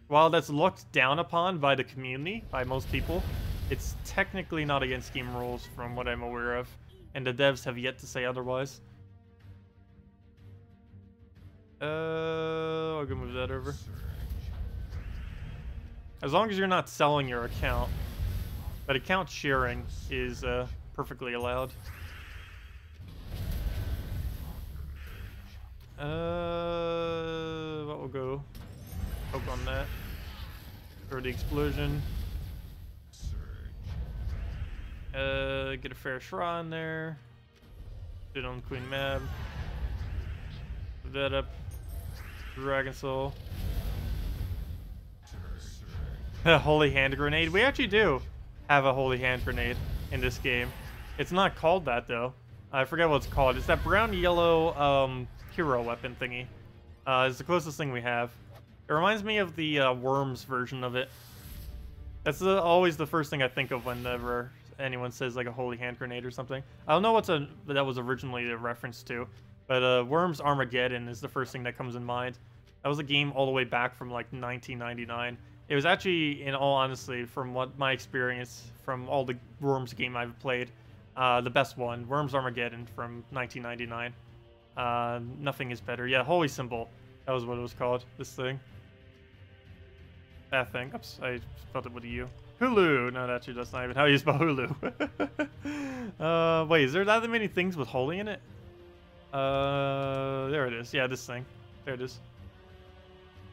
While that's looked down upon by the community, by most people, it's technically not against game rules from what I'm aware of. And the devs have yet to say otherwise. I'll go move that over. As long as you're not selling your account. But account sharing is perfectly allowed. What will go? Poke on that. Throw the explosion. Get a Fair Shra in there. Put it on Queen Mab. Put that up. Dragon Soul. A Holy Hand Grenade. We actually do have a Holy Hand Grenade in this game. It's not called that though. I forget what it's called. It's that brown-yellow hero weapon thingy. It's the closest thing we have. It reminds me of the Worms version of it. That's always the first thing I think of whenever anyone says like a Holy Hand Grenade or something. I don't know what that was originally a reference to, but Worms Armageddon is the first thing that comes in mind. That was a game all the way back from like 1999. It was actually, in all honesty, from what my experience from all the Worms game I've played, the best one, Worms Armageddon from 1999. Nothing is better. Yeah, Holy Symbol. That was what it was called. This thing. That thing. Oops, I spelled it with a U. Hulu. No, that's not even how you spell Hulu. Wait, is there that many things with holy in it? There it is. Yeah, this thing. There it is.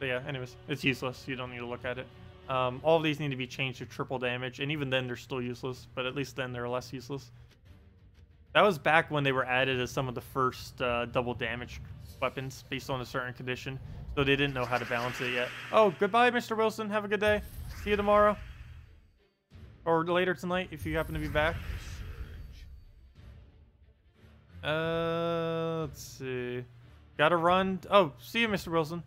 But yeah, anyways, it's useless. You don't need to look at it. All of these need to be changed to triple damage, and even then they're still useless, but at least then they're less useless. That was back when they were added as some of the first double damage weapons based on a certain condition, so they didn't know how to balance it yet. Oh, goodbye, Mr. Wilson. Have a good day. See you tomorrow. Or later tonight, if you happen to be back. Let's see. Gotta run. Oh, see you, Mr. Wilson.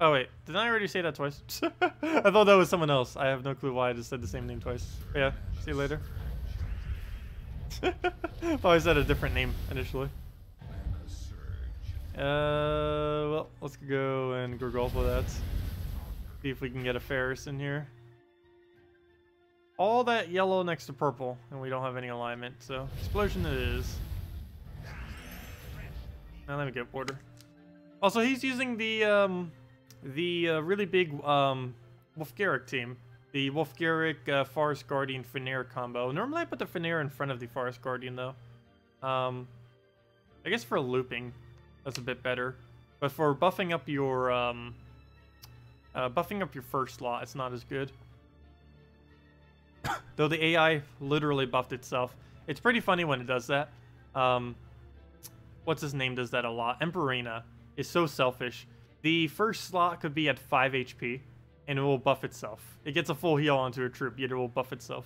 Oh, wait. Didn't I already say that twice? I thought that was someone else. I have no clue why I just said the same name twice. But yeah, see you later. Probably said a different name initially. Well, let's go and go golf with that. See if we can get a Ferris in here. All that yellow next to purple, and we don't have any alignment, so explosion it is. Now let me get water. Also, he's using the really big Wolf-Garrick team. The Wolf-Garrick Forest Guardian Fenrir combo. Normally I put the Fenrir in front of the Forest Guardian though. I guess for looping, that's a bit better. But for buffing up your first slot, it's not as good. Though the AI literally buffed itself. It's pretty funny when it does that. What's his name does that a lot. Emperina is so selfish. The first slot could be at 5 HP, and it will buff itself. It gets a full heal onto a troop, yet it will buff itself.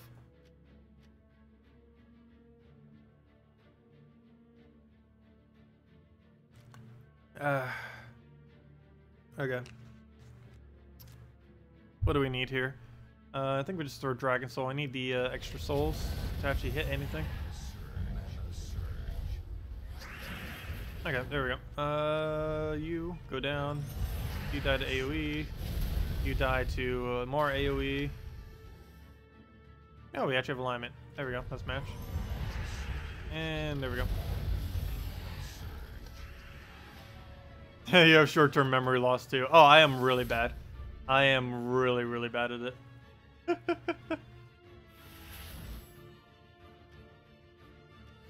Okay. What do we need here? I think we just throw Dragon Soul. I need the extra souls to actually hit anything. Okay, there we go. You go down. You die to AoE. You die to more AoE. Oh, we actually have alignment. There we go. Let's match. And there we go. You have short-term memory loss too. Oh, I am really bad. I am really, really bad at it.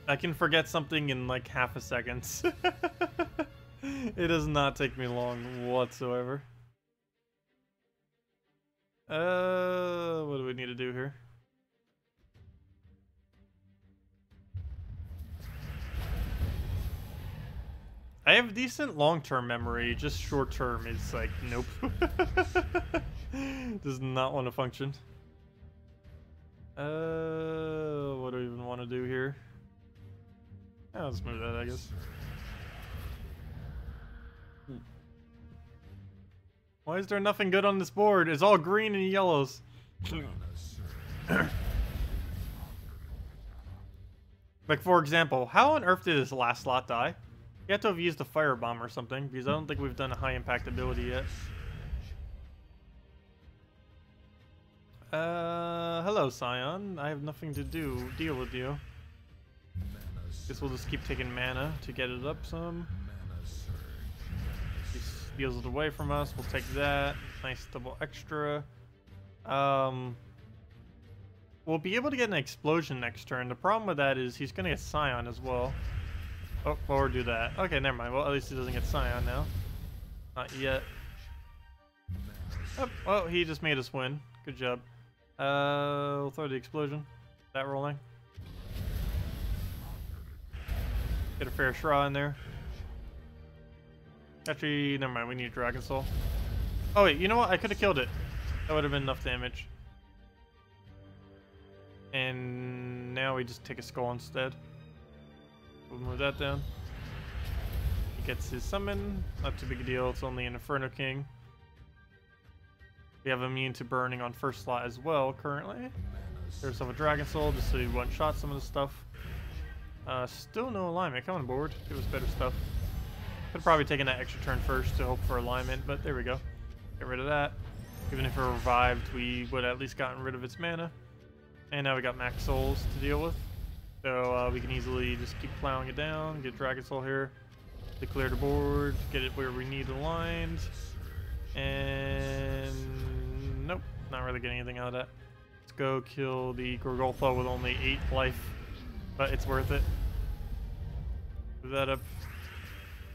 I can forget something in like half a second. It does not take me long whatsoever. What do we need to do here? I have decent long-term memory, just short-term is like, nope. Does not want to function. What do we even want to do here? Yeah, let's move that, I guess. Why is there nothing good on this board? It's all green and yellows. Like, for example, how on earth did this last slot die? You have to have used a firebomb or something, because I don't think we've done a high impact ability yet. Hello, Scion. I have nothing to deal with you. Guess we'll just keep taking mana to get it up some. He steals it away from us. We'll take that. Nice double extra. We'll be able to get an explosion next turn. The problem with that is he's gonna get Scion as well. Oh, or do that. Okay, never mind. Well, at least he doesn't get Scion now. Not yet. Oh, well, he just made us win. Good job. We'll throw the explosion. That rolling. Get a fair Shra in there. Actually, never mind. We need Dragon Soul. Oh, wait. You know what? I could have killed it. That would have been enough damage. And now we just take a skull instead. We'll move that down. He gets his summon. Not too big a deal. It's only an Inferno King. We have immune to burning on first slot as well currently. There's some Dragon Soul just so you one-shot some of the stuff. Still no alignment. Come on board. Give us better stuff. Could have probably taken that extra turn first to hope for alignment, but there we go. Get rid of that. Even if it revived, we would have at least gotten rid of its mana. And now we got max souls to deal with. So we can easily just keep plowing it down, get Dragon Soul here, declare the board, get it where we need aligned. And nope, not really getting anything out of that. Let's go kill the Gorgolfa with only 8 life, but it's worth it. Move that up,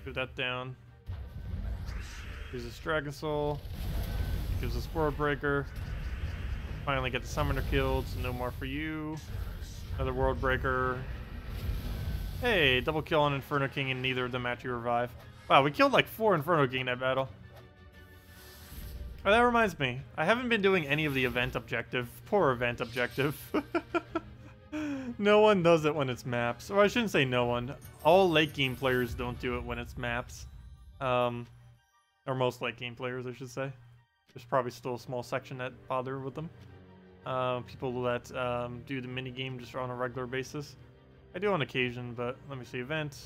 move that down. Use this Dragon Soul. gives us World Breaker. Finally get the Summoner killed, so no more for you. Another World Breaker. Hey, double kill on Inferno King, and neither of them actually revive. Wow, we killed like 4 Inferno King in that battle. Oh, that reminds me. I haven't been doing any of the event objective. Poor event objective. No one does it when it's maps. Or I shouldn't say no one. All late game players don't do it when it's maps. Or most late game players, I should say. There's probably still a small section that bother with them. People that do the mini game just on a regular basis. I do on occasion, but let me see. Event.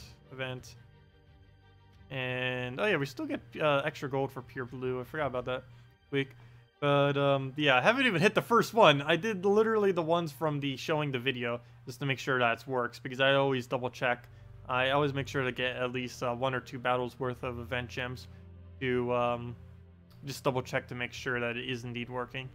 And, oh yeah, we still get extra gold for pure blue. I forgot about that week. But, yeah, I haven't even hit the first one. I did literally the ones from the showing the video just to make sure that it works, because I always double check. I always make sure to get at least 1 or 2 battles worth of event gems to just double check to make sure that it is indeed working,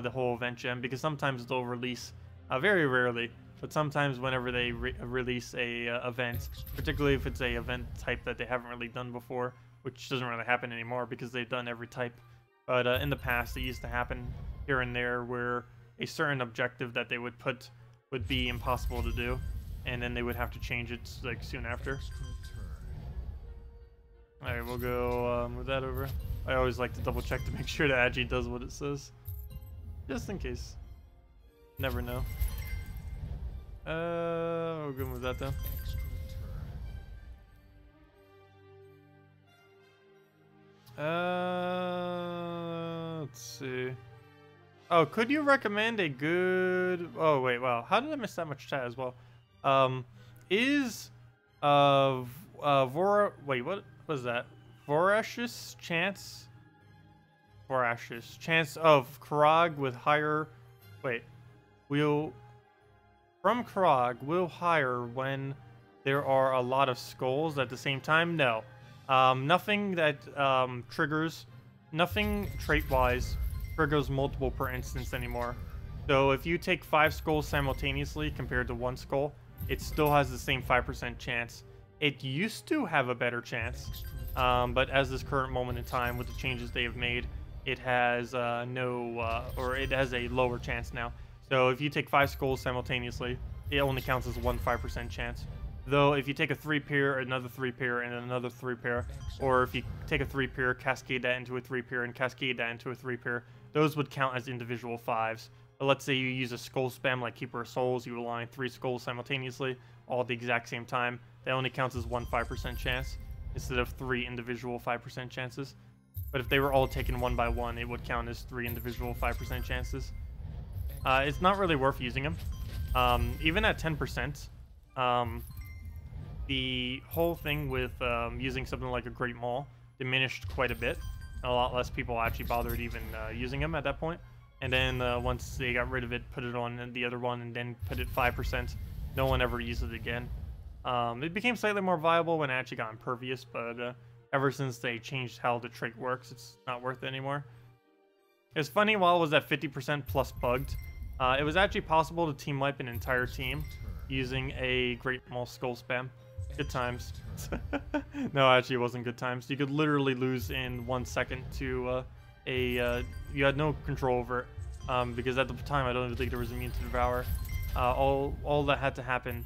the whole event gem, because sometimes they'll release, very rarely, but sometimes whenever they release a event, particularly if it's a event type that they haven't really done before, which doesn't really happen anymore because they've done every type. But in the past, it used to happen here and there where a certain objective that they would put would be impossible to do, and then they would have to change it like soon after. Alright, we'll go move that over. I always like to double check to make sure that actually does what it says, just in case. Never know. We'll go move that down. Let's see. Oh, could you recommend a good... Oh, wait, wow. How did I miss that much chat as well? Is... Wait, what was that? Vorash's chance? Vorash's chance of Krog with higher... Wait. From Krog, will higher when there are a lot of skulls at the same time? No. Nothing that triggers... Nothing trait-wise triggers multiple per instance anymore. So if you take 5 skulls simultaneously compared to 1 skull, it still has the same 5% chance. It used to have a better chance, but as this current moment in time with the changes they have made, it has it has a lower chance now. So if you take 5 skulls simultaneously, it only counts as 5% chance. Though if you take a 3-pair, another 3-pair, and another 3-pair, or if you take a 3-pair, cascade that into a 3-pair, and cascade that into a 3-pair, those would count as individual 5s. But let's say you use a skull spam like Keeper of Souls, you align 3 skulls simultaneously, all at the exact same time. That only counts as 5% chance, instead of 3 individual 5% chances. But if they were all taken 1 by 1, it would count as 3 individual 5% chances. It's not really worth using them. Even at 10%, the whole thing with using something like a Great Maul diminished quite a bit. A lot less people actually bothered even using them at that point. And then once they got rid of it, put it on the other one, and then put it 5%, no one ever used it again. It became slightly more viable when it actually got impervious, but ever since they changed how the trait works, it's not worth it anymore. It was funny, while it was at 50% plus bugged, it was actually possible to team wipe an entire team using a Great Maul Skull spam. Good times. No, actually it wasn't good times. You could literally lose in 1 second to you had no control over it, because at the time I don't even think there was immune to Devour. All that had to happen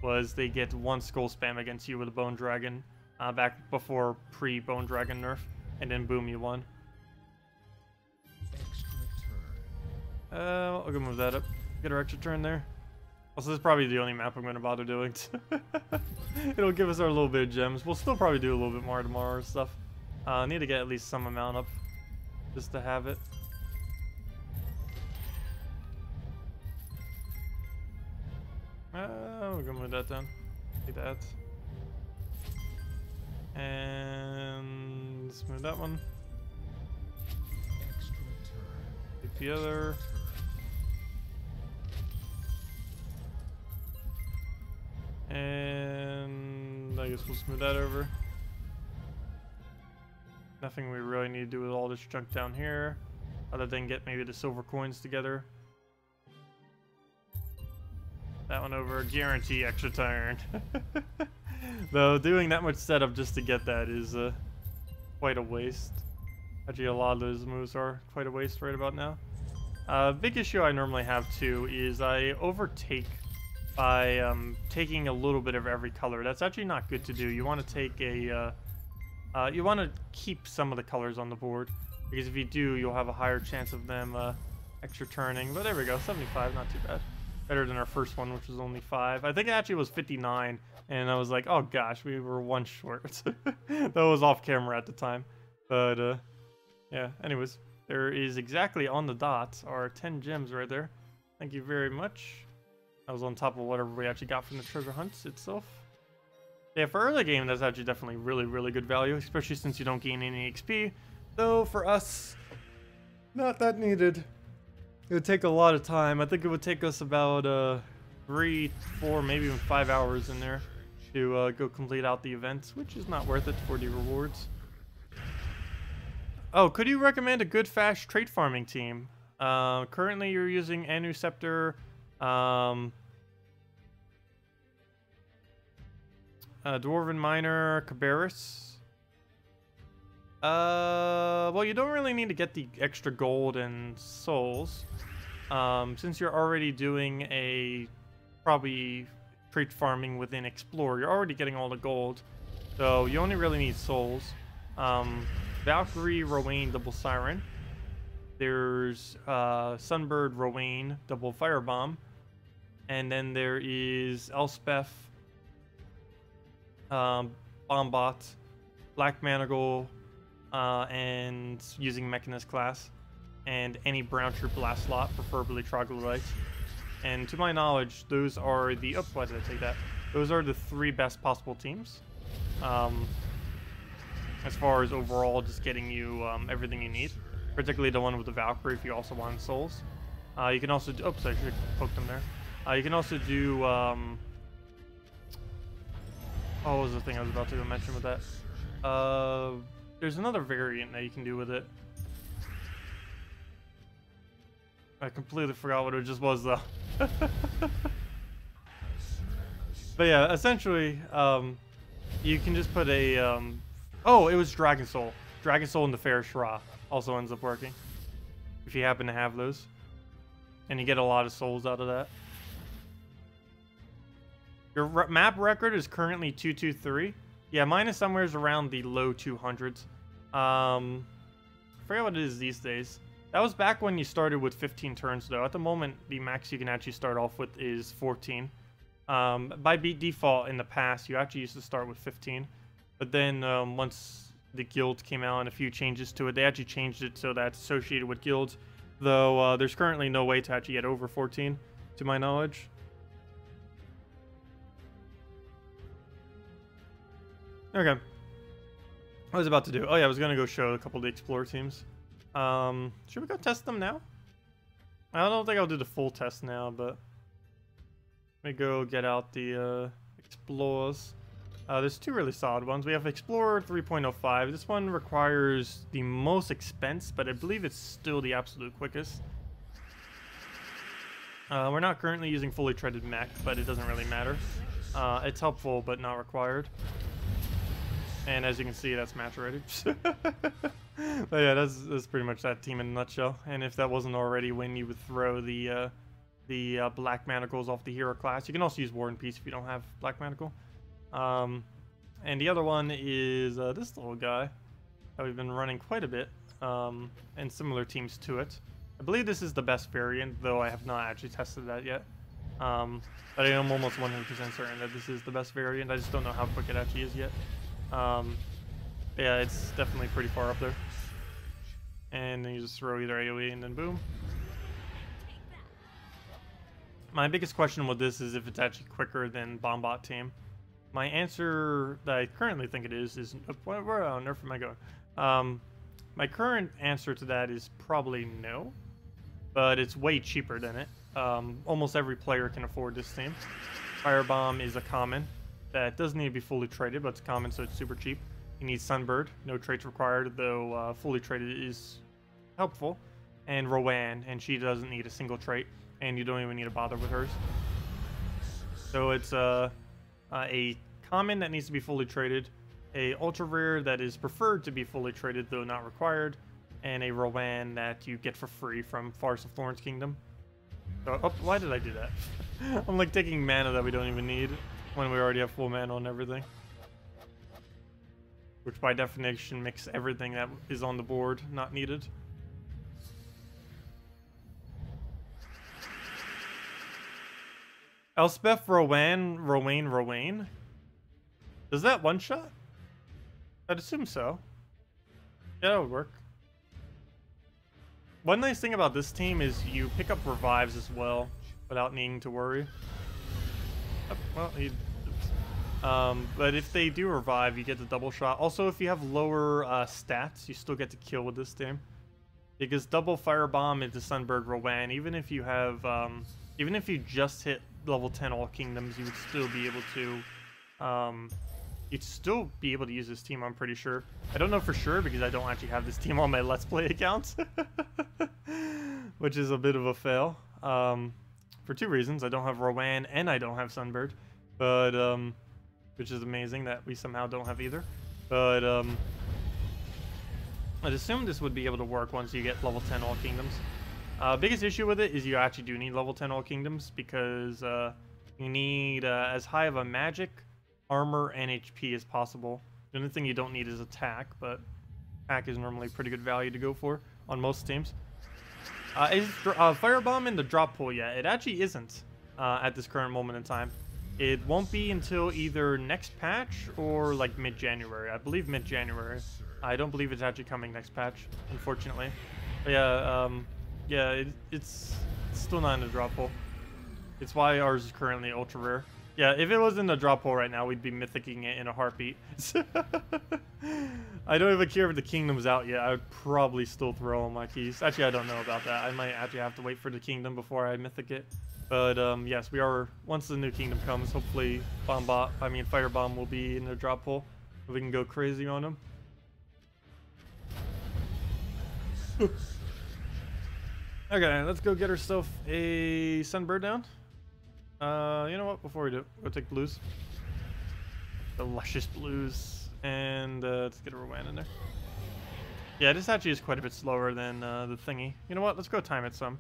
was they get 1 skull spam against you with a Bone Dragon, back before pre-Bone Dragon nerf, and then boom, you won. I'll go move that up. Get our extra turn there. Also, this is probably the only map I'm going to bother doing. It'll give us our little bit of gems. We'll still probably do a little bit more tomorrow or stuff. Need to get at least some amount up, just to have it. We're gonna move that down. Like that. And let's move that one. Take the other. And I guess we'll smooth that over. Nothing we really need to do with all this junk down here, other than get maybe the silver coins together. That one over, guarantee extra turn. Though doing that much setup just to get that is quite a waste. Actually, a lot of those moves are quite a waste right about now. Big issue I normally have too is I overtake by taking a little bit of every color. That's actually not good to do. You want to take a, you want to keep some of the colors on the board, because if you do, you'll have a higher chance of them extra turning. But there we go, 75, not too bad. Better than our first one, which was only 5. I think it actually was 59, and I was like, oh gosh, we were 1 short. That was off camera at the time. But yeah, anyways, there is exactly on the dot are 10 gems right there. Thank you very much. That was on top of whatever we actually got from the treasure hunts itself. Yeah, for early game, that's actually definitely really good value, especially since you don't gain any XP. Though for us, not that needed. It would take a lot of time. I think it would take us about 3, 4, maybe even 5 hours in there to go complete out the events, which is not worth it for the rewards. Oh, could you recommend a good fast trait farming team? Currently you're using Anuceptor, Dwarven Miner, Cabarrus. Well, you don't really need to get the extra gold and souls. Since you're already doing a probably trait farming within Explore, you're already getting all the gold. So you only really need souls. Valkyrie, Rowan, double Siren. There's Sunbird, Rowan, double Firebomb. And then there is Elspeth, Bombot, Black Managle, and using Mechanist class. And any Brown Troop Blast Lot, preferably Troglodytes. And to my knowledge, those are the... Oh, why did I take that? Those are the 3 best possible teams. As far as overall just getting you everything you need, particularly the one with the Valkyrie if you also want souls. You can also do, oops, I should have poked them there. You can also do what was the thing I was about to mention with that? There's another variant that you can do with it. I completely forgot what it just was though. But yeah, essentially you can just put a oh, it was Dragon Soul. Dragon Soul and the Fair Shra also ends up working. If you happen to have those. And you get a lot of souls out of that. Your map record is currently 223. Yeah, mine is somewhere around the low 200s. I forget what it is these days. That was back when you started with 15 turns though. At the moment, the max you can actually start off with is 14. By default in the past, you actually used to start with 15. But then once the guild came out and a few changes to it, they actually changed it so that's associated with guilds. Though there's currently no way to actually get over 14, to my knowledge. Okay. I was about to do... Oh yeah, I was going to go show a couple of the Explorer teams. Should we go test them now? I don't think I'll do the full test now, but... Let me go get out the Explorers. There's 2 really solid ones. We have Explorer 3.05. This one requires the most expense, but I believe it's still the absolute quickest. We're not currently using fully treaded mech, but it doesn't really matter. It's helpful, but not required. And as you can see, that's match ready. But yeah, that's pretty much that team in a nutshell. And if that wasn't already when you would throw the Black Manacles off the hero class. You can also use War and Peace if you don't have Black Manacle. And the other one is this little guy that we've been running quite a bit, and similar teams to it. I believe this is the best variant, though I have not actually tested that yet. But I am almost 100% certain that this is the best variant. I just don't know how quick it actually is yet. Yeah, it's definitely pretty far up there. And then you just throw either AoE and then boom. My biggest question with this is if it's actually quicker than Bombot team. My answer that I currently think it is where on earth am I going? My current answer to that is probably no, but it's way cheaper than it. Almost every player can afford this team. Firebomb is a common that doesn't need to be fully traded, but it's common, so it's super cheap. You need Sunbird, no traits required, though fully traded is helpful. And Rowan, and she doesn't need a single trait, and you don't even need to bother with hers. So it's a common that needs to be fully traded, a ultra rare that is preferred to be fully traded though not required, and a Rowan that you get for free from Forest of Thorns Kingdom. So, oh, why did I do that? I'm like taking mana that we don't even need when we already have full mana on everything. Which by definition makes everything that is on the board not needed. Elspeth, Rowan. Does that one shot? I'd assume so. Yeah, that would work. One nice thing about this team is you pick up revives as well without needing to worry. Oh, well, but if they do revive, you get the double shot. Also, if you have lower stats, you still get to kill with this team. Because double firebomb into Sunbird Rowan, even if you have, even if you just hit level 10 all kingdoms, you would still be able to, use this team, I'm pretty sure. I don't know for sure because I don't actually have this team on my Let's Play accounts. Which is a bit of a fail. For two reasons. I don't have Rowan and I don't have Sunbird. But, which is amazing that we somehow don't have either. But, I'd assume this would be able to work once you get level 10 all kingdoms. Biggest issue with it is you actually do need level 10 all kingdoms because you need as high of a magic, armor, and HP as possible. The only thing you don't need is attack, but attack is normally pretty good value to go for on most teams. Is Firebomb in the drop pool yet? It actually isn't at this current moment in time. It won't be until either next patch or like mid-January. I believe mid-January. I don't believe it's actually coming next patch, unfortunately. But yeah, it's still not in the drop pool. It's why ours is currently ultra rare. Yeah, if it was in the drop hole right now, we'd be mythicking it in a heartbeat. I don't even care if the kingdom's out yet. I would probably still throw all my keys. Actually, I don't know about that. I might actually have to wait for the kingdom before I mythic it. But yes, we are. Once the new kingdom comes, hopefully Firebomb will be in the drop hole. So we can go crazy on him. Okay, let's go get ourselves a Sunbird down. You know what? Before we do, we'll take blues. The luscious blues. And let's get a Rowan in there. Yeah, this actually is quite a bit slower than the thingy. You know what? Let's go time it some.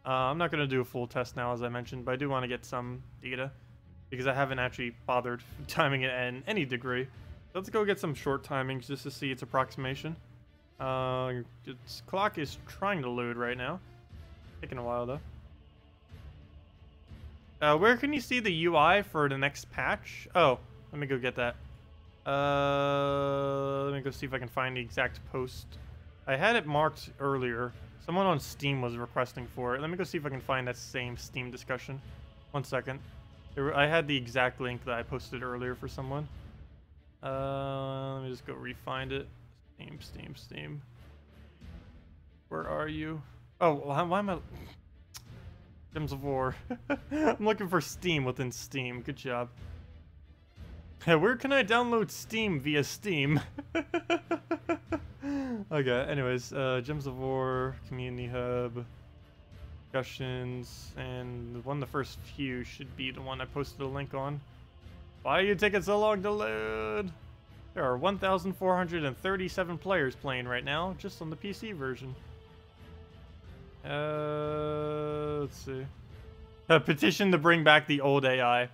I'm not going to do a full test now, as I mentioned, but I do want to get some data. Because I haven't actually bothered timing it in any degree. Let's go get some short timings just to see its approximation. Its clock is trying to load right now. Taking a while, though. Where can you see the UI for the next patch? Oh, let me go get that. Let me go see if I can find the exact post. I had it marked earlier. Someone on Steam was requesting for it. Let me go see if I can find that same Steam discussion. 1 second. I had the exact link that I posted earlier for someone. Let me just go re-find it. Steam. Where are you? Oh, why am I... Gems of War. I'm looking for Steam within Steam. Good job. Hey, where can I download Steam via Steam? Okay, anyways, Gems of War, Community Hub, discussions, and the first few should be the one I posted a link on. Why are you taking so long to load? There are 1,437 players playing right now, just on the PC version. Let's see. A petition to bring back the old AI.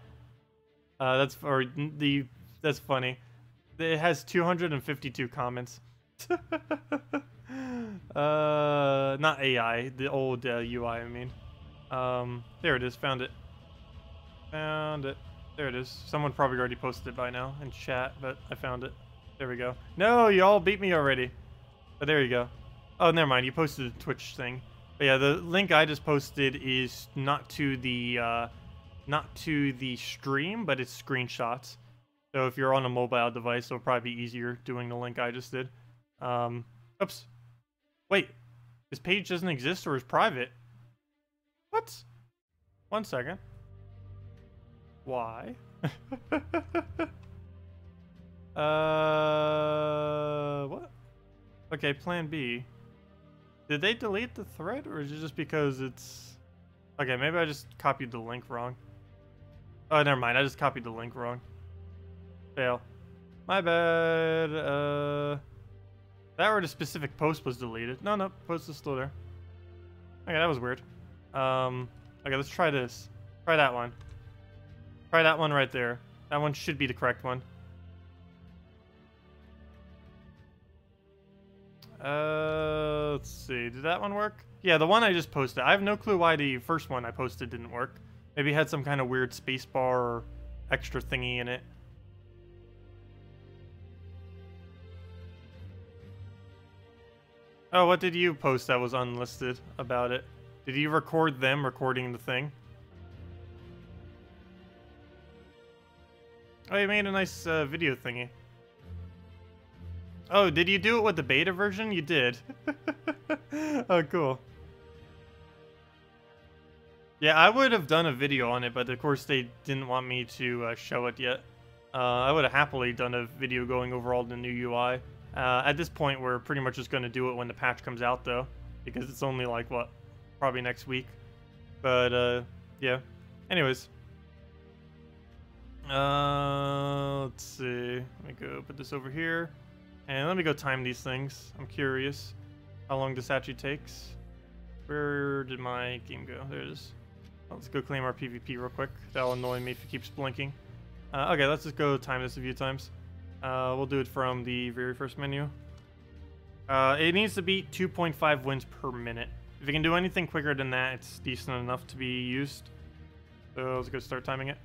That's funny. It has 252 comments. Not AI, the old UI, I mean. There it is, found it. There it is. Someone probably already posted it by now in chat, but I found it. There we go. No, you all beat me already. But there you go. Oh, never mind, you posted a Twitch thing. But yeah, the link I just posted is not to the stream, but it's screenshots. So if you're on a mobile device, it'll probably be easier doing the link I just did. Oops. Wait, this page doesn't exist or is private? What? 1 second. Why? What? Okay, plan B. Did they delete the thread, or is it just because it's... Okay, maybe I just copied the link wrong. Oh, never mind. I just copied the link wrong. Fail. My bad. That or the specific post was deleted. No, no, post is still there. Okay, that was weird. Okay, let's try this. Try that one. Try that one right there. That one should be the correct one. Let's see. Did that one work? Yeah, the one I just posted. I have no clue why the first one I posted didn't work. Maybe it had some kind of weird spacebar or extra thingy in it. Oh, what did you post that was unlisted about it? Did you record them recording the thing? Oh, you made a nice video thingy. Oh, did you do it with the beta version? You did. Oh, cool. Yeah, I would have done a video on it, but of course they didn't want me to show it yet. I would have happily done a video going over all the new UI. At this point, we're pretty much just going to do it when the patch comes out, though. Because it's only like, what, probably next week. But, yeah. Anyways. Let's see. Let me go put this over here. And let me go time these things. I'm curious how long this actually takes. Where did my game go? There it is. Let's go claim our PvP real quick. That'll annoy me if it keeps blinking. Okay, let's just go time this a few times. We'll do it from the very first menu. It needs to beat 2.5 wins per minute. If you can do anything quicker than that, it's decent enough to be used. So let's go start timing it.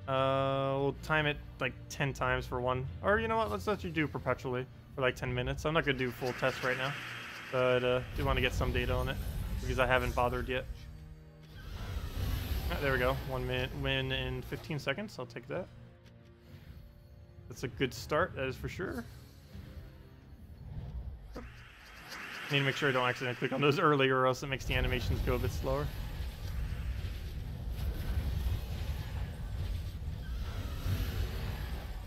We'll time it like 10 times for one. Or you know what, let's let you do perpetually for like 10 minutes. I'm not going to do full test right now. But do want to get some data on it because I haven't bothered yet. There we go. 1 minute win in 15 seconds. I'll take that. That's a good start, that is for sure. Need to make sure I don't accidentally click on those early or else it makes the animations go a bit slower.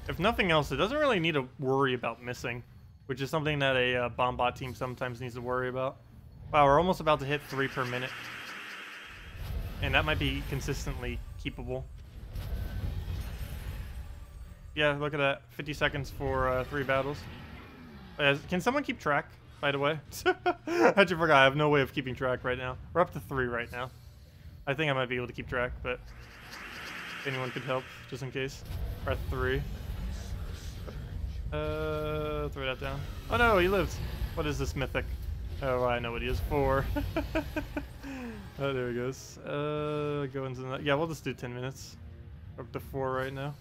If nothing else, it doesn't really need to worry about missing, which is something that a Bombot team sometimes needs to worry about. Wow, we're almost about to hit 3 per minute. And that might be consistently keepable. Yeah, look at that. 50 seconds for 3 battles. Can someone keep track, by the way? I actually forgot. I have no way of keeping track right now. We're up to 3 right now. I think I might be able to keep track, but if anyone could help, just in case. We're at 3. Throw that down. Oh no, he lived. What is this mythic? Oh, I know what he is. 4. Oh, there he goes. Go into the... Yeah, we'll just do 10 minutes. We're up to 4 right now.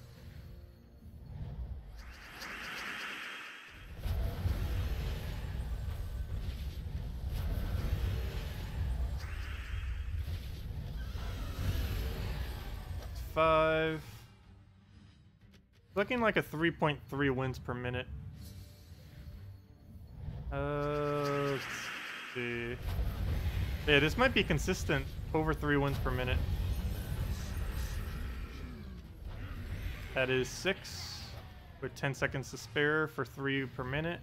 Five. Looking like a 3.3 wins per minute. Let's see. Yeah, this might be consistent over 3 wins per minute. That is 6 with 10 seconds to spare for 3 per minute.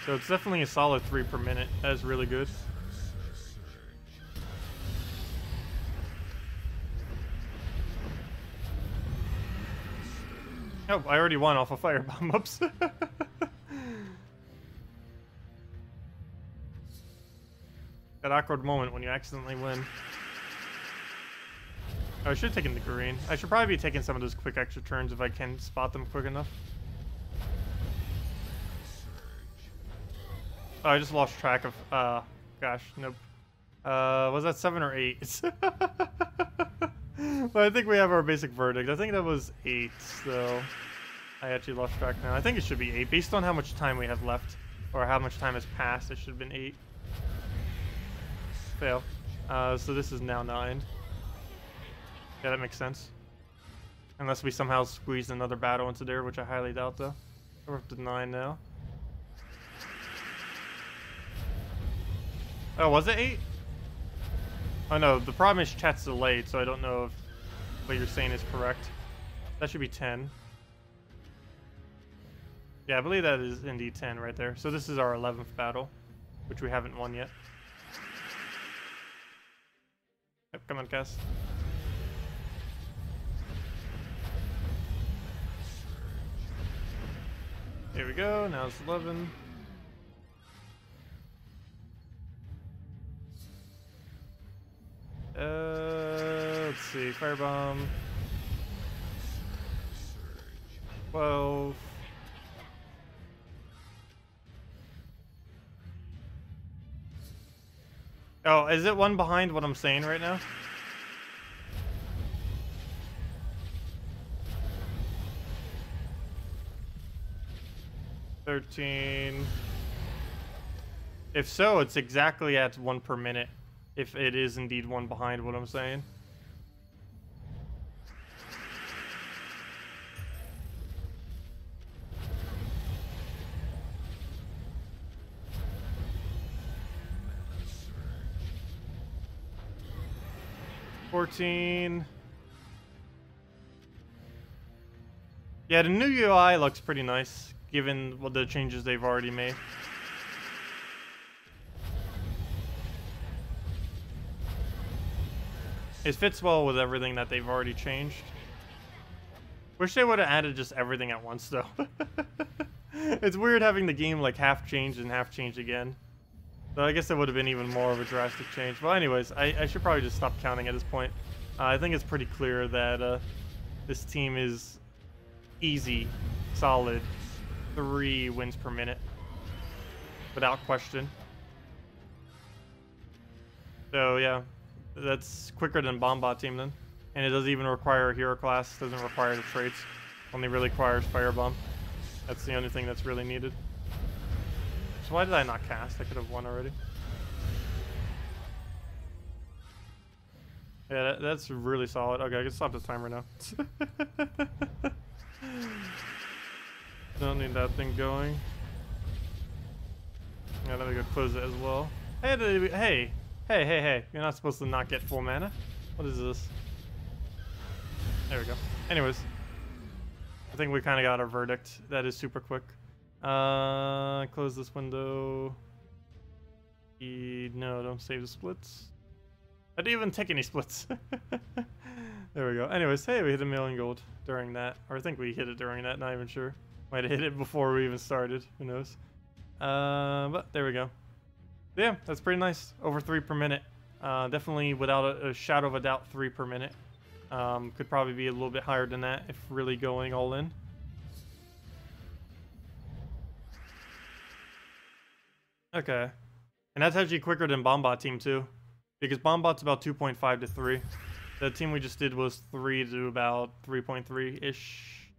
So it's definitely a solid 3 per minute. That is really good. Oh, I already won off a firebomb. Oops. That awkward moment when you accidentally win. Oh, I should have taken the green. I should probably be taking some of those quick extra turns if I can spot them quick enough. Oh, I just lost track of, gosh, nope. Was that 7 or 8? But I think we have our basic verdict. I think that was 8, so I actually lost track now. I think it should be 8, based on how much time we have left, or how much time has passed. It should have been 8. Fail. So this is now 9. Yeah, that makes sense. Unless we somehow squeeze another battle into there, which I highly doubt, though. We're up to 9 now. Oh, was it 8? Oh no, the problem is chat's delayed, so I don't know if what you're saying is correct. That should be 10. Yeah, I believe that is indeed 10 right there. So this is our 11th battle, which we haven't won yet. Yep, come on, Cass. Here we go. Now it's 11. Let's see. Firebomb. 12. Oh, is it one behind what I'm saying right now? $13. If so, it's exactly at 1 per minute. If it is indeed one behind what I'm saying. $14. Yeah, the new UI looks pretty nice, given what the changes they've already made. It fits well with everything that they've already changed. Wish they would have added just everything at once, though. It's weird having the game like half changed and half changed again. So I guess it would have been even more of a drastic change. Well, anyways, I should probably just stop counting at this point. I think it's pretty clear that this team is easy, solid, 3 wins per minute, without question. So yeah, that's quicker than Bombot team then, and it doesn't even require a hero class. Doesn't require the traits. Only really requires Firebomb. That's the only thing that's really needed. So why did I not cast? I could have won already. Yeah, that's really solid. Okay, I can stop the timer now. Don't need that thing going. Yeah, let me go close it as well. Hey, hey. You're not supposed to not get full mana. What is this? There we go. Anyways. I think we kind of got our verdict. That is super quick. Close this window. No, don't save the splits. I didn't even take any splits. There we go. Anyways, hey, we hit 1 million gold during that. Or I think we hit it during that, not even sure. Might have hit it before we even started. Who knows? But there we go. Yeah, that's pretty nice. Over 3 per minute. Definitely, without a shadow of a doubt, 3 per minute. Could probably be a little bit higher than that if really going all in. Okay. And that's actually quicker than Bombot team too. Because Bombot's about 2.5 to 3. The team we just did was 3 to about 3.3-ish.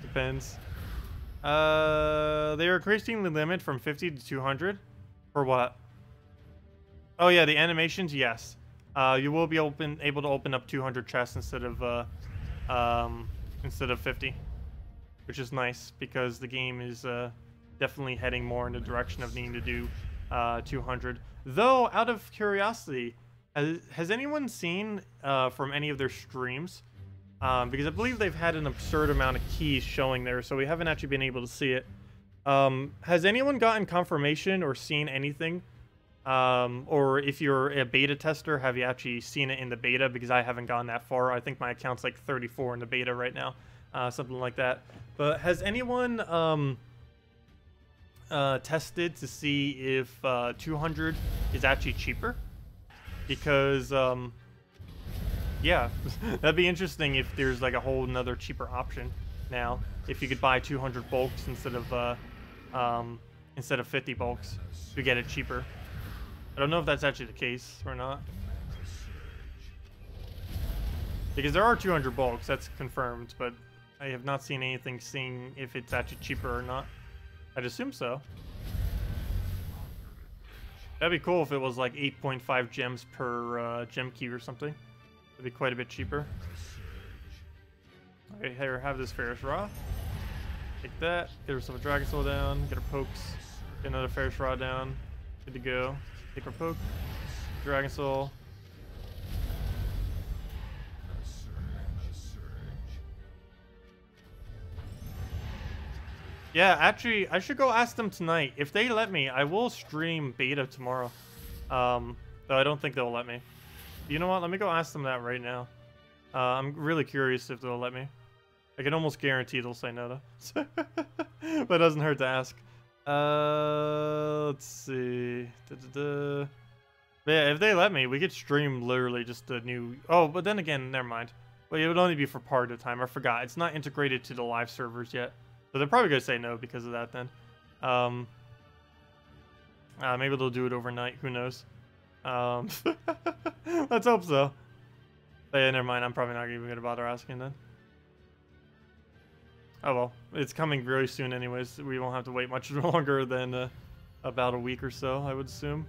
Depends. They are increasing the limit from 50 to 200. For what? Oh yeah, the animations, yes. You will be able to open up 200 chests instead of 50, which is nice because the game is definitely heading more in the direction of needing to do 200. Though, out of curiosity, has anyone seen from any of their streams? Because I believe they've had an absurd amount of keys showing there, so we haven't actually been able to see it. Has anyone gotten confirmation or seen anything? Or if you're a beta tester, have you actually seen it in the beta? Because I haven't gone that far. I think my account's like 34 in the beta right now. Something like that. But has anyone tested to see if 200 is actually cheaper? Because, yeah, that'd be interesting if there's like a whole nother cheaper option now. If you could buy 200 bulks instead of 50 bulks to get it cheaper. I don't know if that's actually the case or not. Because there are 200 bulks, that's confirmed, but I have not seen anything seeing if it's actually cheaper or not. I'd assume so. That'd be cool if it was like 8.5 gems per gem key or something. That'd be quite a bit cheaper. Okay, here, have this Ferris Raw. Take that, get ourselves a Dragon Soul down, get our pokes, get another Ferris Raw down. Good to go. Take our poke, Dragon Soul. Yeah, actually, I should go ask them tonight. If they let me, I will stream beta tomorrow. Though I don't think they'll let me. You know what? Let me go ask them that right now. I'm really curious if they'll let me. I can almost guarantee they'll say no, though. But it doesn't hurt to ask. Let's see. But yeah, if they let me, we could stream literally just a new... Oh, but then again, never mind. Well, it would only be for part of the time. I forgot. It's not integrated to the live servers yet. So they're probably going to say no because of that then. Maybe they'll do it overnight. Who knows? Let's hope so. But yeah, never mind. I'm probably not even going to bother asking then. Oh well. It's coming very soon anyways. We won't have to wait much longer than about a week or so, I would assume.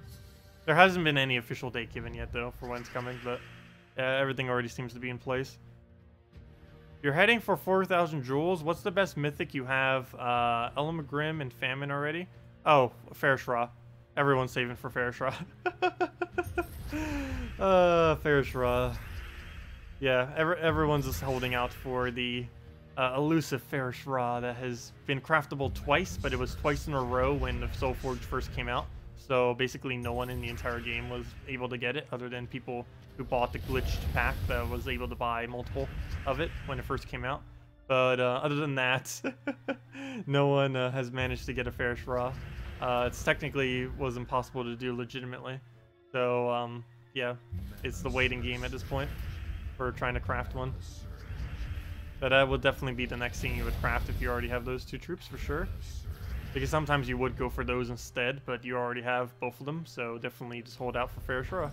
There hasn't been any official date given yet, though, for when it's coming. But everything already seems to be in place. You're heading for 4,000 jewels. What's the best mythic you have? Elamagrim and Famine already? Oh, Fairshra. Everyone's saving for Fairshra. Fairshra. Yeah, everyone's just holding out for the elusive Fairshra that has been craftable twice, but it was twice in a row when the Soulforge first came out. So basically no one in the entire game was able to get it other than people who bought the glitched pack that was able to buy multiple of it when it first came out. But other than that, no one has managed to get a Fairshra. It's technically was impossible to do legitimately. So yeah, it's the waiting game at this point for trying to craft one. But that would definitely be the next thing you would craft if you already have those two troops for sure. Because sometimes you would go for those instead, but you already have both of them, so definitely just hold out for Fairshra.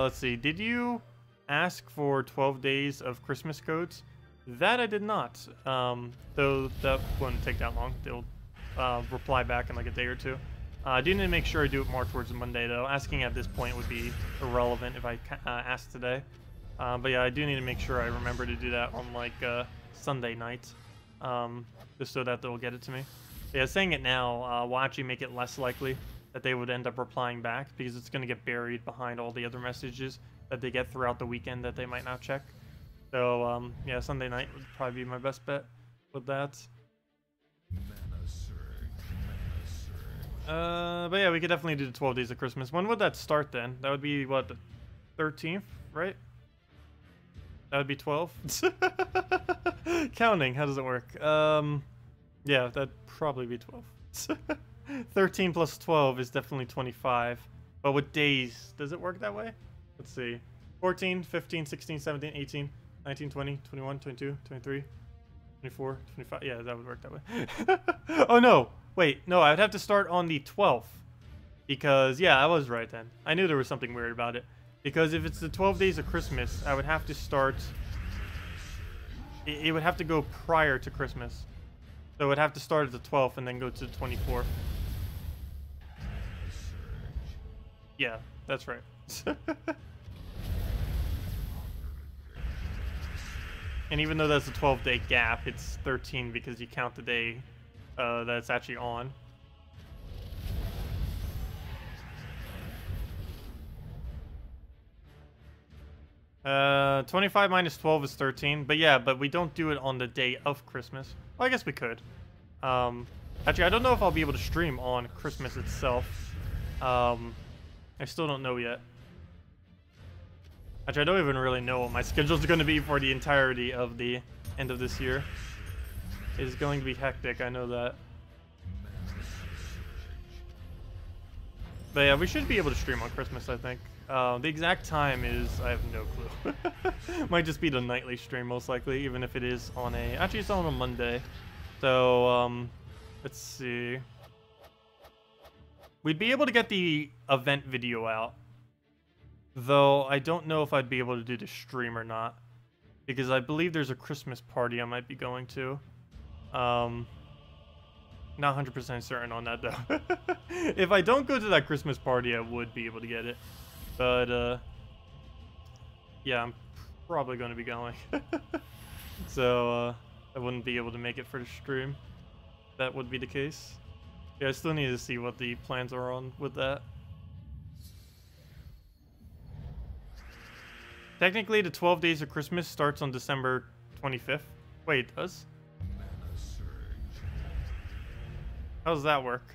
Let's see, did you ask for 12 days of Christmas codes? That I did not, though that wouldn't take that long. They'll reply back in like a day or two. I do need to make sure I do it more towards Monday, though. Asking at this point would be irrelevant if I asked today. But yeah, I do need to make sure I remember to do that on like Sunday night, just so that they'll get it to me. Yeah, saying it now will actually make it less likely that they would end up replying back because it's going to get buried behind all the other messages that they get throughout the weekend that they might not check. So yeah, Sunday night would probably be my best bet with that. But yeah, we could definitely do the 12 days of Christmas. When would that start then? That would be what, the 13th, right? That would be 12. Counting, how does it work? Yeah, that'd probably be 12. 13 plus 12 is definitely 25. But with days, does it work that way? Let's see. 14, 15, 16, 17, 18, 19, 20, 21, 22, 23, 24, 25. Yeah, that would work that way. Oh, no. Wait, no, I'd have to start on the 12th. Because, yeah, I was right then. I knew there was something weird about it. Because if it's the 12 days of Christmas, I would have to start... It would have to go prior to Christmas. So it would have to start at the 12th and then go to the 24th. Yeah, that's right. And even though that's a 12-day gap, it's 13 because you count the day that it's actually on. Uh, 25 minus 12 is 13, but yeah, but we don't do it on the day of Christmas. Well, I guess we could. Actually, I don't know if I'll be able to stream on Christmas itself. I still don't know yet. Actually, I don't even really know what my schedule's going to be for the entirety of the end of this year. It is going to be hectic, I know that. But yeah, we should be able to stream on Christmas, I think. The exact time is, I have no clue. Might just be the nightly stream, most likely, even if it is on a... Actually, it's on a Monday. So, let's see. We'd be able to get the event video out. Though, I don't know if I'd be able to do the stream or not. Because I believe there's a Christmas party I might be going to. Not 100% certain on that, though. If I don't go to that Christmas party, I would be able to get it. But, yeah, I'm probably going to be going. So, I wouldn't be able to make it for the stream. That would be the case. Yeah, I still need to see what the plans are on with that. Technically, the 12 days of Christmas starts on December 25th. Wait, it does? How does that work?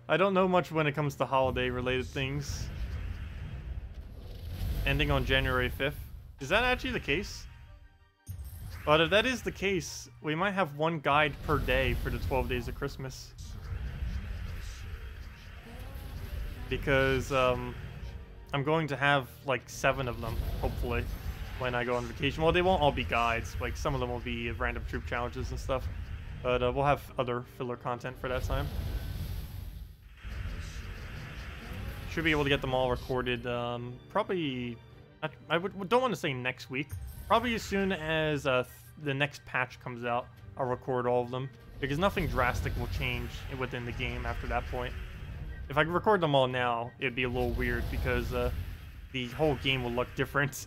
I don't know much when it comes to holiday-related things. Ending on January 5th. Is that actually the case? But if that is the case, we might have one guide per day for the 12 days of Christmas. Because I'm going to have like 7 of them, hopefully, when I go on vacation. Well, they won't all be guides. Like, some of them will be random troop challenges and stuff. But we'll have other filler content for that time. Should be able to get them all recorded, probably... don't want to say next week. Probably as soon as the next patch comes out, I'll record all of them. Because nothing drastic will change within the game after that point. If I could record them all now, it'd be a little weird because the whole game will look different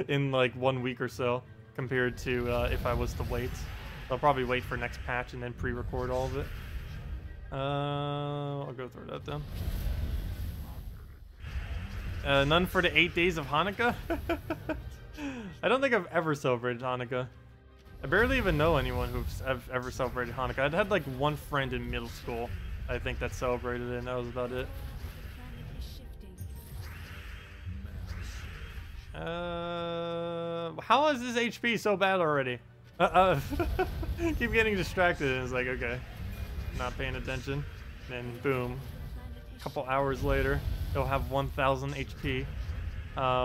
in like 1 week or so compared to if I was to wait. So I'll probably wait for next patch and then pre-record all of it. I'll go through that then. None for the 8 days of Hanukkah? I don't think I've ever celebrated Hanukkah. I barely even know anyone who's ever celebrated Hanukkah. I'd had like one friend in middle school, I think, that celebrated it, and that was about it. How is this HP so bad already? Keep getting distracted, and it's like, okay, not paying attention. Then boom, a couple hours later, they'll have 1,000 HP.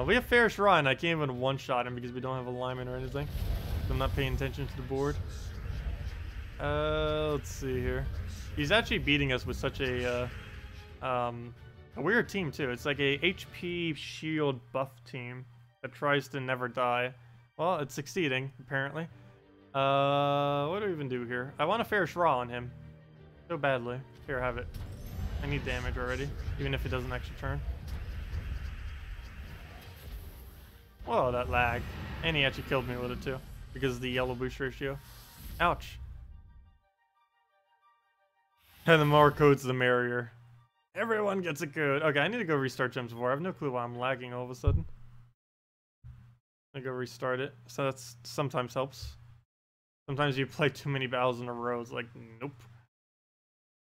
We have Fairish Ra, and I can't even one-shot him because we don't have alignment or anything. I'm not paying attention to the board. Let's see here. He's actually beating us with such a weird team too. It's like a HP shield buff team that tries to never die. Well, it's succeeding apparently. What do we even do here? I want a Fairish Ra on him so badly. Here, have it. I need damage already, even if it does an extra turn. Whoa, that lag. And he actually killed me with it too, because of the yellow boost ratio. Ouch. And the more codes, the merrier. Everyone gets a code. Okay, I need to go restart Gems of War. I have no clue why I'm lagging all of a sudden. I go restart it. So that's sometimes helps. Sometimes you play too many battles in a row. It's like, nope.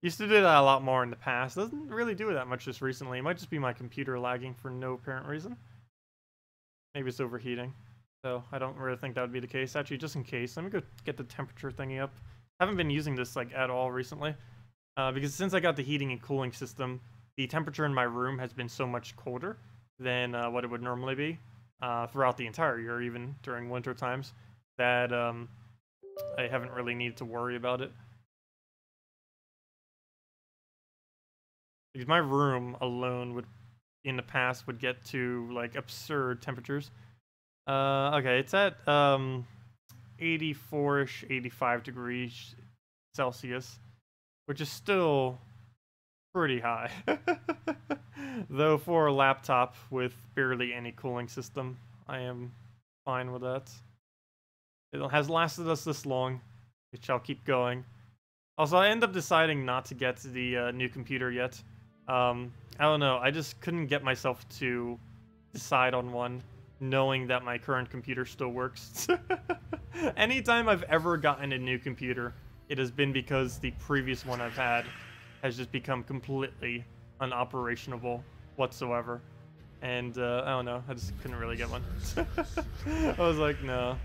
Used to do that a lot more in the past. Doesn't really do it that much just recently. It might just be my computer lagging for no apparent reason. Maybe it's overheating. So I don't really think that would be the case. Actually, just in case, let me go get the temperature thingy up. I haven't been using this like at all recently. Because since I got the heating and cooling system, the temperature in my room has been so much colder than what it would normally be throughout the entire year, even during winter times, that I haven't really needed to worry about it. Because my room alone would, in the past, would get to like absurd temperatures. Okay, it's at 84-ish, 85 degrees Celsius, which is still pretty high. Though for a laptop with barely any cooling system, I am fine with that. It has lasted us this long. It shall keep going. Also, I end up deciding not to get the new computer yet. I don't know, I just couldn't get myself to decide on one, knowing that my current computer still works. Anytime I've ever gotten a new computer, it has been because the previous one I've had has just become completely unoperationable whatsoever. And, I don't know, I just couldn't really get one. I was like, no.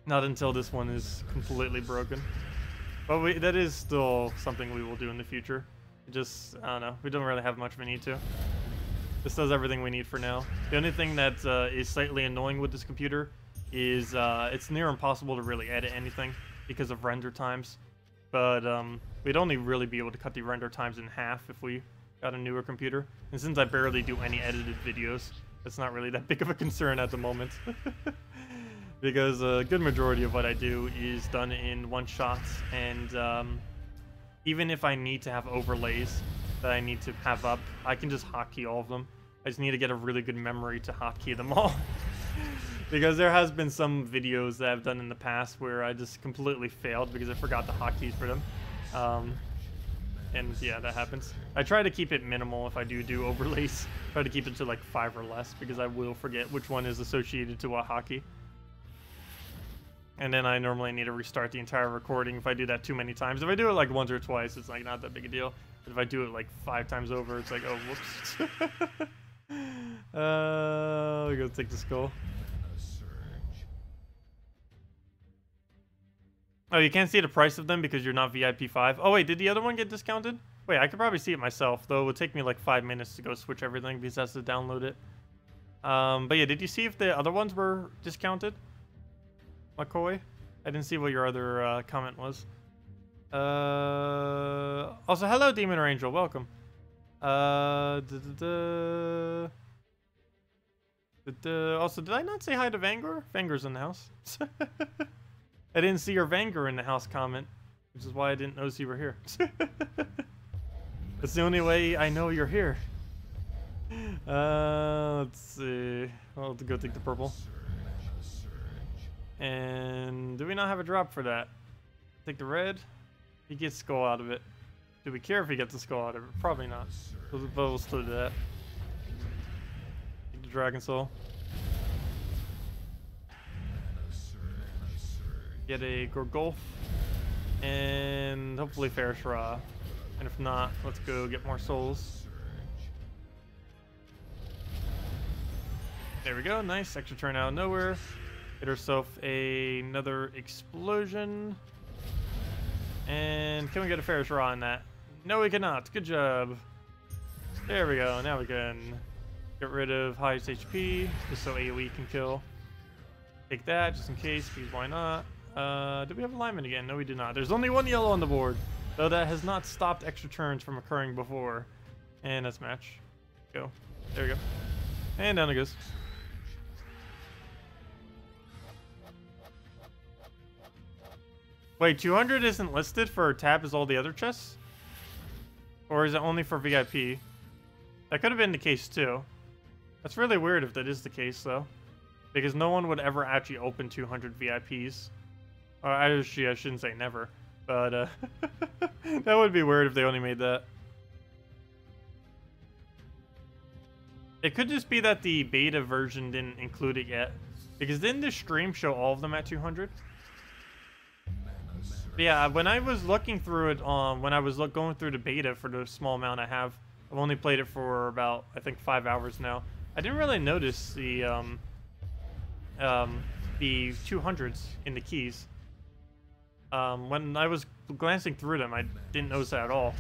Not until this one is completely broken. But that is still something we will do in the future. Just, I don't know, we don't really have much of a need to. This does everything we need for now. The only thing that is slightly annoying with this computer is it's near impossible to really edit anything because of render times. But we'd only really be able to cut the render times in half if we got a newer computer. And since I barely do any edited videos, it's not really that big of a concern at the moment. Because a good majority of what I do is done in one-shots, and even if I need to have overlays that I need to have up, I can just hotkey all of them. I just need to get a really good memory to hotkey them all. Because there has been some videos that I've done in the past where I just completely failed because I forgot the hotkeys for them. And yeah, that happens. I try to keep it minimal if I do overlays. Try to keep it to like 5 or less because I will forget which one is associated to what hotkey. And then I normally need to restart the entire recording if I do that too many times. If I do it like once or twice, it's like not that big a deal. But if I do it like 5 times over, it's like, oh, whoops. We gotta take the skull. Oh, you can't see the price of them because you're not VIP 5. Oh, wait, did the other one get discounted? Wait, I could probably see it myself, though it would take me like 5 minutes to go switch everything because I have to download it. But yeah, did you see if the other ones were discounted? McCoy? I didn't see what your other comment was. Also, hello, Demon or Angel. Welcome. Also, did I not say hi to Vanguard? Vanguard's in the house. I didn't see your Vanguard in the house comment, which is why I didn't notice you were here. That's the only way I know you're here. Let's see. I'll have to go take the purple. And do we not have a drop for that? Take the red. He gets skull out of it. Do we care if he gets the skull out of it? Probably not. But we'll still do that. Take the Dragon Soul. Get a Gorgolf. And hopefully Ferris Ra. And if not, let's go get more souls. There we go. Nice. Extra turn out of nowhere. Get herself another explosion. And can we get a Ferris Ra on that? No, we cannot. Good job. There we go. Now we can get rid of highest HP, just so AoE can kill. Take that, just in case, because why not? Do we have alignment again? No, we do not. There's only one yellow on the board, though that has not stopped extra turns from occurring before. And let's match. Go. There we go. And down it goes. Wait, 200 isn't listed for tab as all the other chests? Or is it only for VIP? That could have been the case too. That's really weird if that is the case though. Because no one would ever actually open 200 VIPs. Or actually, I shouldn't say never. But that would be weird if they only made that. It could just be that the beta version didn't include it yet. Because didn't the stream show all of them at 200? Yeah, when I was looking through it, when I was going through the beta for the small amount I have, I've only played it for about, I think, 5 hours now. I didn't really notice the 200s in the keys. When I was glancing through them, I didn't notice that at all.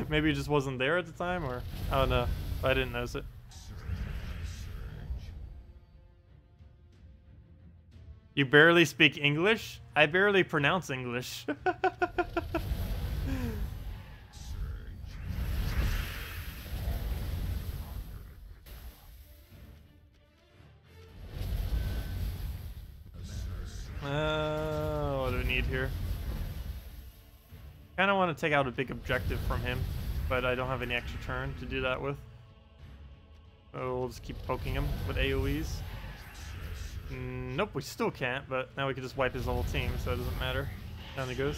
Maybe it just wasn't there at the time, or I don't know. But I didn't notice it. You barely speak English? I barely pronounce English. What do we need here? Kind of want to take out a big objective from him, but I don't have any extra turn to do that with. So we'll just keep poking him with AoEs. Nope, we still can't, but now we can just wipe his whole team, so it doesn't matter. Down he goes.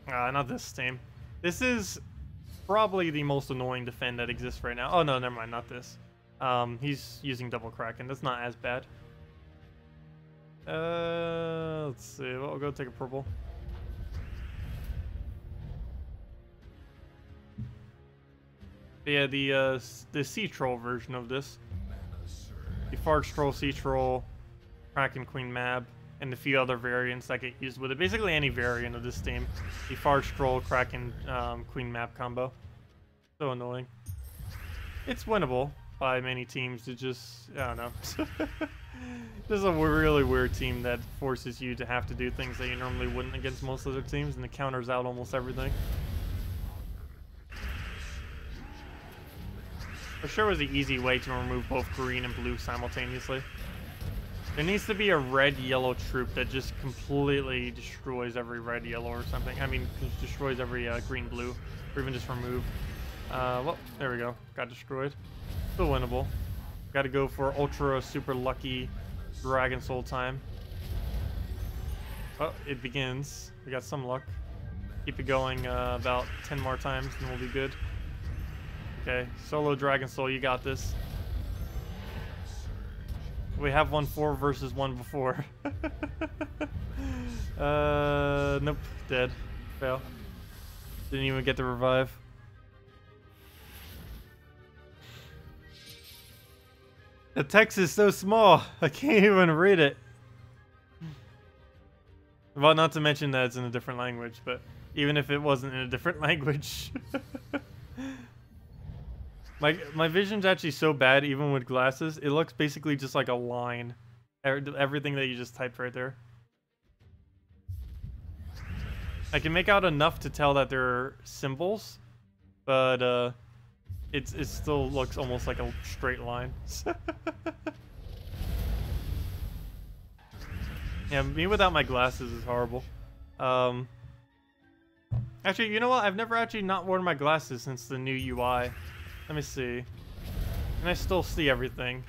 Not this team. This is probably the most annoying defend that exists right now. Oh no, never mind, not this. He's using double Kraken. That's not as bad. Let's see. Well, we'll go take a purple. Yeah, the Sea Troll version of this. The Fart Troll, Sea Troll, Kraken Queen Mab, and a few other variants that get used with it. Basically any variant of this team. The Fart Troll, Kraken, Queen Mab combo. So annoying. It's winnable by many teams. It just, I don't know. This is a really weird team that forces you to have to do things that you normally wouldn't against most other teams, and it counters out almost everything. For sure was an easy way to remove both green and blue simultaneously. There needs to be a red-yellow troop that just completely destroys every red-yellow or something. I mean, just destroys every green-blue, or even just remove. Well, there we go. Got destroyed. Still winnable. Got to go for ultra super lucky Dragon Soul time. Oh, it begins. We got some luck. Keep it going about 10 more times and we'll be good. Okay, solo Dragon Soul, you got this. We have won 4 versus 1 before. Nope, dead. Fail. Didn't even get the revive. The text is so small, I can't even read it. Well, not to mention that it's in a different language, but even if it wasn't in a different language. My vision's actually so bad, even with glasses, it looks basically just like a line. Everything that you just typed right there. I can make out enough to tell that they're symbols, but it still looks almost like a straight line. Yeah, me without my glasses is horrible. Actually, you know what? I've never actually not worn my glasses since the new UI. Let me see. And I still see everything.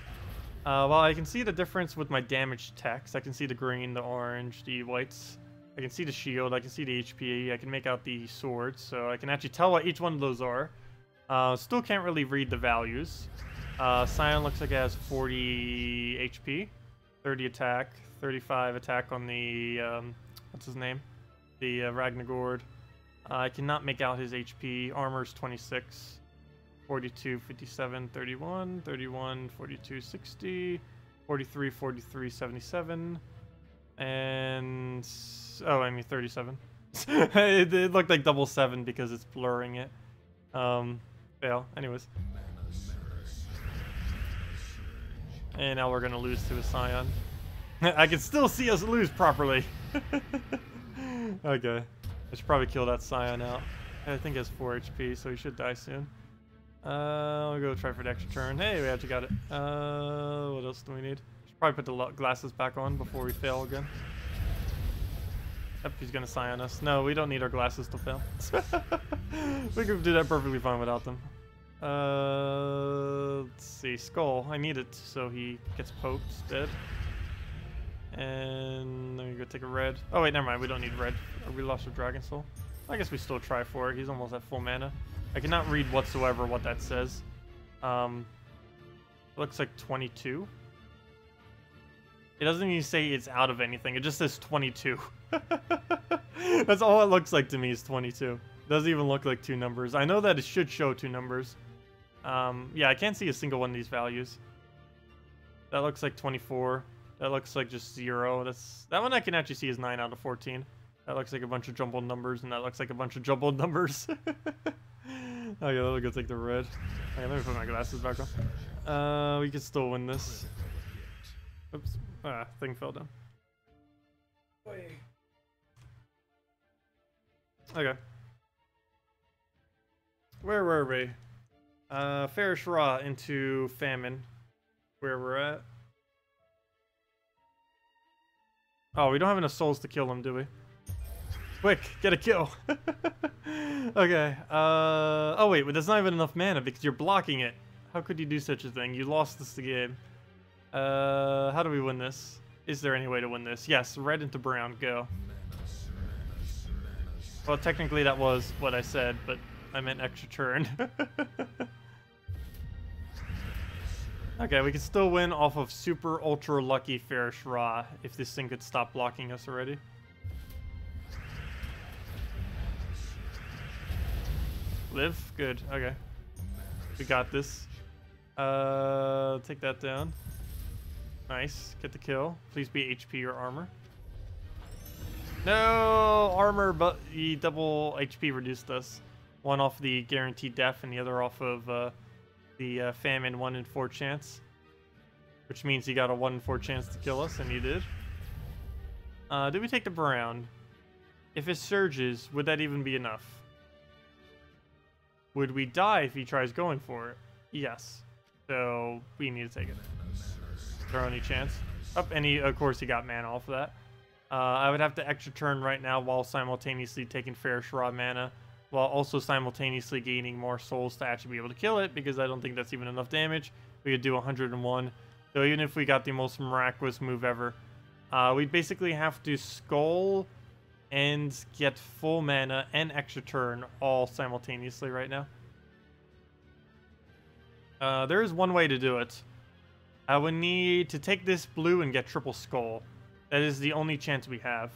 Well, I can see the difference with my damage text. I can see the green, the orange, the whites. I can see the shield. I can see the HP. I can make out the swords. So I can actually tell what each one of those are. Still can't really read the values. Scion looks like it has 40 HP, 30 attack, 35 attack on the, what's his name? The Ragnagord. I cannot make out his HP. Armor's 26, 42, 57, 31, 31, 42, 60, 43, 43, 77, and, oh, I mean 37. it looked like double 7 because it's blurring it. Fail. Anyways. And now we're gonna lose to a Scion. I can still see us lose properly. Okay. I should probably kill that Scion out. I think he has 4 HP, so he should die soon. I'll go try for the extra turn. Hey, we actually got it. What else do we need? Should probably put the glasses back on before we fail again. Yep, he's gonna Scion us. No, we don't need our glasses to fail. We can do that perfectly fine without them. Let's see. Skull. I need it so he gets poked, dead. And let me go take a red. Oh wait, never mind. We don't need red. We lost our Dragon Soul. I guess we still try for it. He's almost at full mana. I cannot read whatsoever what that says. Looks like 22. It doesn't even say it's out of anything. It just says 22. That's all it looks like to me is 22. Doesn't even look like 2 numbers. I know that it should show 2 numbers. Yeah, I can't see a single one of these values. That looks like 24. That looks like just 0. That one I can actually see is 9 out of 14. That looks like a bunch of jumbled numbers, and that looks like a bunch of jumbled numbers. Okay, let me go take the red. Okay, let me put my glasses back on. We can still win this. Oops. Thing fell down. Okay. Where were we? Fairish Ra into Famine. Where we're at. Oh, we don't have enough souls to kill him, do we? Quick, get a kill. Okay. Oh wait, but there's not even enough mana because you're blocking it. How could you do such a thing? You lost this game. How do we win this? Is there any way to win this? Yes, red into brown, go. Well, technically that was what I said, but I meant extra turn. Okay, we can still win off of super ultra lucky Fairish Ra if this thing could stop blocking us already. Live? Good, okay. We got this. Take that down. Nice, get the kill. Please be HP or armor. No, armor, but he double HP reduced us. One off the guaranteed death and the other off of the famine 1 in 4 chance. Which means he got a 1 in 4 chance to kill us, and he did. Did we take the brown? If it surges, would that even be enough? Would we die if he tries going for it? Yes. So we need to take it. Is there any chance? Oh, and of course he got mana off of that. I would have to extra turn right now while simultaneously taking Fairish Ra mana, while also simultaneously gaining more souls to actually be able to kill it, because I don't think that's even enough damage. We could do 101. So even if we got the most miraculous move ever, we'd basically have to skull and get full mana and extra turn all simultaneously right now. There is one way to do it. I would need to take this blue and get triple skull. That is the only chance we have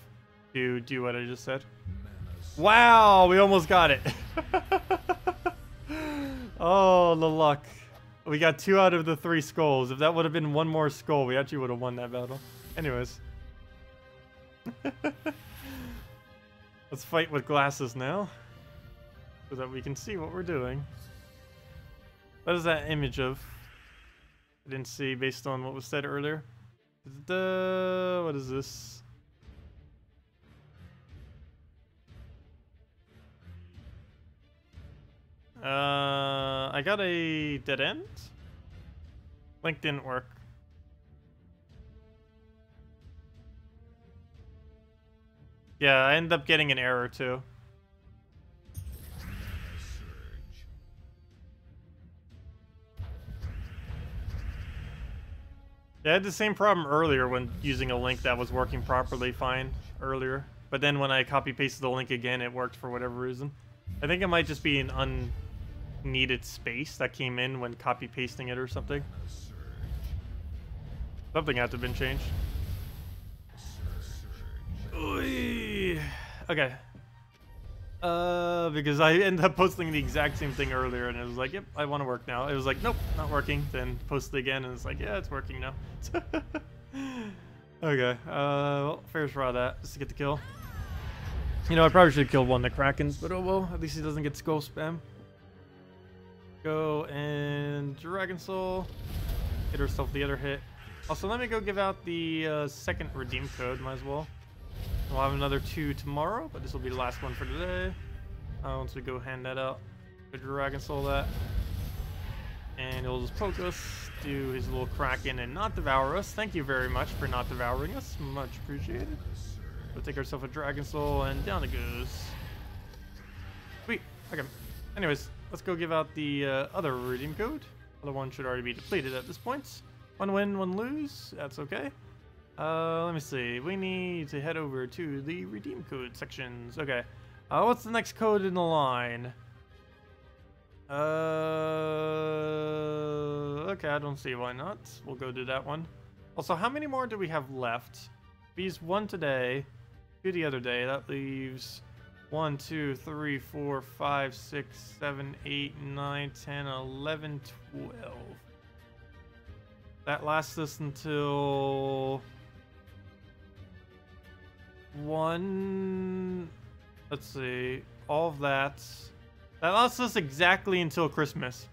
to do what I just said. Wow, we almost got it. Oh, the luck. We got 2 out of the 3 skulls. If that would have been 1 more skull, we actually would have won that battle. Anyways. Let's fight with glasses now. So that we can see what we're doing. What is that image of? I didn't see based on what was said earlier. What is this? I got a dead end. Link didn't work. Yeah, I ended up getting an error too. Yeah, I had the same problem earlier when using a link that was working properly fine earlier. But then when I copy-pasted the link again, it worked for whatever reason. I think it might just be an unneeded space that came in when copy-pasting it or something. Something had to have been changed. Oy. Okay. Because I ended up posting the exact same thing earlier, and it was like, yep, I want to work now. It was like, nope, not working. Then posted again, and it's like, yeah, it's working now. Okay, well, fair try that, just to get the kill. You know, I probably should kill one of the Krakens, but oh well, at least he doesn't get skull spam. Go and Dragon Soul. Hit herself the other hit. Also, let me go give out the second redeem code, might as well. We'll have another 2 tomorrow, but this will be the last one for today. Once we go hand that out, go Dragon Soul that. And he'll just poke us, do his little Kraken, and not devour us. Thank you very much for not devouring us. Much appreciated. We'll take ourselves a Dragon Soul, and down it goes. Sweet. Okay. Anyways, let's go give out the other redeem code. The other one should already be depleted at this point. 1 win, 1 lose. That's okay. Let me see. We need to head over to the redeem code sections. Okay. What's the next code in the line? Okay, I don't see why not. We'll go do that one. Also, how many more do we have left? We used 1 today, 2 the other day. That leaves 1, 2, 3, 4, 5, 6, 7, 8, 9, 10, 11, 12. That lasts us until 1. Let's see. All of that. That lasts us exactly until Christmas.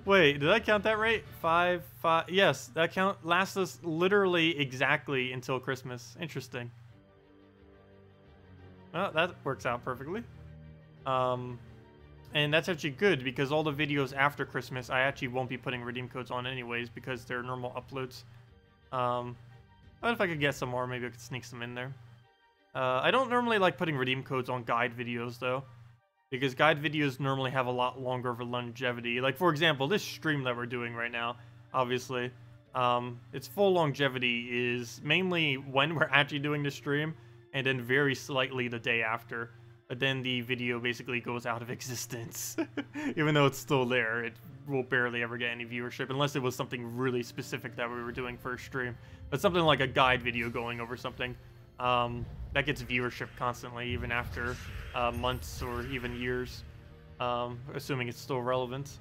Wait, did I count that right? 5. Yes, that lasts us literally exactly until Christmas. Interesting. Well, that works out perfectly. And that's actually good because all the videos after Christmas, I actually won't be putting redeem codes on anyways because they're normal uploads. But if I could get some more, maybe I could sneak some in there. I don't normally like putting redeem codes on guide videos though, because guide videos normally have a lot longer of a longevity. Like for example, this stream that we're doing right now, obviously, its full longevity is mainly when we're actually doing the stream, and then very slightly the day after. But then the video basically goes out of existence. Even though it's still there, it will barely ever get any viewership, unless it was something really specific that we were doing for a stream. But something like a guide video going over something, that gets viewership constantly, even after months or even years, assuming it's still relevant.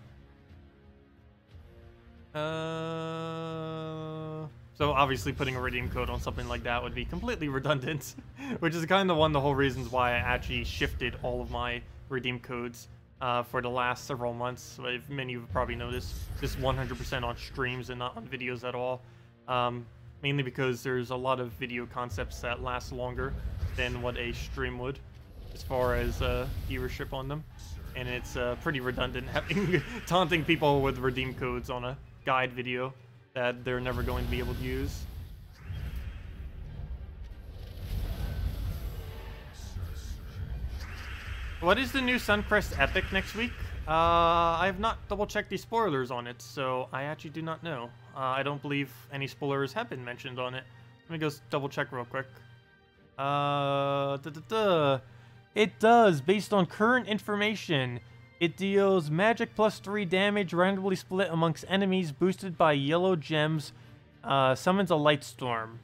So obviously putting a redeem code on something like that would be completely redundant, which is kind of one of the whole reasons why I actually shifted all of my redeem codes for the last several months. If many of you have probably noticed, just 100% on streams and not on videos at all. Mainly because there's a lot of video concepts that last longer than what a stream would, as far as viewership on them. And it's pretty redundant having taunting people with redeem codes on a guide video that they're never going to be able to use. What is the new Suncrest Epic next week? I have not double-checked the spoilers on it, so I actually do not know. I don't believe any spoilers have been mentioned on it. Let me go double-check real quick. It does, based on current information. It deals magic +3 damage, randomly split amongst enemies, boosted by yellow gems, summons a light storm.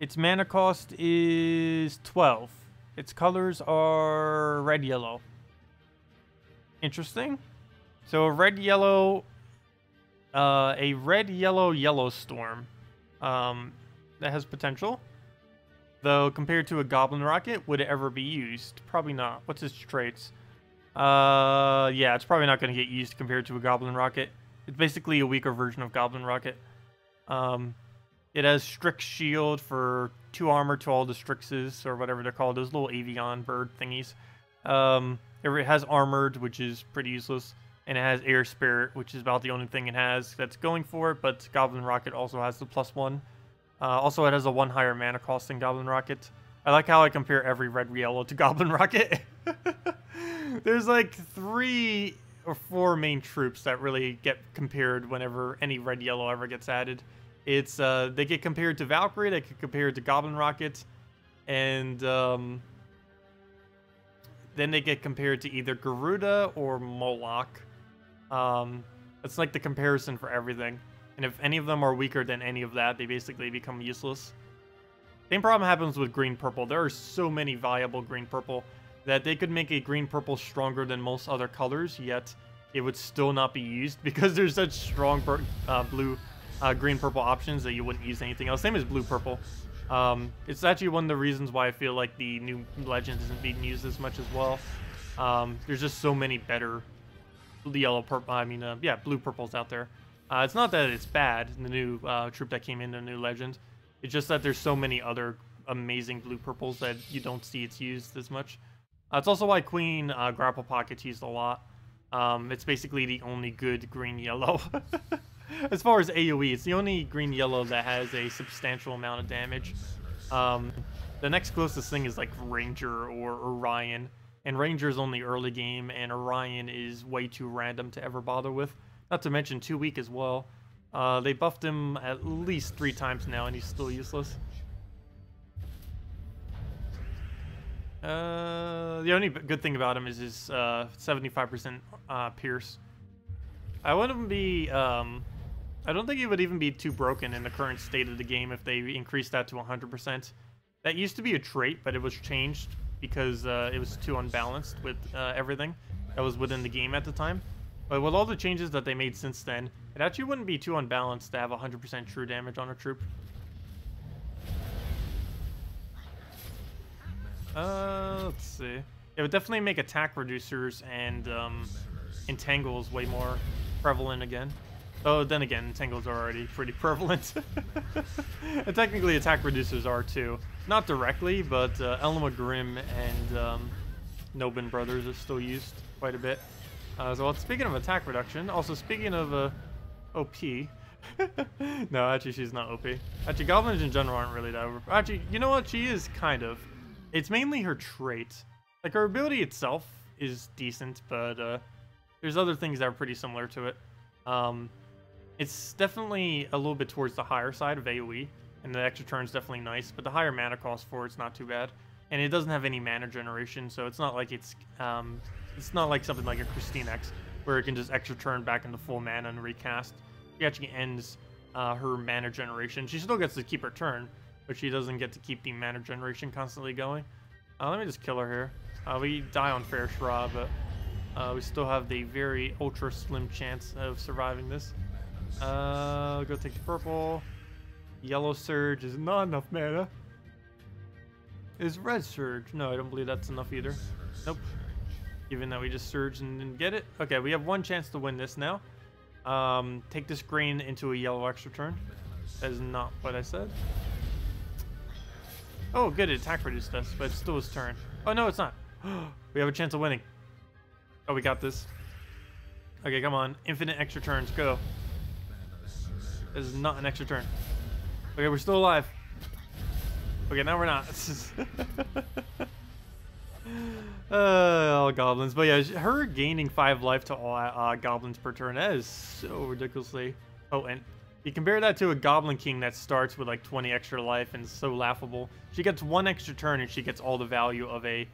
Its mana cost is 12. Its colors are red-yellow. Interesting. So a red-yellow storm that has potential. Though compared to a goblin rocket, would it ever be used? Probably not. What's its traits? Yeah, it's probably not going to get used compared to a goblin rocket. It's basically a weaker version of goblin rocket. It has Strix shield for 2 armor to all the Strixes, or whatever they're called, those little avian bird thingies. It has armored, which is pretty useless. And it has air spirit, which is about the only thing it has that's going for it, but goblin rocket also has the +1. Also, it has a 1 higher mana cost than goblin rocket. I like how I compare every red yellow to goblin rocket. There's like 3 or 4 main troops that really get compared whenever any red yellow ever gets added. It's they get compared to Valkyrie, they get compared to goblin rocket, and then they get compared to either Garuda or Moloch. It's like the comparison for everything. And if any of them are weaker than any of that, they basically become useless. Same problem happens with green-purple. There are so many viable green-purple that they could make a green-purple stronger than most other colors, yet it would still not be used because there's such strong green-purple options that you wouldn't use anything else. Same as blue-purple. It's actually one of the reasons why I feel like the new legend isn't being used as much as well. There's just so many better blue purples out there. It's not that it's bad, the new troop that came in, the new legend. It's just that there's so many other amazing blue purples that you don't see it's used as much. It's also why Queen Grapple Pocket's used a lot. It's basically the only good green yellow. As far as AoE, it's the only green yellow that has a substantial amount of damage. The next closest thing is like Ranger or Orion. And Ranger's only early game, and Orion is way too random to ever bother with. Not to mention too weak as well. They buffed him at least 3 times now, and he's still useless. The only good thing about him is his 75% pierce. I wouldn't be... I don't think it would even be too broken in the current state of the game if they increased that to 100%. That used to be a trait, but it was changed because it was too unbalanced with everything that was within the game at the time. But with all the changes that they made since then, it actually wouldn't be too unbalanced to have 100% true damage on a troop. Let's see. It would definitely make attack reducers and entangles way more prevalent again. Oh, then again, entangles are already pretty prevalent. And technically attack reducers are too. Not directly, but Elma Grimm and Nobin Brothers are still used quite a bit. So speaking of attack reduction, also speaking of OP. No, actually she's not OP. Actually, goblins in general aren't really that over. Actually, you know what? She is kind of. It's mainly her trait. Like, her ability itself is decent, but there's other things that are pretty similar to it. It's definitely a little bit towards the higher side of AoE, and the extra turn's definitely nice, but the higher mana cost for it's not too bad. And it doesn't have any mana generation, so it's not like it's not like something like a Christine X, where it can just extra turn back into full mana and recast. She actually ends her mana generation. She still gets to keep her turn, but she doesn't get to keep the mana generation constantly going. Let me just kill her here. We die on Fair Shra, but we still have the very ultra slim chance of surviving this. Go take the purple. Yellow Surge is not enough mana. Is Red Surge? No, I don't believe that's enough either. Nope. Given that we just surged and didn't get it. Okay, we have 1 chance to win this now. Take this green into a yellow extra turn. That is not what I said. Oh, good, it attack reduced us, but it's still his turn. Oh, no, it's not. We have a chance of winning. Oh, we got this. Okay, come on. Infinite extra turns, go. This is not an extra turn. Okay, we're still alive. Okay, now we're not. All goblins. But yeah, her gaining 5 life to all goblins per turn, that is so ridiculously potent. You compare that to a Goblin King that starts with like 20 extra life and is so laughable. She gets 1 extra turn and she gets all the value of a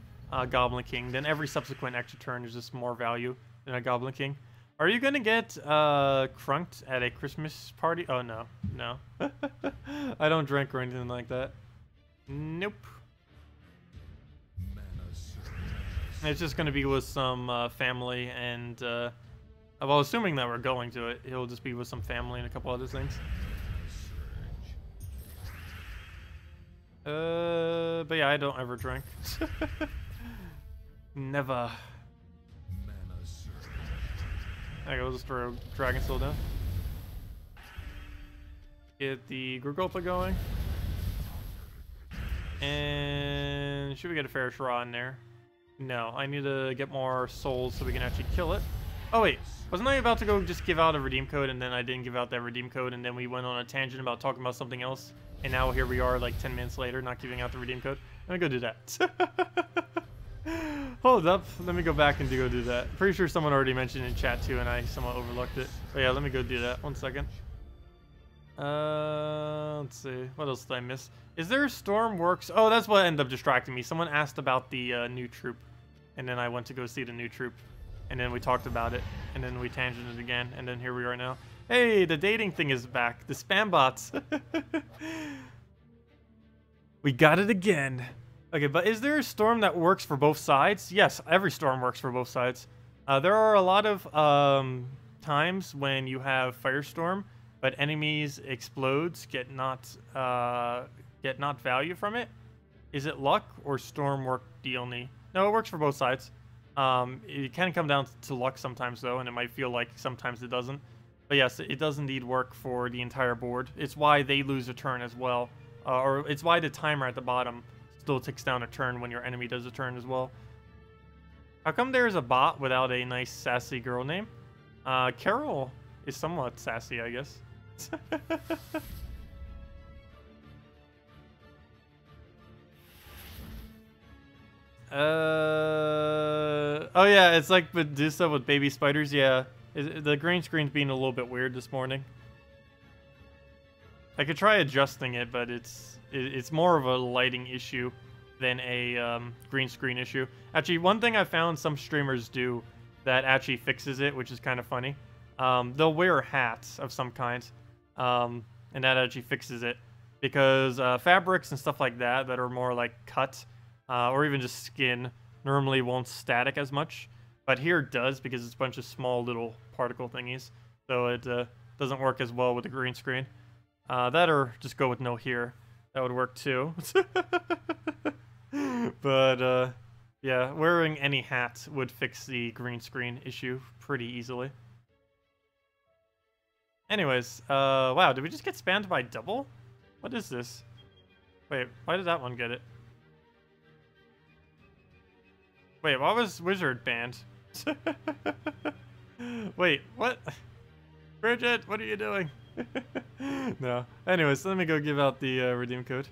Goblin King. Then every subsequent extra turn is just more value than a Goblin King. Are you gonna get crunked at a Christmas party? Oh, no. No. I don't drink or anything like that. Nope. It's just gonna be with some family and Well, assuming that we're going to it, he'll just be with some family and a couple other things. But yeah, I don't ever drink. Never. I go just throw Dragon Soul down. Get the Grigolpa going. And should we get a fair Shra in there? No, I need to get more souls so we can actually kill it. Oh wait, wasn't I about to go just give out a redeem code and then I didn't give out that redeem code and then we went on a tangent about talking about something else and now here we are like 10 minutes later not giving out the redeem code? Let me go do that. Hold up, let me go back and go do that. Pretty sure someone already mentioned in chat too and I somewhat overlooked it. But yeah, let me go do that. 1 second. Let's see. What else did I miss? Is there a Stormworks? Oh, that's what ended up distracting me. Someone asked about the new troop, and then I went to go see the new troop, and then we talked about it, and then we tangented again, and then here we are now. Hey, the dating thing is back. The spam bots. We got it again. Okay, but is there a storm that works for both sides? Yes, every storm works for both sides. There are a lot of times when you have Firestorm, but enemies explodes get not value from it. Is it luck or storm work the only? No, it works for both sides. It can come down to luck sometimes though, and it might feel like sometimes it doesn't. But yes, it does indeed work for the entire board. It's why they lose a turn as well, or it's why the timer at the bottom still ticks down a turn when your enemy does a turn as well. How come there's a bot without a nice sassy girl name? Carol is somewhat sassy, I guess. Oh yeah, it's like Medusa with baby spiders. Yeah, the green screen's being a little bit weird this morning. I could try adjusting it, but it's more of a lighting issue than a green screen issue. Actually, one thing I found some streamers do that actually fixes it, which is kind of funny. They'll wear hats of some kind, and that actually fixes it. Because fabrics and stuff like that are more like cut, or even just skin, normally won't static as much. But here it does because it's a bunch of small little particle thingies. So it doesn't work as well with the green screen. That or just go with no here. That would work too. But yeah, wearing any hat would fix the green screen issue pretty easily. Anyways, wow, did we just get spammed by double? What is this? Wait, why did that one get it? Wait, why was Wizard banned? Wait, what? Bridget, what are you doing? No. Anyways, let me go give out the redeem code.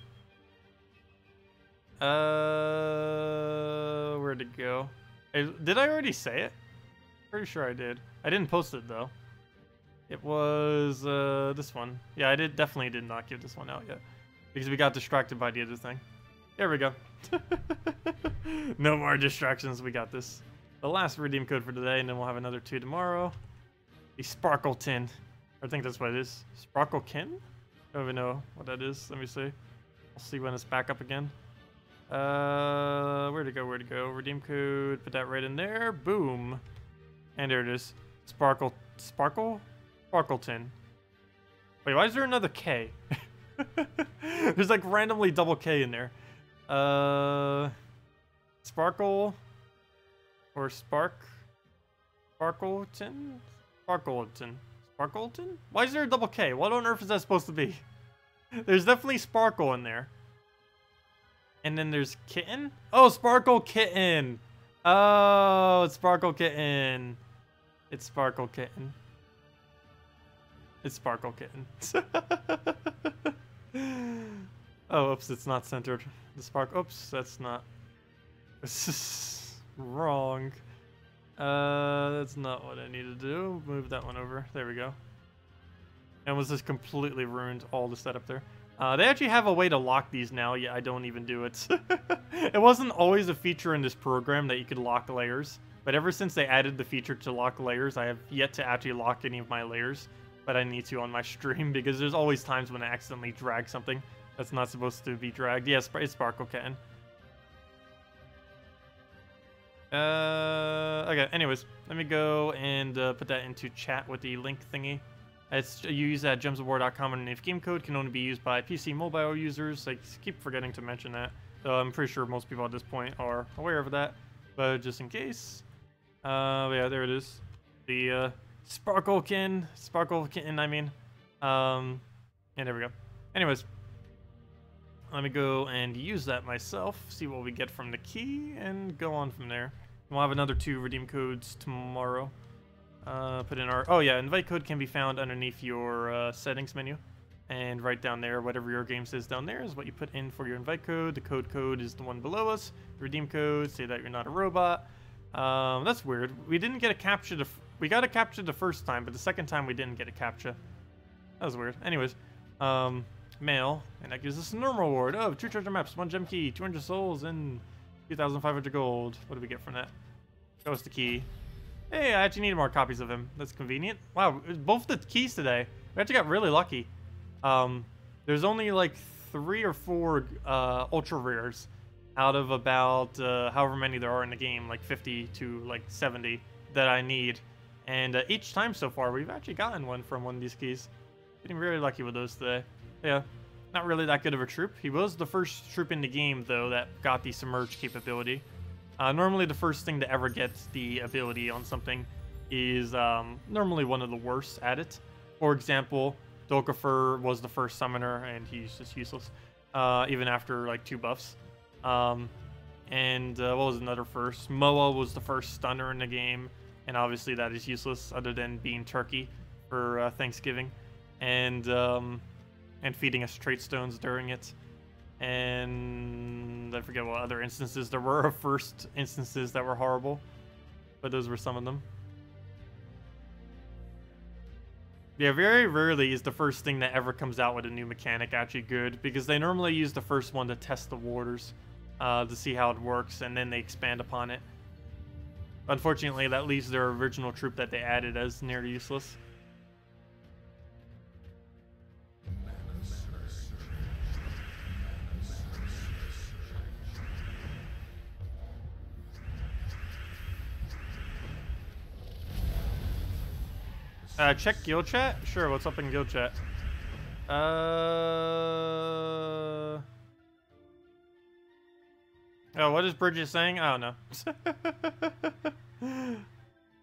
Where'd it go? Did I already say it? Pretty sure I did. I didn't post it though. It was this one. Yeah, I definitely did not give this one out yet because we got distracted by the other thing. There we go. No more distractions. We got this. The last redeem code for today, and then we'll have another 2 tomorrow. The Sparkle Tin. I think that's what it is. Sparkle Kin? I don't even know what that is. Let me see. I'll see when it's back up again. Where'd it go? Where'd it go? Redeem code. Put that right in there. Boom. And there it is. Sparkle. Sparkle? Sparkleton. Wait, why is there another K? There's like randomly double K in there. Sparkle or Spark? Sparkleton? Sparkleton. Sparkleton? Why is there a double K? What on earth is that supposed to be? There's definitely Sparkle in there. And then there's Kitten? Oh, Sparkle Kitten! Oh, it's Sparkle Kitten. It's Sparkle Kitten. It's Sparkle Kitten. Oh, oops, it's not centered. The spark. Oops, that's not. This is wrong. That's not what I need to do. Move that one over. There we go. And was just completely ruined all the setup there. They actually have a way to lock these now. Yeah, I don't even do it. It wasn't always a feature in this program that you could lock layers. But ever since they added the feature to lock layers, I have yet to actually lock any of my layers. But I need to on my stream because there's always times when I accidentally drag something that's not supposed to be dragged. Yes, it's Sparkle Kitten. Okay, anyways, let me go and put that into chat with the link thingy. It's you use that gemsofwar.com underneath game code, can only be used by PC mobile users. I keep forgetting to mention that. So I'm pretty sure most people at this point are aware of that, but just in case. Yeah, there it is. The sparkle kitten, I mean. And there we go. Anyways, let me go and use that myself, see what we get from the key, and go on from there. We'll have another 2 redeem codes tomorrow. Put in our... Oh yeah, invite code can be found underneath your settings menu. And right down there, whatever your game says down there is what you put in for your invite code. The code is the one below us. The redeem code, say that you're not a robot. That's weird. We didn't get a captcha. We got a captcha the first time, but the second time we didn't get a captcha. That was weird. Anyways, mail, and that gives us a normal reward of 2 treasure maps, 1 gem key, 200 souls, and 2,500 gold. What do we get from that? That was the key. Hey, I actually need more copies of him. That's convenient. Wow, both the keys today. We actually got really lucky. There's only like 3 or 4 ultra rares out of about however many there are in the game, like 50 to like 70 that I need. And each time so far, we've actually gotten one from one of these keys. Getting really lucky with those today. Yeah, not really that good of a troop. He was the first troop in the game, though, that got the submerge capability. Normally, the first thing to ever get the ability on something is normally one of the worst at it. For example, Dolkafer was the first summoner, and he's just useless, even after like 2 buffs. And what was another first? Moa was the first stunner in the game, and obviously that is useless, other than being turkey for Thanksgiving, and feeding us trait stones during it. And I forget what other instances there were of first instances that were horrible, but those were some of them. Yeah, very rarely is the first thing that ever comes out with a new mechanic actually good, because they normally use the first one to test the waters, to see how it works, and then they expand upon it. Unfortunately, that leaves their original troop that they added as nearly useless. Check guild chat? Sure, what's up in guild chat? Oh, what is Bridget saying? I don't know.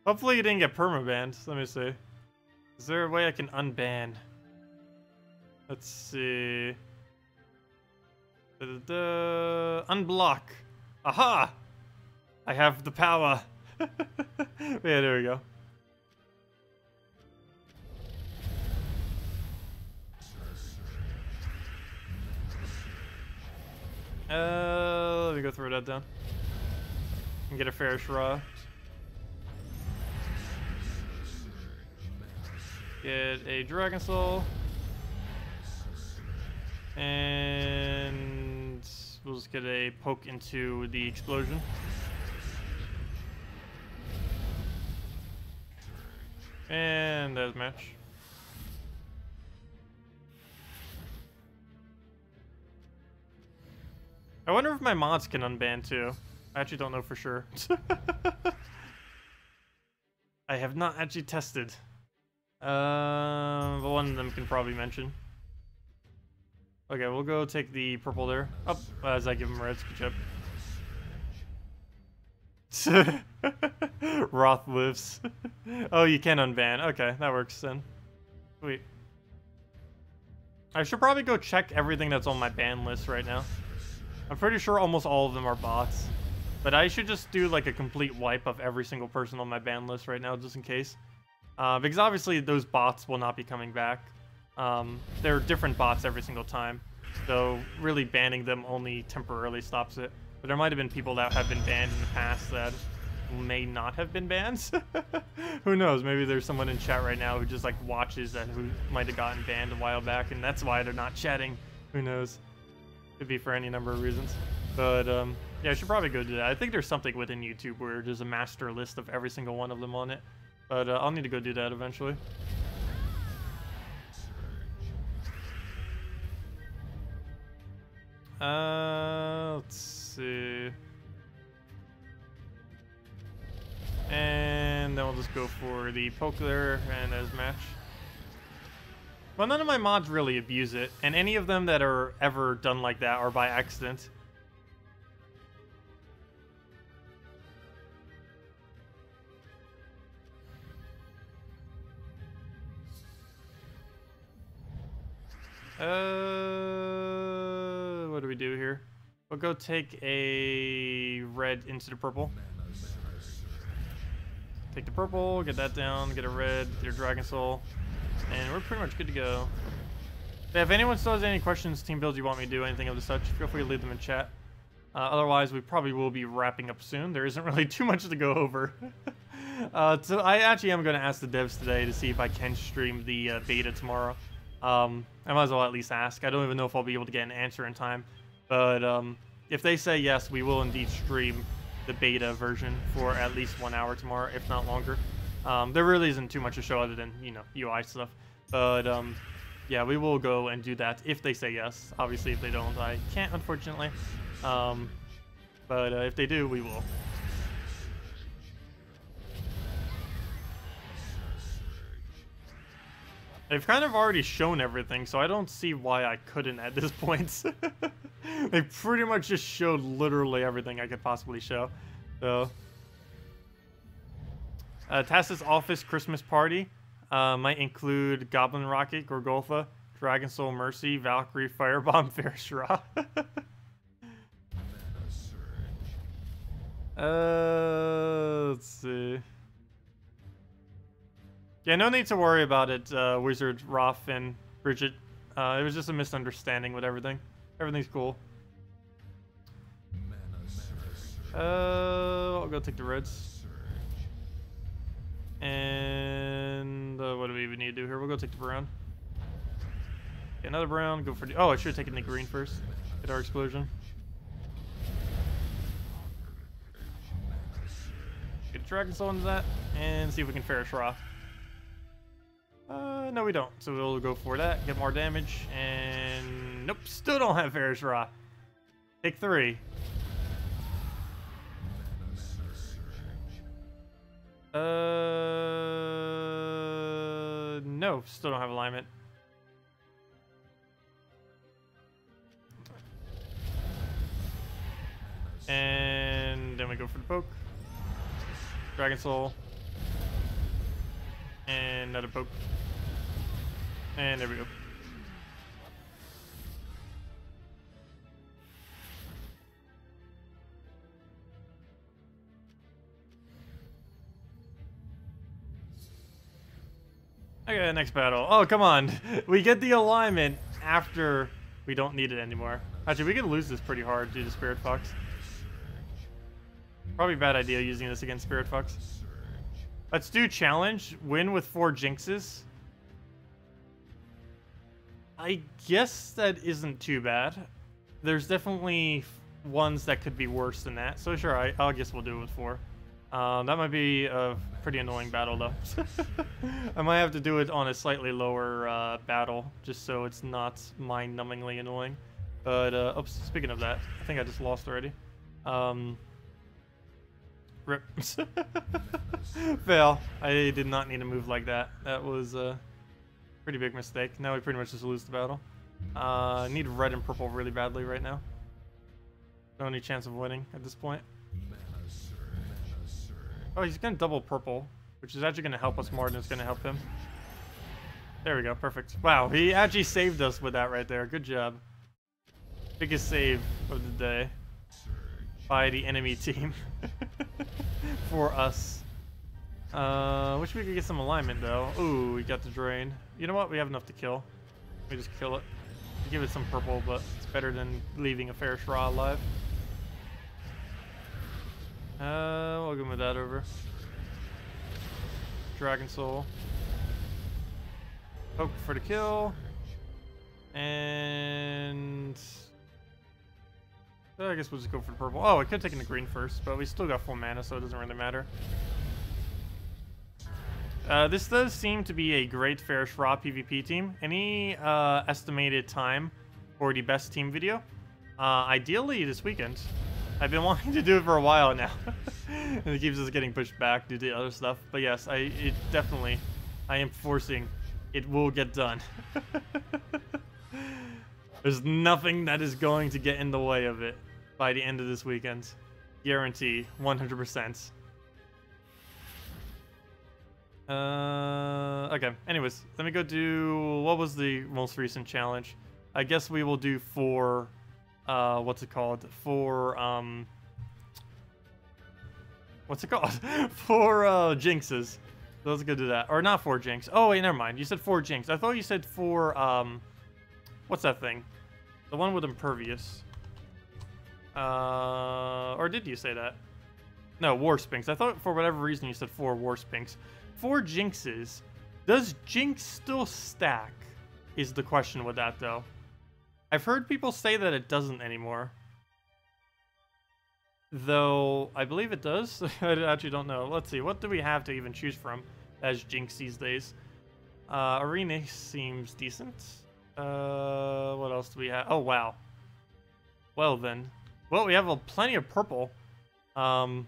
Hopefully you didn't get permabanned. Let me see. Is there a way I can unban? Let's see. Unblock. Aha! I have the power. Yeah, there we go. Let me go throw that down. And get a Fairish Raw. Get a Dragon Soul. And we'll just get a poke into the explosion. And there's match. I wonder if my mods can unban too. I actually don't know for sure. I have not actually tested. But one of them can probably mention. Okay, we'll go take the purple there. Up as I give him reds. Good job. Roth lives. Oh, you can unban. Okay, that works then. Sweet. I should probably go check everything that's on my ban list right now. I'm pretty sure almost all of them are bots. But I should just do like a complete wipe of every single person on my ban list right now, just in case. Because obviously those bots will not be coming back. They're different bots every single time. So really banning them only temporarily stops it. But there might have been people that have been banned in the past that may not have been banned. Who knows? Maybe there's someone in chat right now who just like watches that who might have gotten banned a while back, and that's why they're not chatting. Who knows? Could be for any number of reasons. But yeah, I should probably go do that. I think there's something within YouTube where there's a master list of every single one of them on it. But I'll need to go do that eventually. Let's see. and then we'll just go for the poke there and as match. Well, none of my mods really abuse it, and any of them that are ever done like that are by accident. What do we do here? We'll go take a red into the purple. Take the purple, get that down, get a red, get a dragon soul, and we're pretty much good to go. Yeah, if anyone still has any questions, team builds you want me to do, anything of the such, feel free to leave them in chat. Otherwise, we probably will be wrapping up soon. There isn't really too much to go over. So I actually am going to ask the devs today to see if I can stream the beta tomorrow. I might as well at least ask. I don't even know if I'll be able to get an answer in time. But if they say yes, we will indeed stream the beta version for at least 1 hour tomorrow, if not longer. There really isn't too much to show other than, you know, UI stuff. But yeah, we will go and do that if they say yes. Obviously, if they don't, I can't, unfortunately. But if they do, we will. They've kind of already shown everything, so I don't see why I couldn't at this point. They pretty much just showed literally everything I could possibly show. So, Tacet's office Christmas party might include Goblin Rocket, Gorgolfa, Dragon Soul Mercy, Valkyrie, Firebomb, Ferishra. Let's see. Yeah, no need to worry about it, Wizard, Roth, and Bridget. It was just a misunderstanding with everything. Everything's cool. I'll go take the reds. And what do we even need to do here? We'll go take the brown. Okay, another brown. Go for the... Oh, I should have taken the green first. Get our explosion. Get a Dragon Soul into that. And see if we can Farish Ra. No we don't. So we'll go for that, get more damage, and nope, still don't have Farish Ra. Take 3. No, still don't have alignment. And then we go for the poke. Dragon Soul. And another poke. And there we go. Okay, next battle. Oh, come on. We get the alignment after we don't need it anymore. Actually, we can lose this pretty hard due to Spirit Fox. Probably a bad idea using this against Spirit Fox. Let's do challenge. Win with 4 jinxes. I guess that isn't too bad. There's definitely ones that could be worse than that. So sure, I guess we'll do it with 4. That might be a pretty annoying battle though. I might have to do it on a slightly lower battle, just so it's not mind-numbingly annoying. But, oops, speaking of that, I think I just lost already. Rip. Fail. I did not need to move like that. That was a pretty big mistake. Now we pretty much just lose the battle. I need red and purple really badly right now. No any chance of winning at this point. Oh, he's gonna double purple, which is actually gonna help us more than it's gonna help him. There we go, perfect. Wow, he actually saved us with that right there. Good job. Biggest save of the day by the enemy team for us. Wish we could get some alignment though. Ooh, we got the drain. You know what? We have enough to kill. We just kill it. Give it some purple, but it's better than leaving a Farish Ra alive. We'll go with that over. Dragon Soul. Poke for the kill. And I guess we'll just go for the purple. Oh, I could have taken the green first, but we still got full mana, so it doesn't really matter. This does seem to be a great Farish Ra PvP team. Any estimated time for the best team video? Ideally this weekend. I've been wanting to do it for a while now. and it keeps us getting pushed back due to other stuff. But yes, I am forcing. It will get done. There's nothing that is going to get in the way of it by the end of this weekend. Guarantee, 100%. Okay, anyways, let me go do, what was the most recent challenge? I guess we will do 4, what's it called? 4, what's it called? 4, jinxes. So let's go do that. Or not 4 jinx. Oh, wait, never mind. You said 4 jinx. I thought you said 4, what's that thing? The one with impervious. Or did you say that? No, war spinks. I thought for whatever reason you said 4 war spinks. 4 jinxes. Does jinx still stack? Is the question with that, though. I've heard people say that it doesn't anymore. Though, I believe it does. I actually don't know. Let's see. What do we have to even choose from as jinx these days? Arena seems decent. What else do we have? Oh, wow. Well, then. Well, we have plenty of purple. What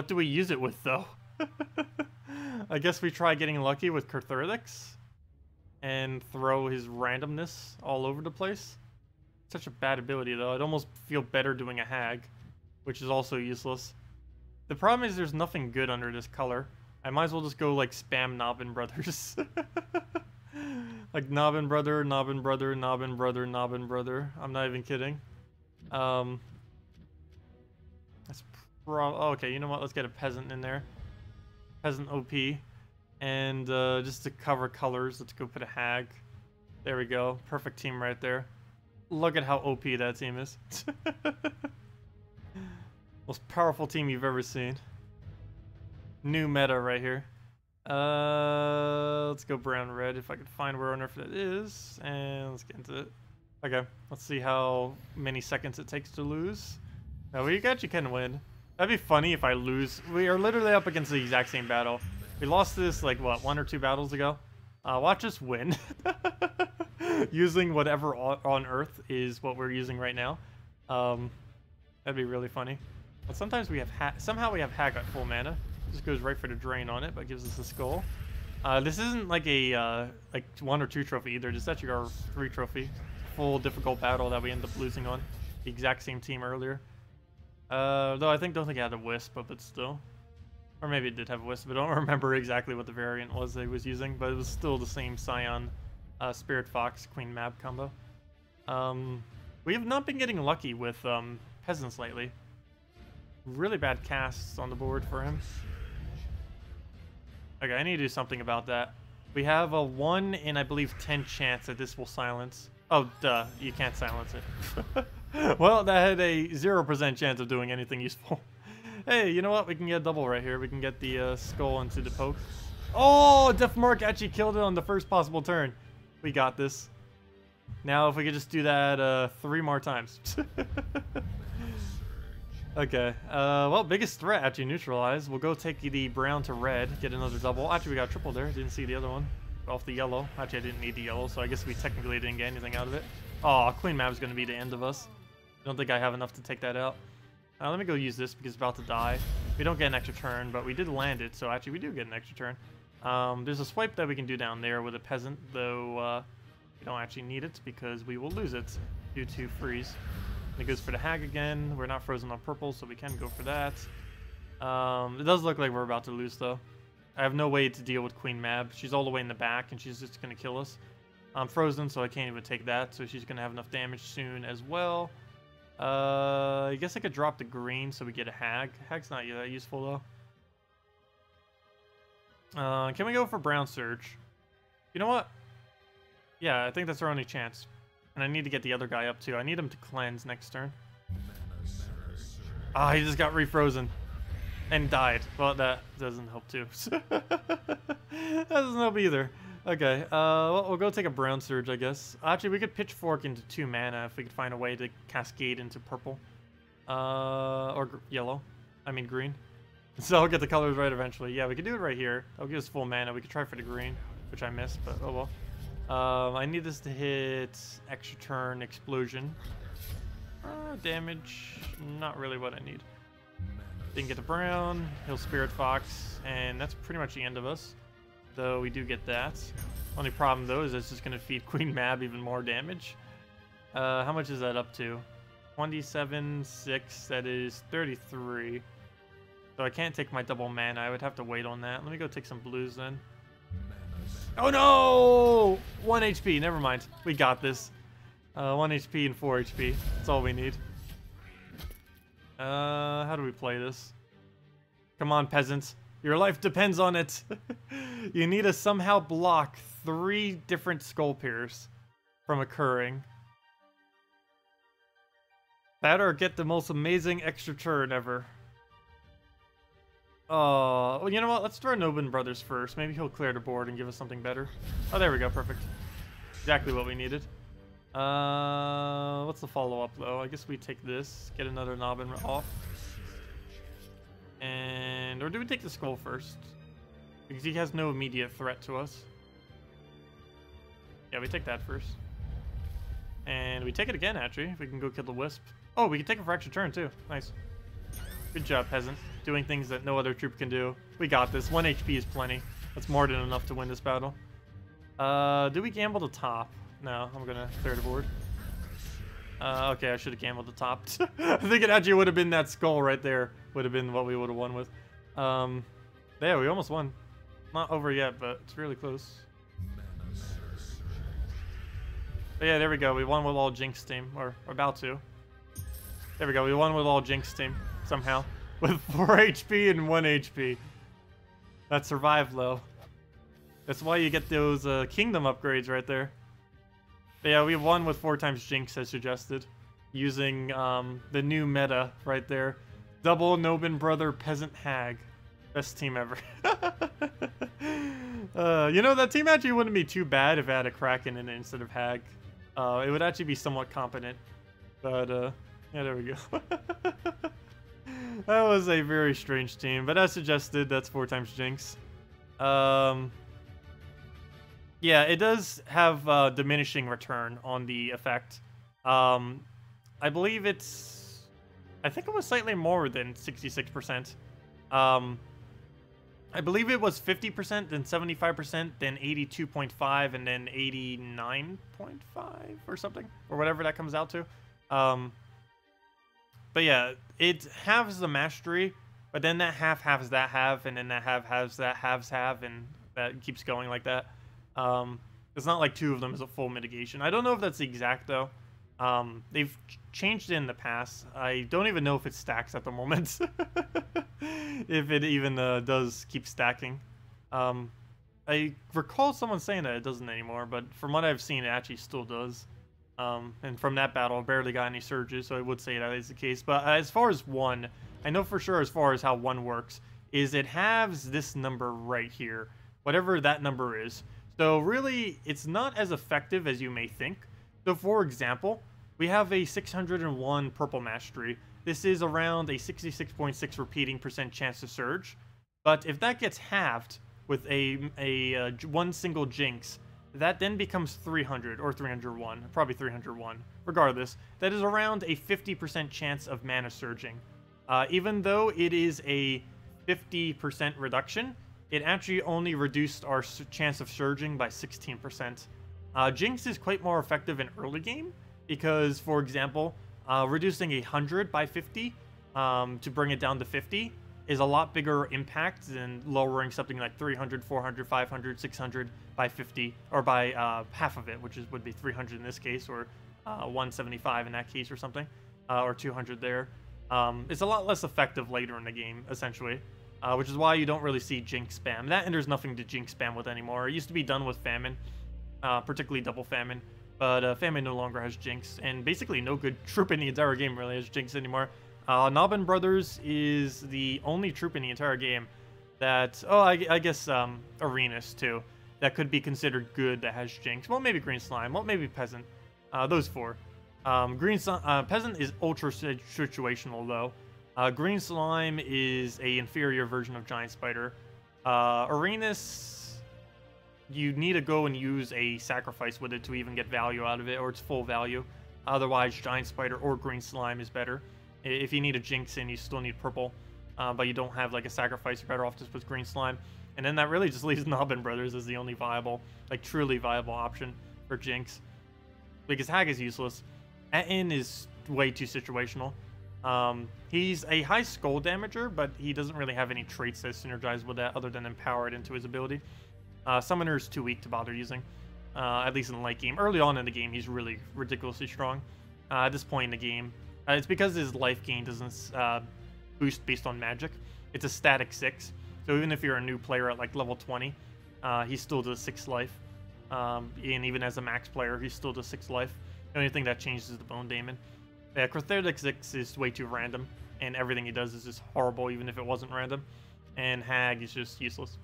do we use it with, though? I guess we try getting lucky with Kurthurlix and throw his randomness all over the place. Such a bad ability, though. I'd almost feel better doing a hag, which is also useless. The problem is there's nothing good under this color. I might as well just go, like, spam Nobbin Brothers. Like, Nobbin Brother, Nobbin Brother, Nobbin Brother, Nobbin Brother. I'm not even kidding. That's oh, okay, you know what? Let's get a peasant in there. Peasant OP. And just to cover colors, let's go put a hag. There we go. Perfect team right there. Look at how OP that team is. Most powerful team you've ever seen. New meta right here. Let's go brown red if I can find where on earth that is, and let's get into it. Okay, let's see how many seconds it takes to lose. Now we actually can win. That'd be funny if I lose. We are literally up against the exact same battle. We lost this like what, 1 or 2 battles ago. Watch us win. Using whatever on earth is what we're using right now. That'd be really funny. But sometimes we have somehow we have hag at full mana. Just goes right for the drain on it, but gives us a skull. This isn't like a like 1 or 2 trophy either. This is actually our 3 trophy. Full difficult battle that we end up losing on. The exact same team earlier. Though I don't think it had a wisp, but still. Or maybe it did have a wisp, but I don't remember exactly what the variant was they was using. But it was still the same Scion, Spirit Fox, Queen Mab combo. We have not been getting lucky with peasants lately. Really bad casts on the board for him. Okay, I need to do something about that. We have a 1 in, I believe, 10 chance that this will silence. Oh, duh. You can't silence it. Well, that had a 0% chance of doing anything useful. Hey, you know what? We can get a double right here. We can get the skull into the poke. Oh, Deathmark actually killed it on the first possible turn. We got this. Now, if we could just do that 3 more times. Okay. Well, biggest threat actually neutralized. We'll go take the brown to red, get another double. Actually, we got a triple there. Didn't see the other one. Off the yellow. Actually, I didn't need the yellow, so I guess we technically didn't get anything out of it. Oh, Queen Mab is going to be the end of us. I don't think I have enough to take that out. Let me go use this because it's about to die. We don't get an extra turn, but we did land it, so actually we do get an extra turn. There's a swipe that we can do down there with a peasant, though we don't actually need it because we will lose it due to freeze. And it goes for the hag again. We're not frozen on purple, so we can go for that. It does look like we're about to lose, though. I have no way to deal with Queen Mab. She's all the way in the back, and she's just going to kill us. I'm frozen, so I can't even take that, so she's going to have enough damage soon as well. I guess I could drop the green so we get a hag. Hag's not that useful, though. Can we go for brown surge? You know what? Yeah, I think that's our only chance. And I need to get the other guy up, too. I need him to cleanse next turn. Ah, he just got refrozen. And died. Well, that doesn't help, too. That doesn't help either. Okay, well, we'll go take a brown surge, I guess. Actually, we could pitchfork into 2 mana if we could find a way to cascade into purple. Or yellow. I mean green. So I'll get the colors right eventually. Yeah, we could do it right here. I'll give us full mana. We could try for the green, which I missed, but oh well. I need this to hit extra turn explosion. Damage, not really what I need. Didn't get the brown. He'll Spirit Fox, and that's pretty much the end of us. Though we do get that. Only problem though is it's just gonna feed Queen Mab even more damage. How much is that up to? 27.6. That is 33. So I can't take my double mana. I would have to wait on that. Let me go take some blues then. Oh no! 1 HP. Never mind. We got this. 1 HP and 4 HP. That's all we need. How do we play this? Come on, peasants. Your life depends on it. You need to somehow block 3 different Skull Pierce from occurring. That or get the most amazing extra turn ever. Oh, well, you know what? Let's throw Nobin Brothers first. Maybe he'll clear the board and give us something better. Oh, there we go. Perfect. Exactly what we needed. What's the follow-up, though? I guess we take this. Get another Nobin off. And... or do we take the Skull first? Because he has no immediate threat to us. Yeah, we take that first. And we take it again, actually, if we can go kill the Wisp. Oh, we can take it for extra turn, too. Nice. Good job, peasant. Doing things that no other troop can do. We got this. 1 HP is plenty. That's more than enough to win this battle. Do we gamble the top? No, I'm gonna clear the board. Okay, I should have gambled the top. I think it actually would have been that skull right there. Would have been what we would have won with. Yeah, we almost won. Not over yet, but it's really close. But yeah, there we go. We won with all Jinx team, or about to. There we go. We won with all Jinx team somehow, with 4 HP and 1 HP. That survived though. That's why you get those kingdom upgrades right there. But yeah, we won with 4 times Jinx as suggested, using the new meta right there. Double Nobin Brother Peasant Hag. Best team ever. You know, that team actually wouldn't be too bad if it had a Kraken in it instead of Hag. It would actually be somewhat competent. But, yeah, there we go. That was a very strange team. But as suggested, that's 4 times Jinx. Yeah, it does have diminishing return on the effect. I believe it's... I think it was slightly more than 66%. I believe it was 50%, then 75%, then 82.5, and then 89.5 or something, or whatever that comes out to. But yeah, it halves the mastery, but then that half halves that half, and then that half halves that halves half, and that keeps going like that. It's not like 2 of them is a full mitigation. I don't know if that's the exact though. They've changed it in the past. I don't even know if it stacks at the moment. If it even does keep stacking. I recall someone saying that it doesn't anymore, but from what I've seen, it actually still does. And from that battle, I barely got any surges, so I would say that is the case. But as far as 1, I know for sure as far as how 1 works, is it halves this number right here, whatever that number is. So really, it's not as effective as you may think. So for example, we have a 601 purple mastery. This is around a 66.6 repeating % chance to surge. But if that gets halved with a 1 single Jinx, that then becomes 300 or 301, probably 301. Regardless, that is around a 50% chance of mana surging. Even though it is a 50% reduction, it actually only reduced our chance of surging by 16%. Jinx is quite more effective in early game because, for example, reducing 100 by 50 to bring it down to 50 is a lot bigger impact than lowering something like 300, 400, 500, 600 by 50, or by half of it, which would be 300 in this case, or 175 in that case or something, or 200 there. It's a lot less effective later in the game, essentially, which is why you don't really see Jinx spam. That, and there's nothing to Jinx spam with anymore. It used to be done with Famine, particularly Double Famine, but Famine no longer has Jinx, and basically no good troop in the entire game really has Jinx anymore. Nobin Brothers is the only troop in the entire game that, I guess Arenas too, that could be considered good that has Jinx. Well, maybe Green Slime, well, maybe Peasant. Those 4. Peasant is ultra situational though. Green Slime is a inferior version of Giant Spider. Arenas, you need to go and use a sacrifice with it to even get value out of it, or its full value. Otherwise, Giant Spider or Green Slime is better. If you need a Jinx in, you still need purple. but you don't have like a sacrifice, you're better off just with green slime. And then that really just leaves Nobbin Brothers as the only viable, like truly viable option for Jinx. Because Hag is useless. Etten is way too situational. He's a high skull damager, but he doesn't really have any traits that synergize with that other than empower it into his ability. Summoner is too weak to bother using, at least in the late game. Early on in the game, he's really ridiculously strong. At this point in the game, it's because his life gain doesn't boost based on magic. It's a static 6. So even if you're a new player at like level 20, he still does 6 life. And even as a max player, he still does 6 life. The only thing that changes is the Bone Daemon. Yeah, Cratheric 6 is way too random, and everything he does is just horrible, even if it wasn't random. And Hag is just useless.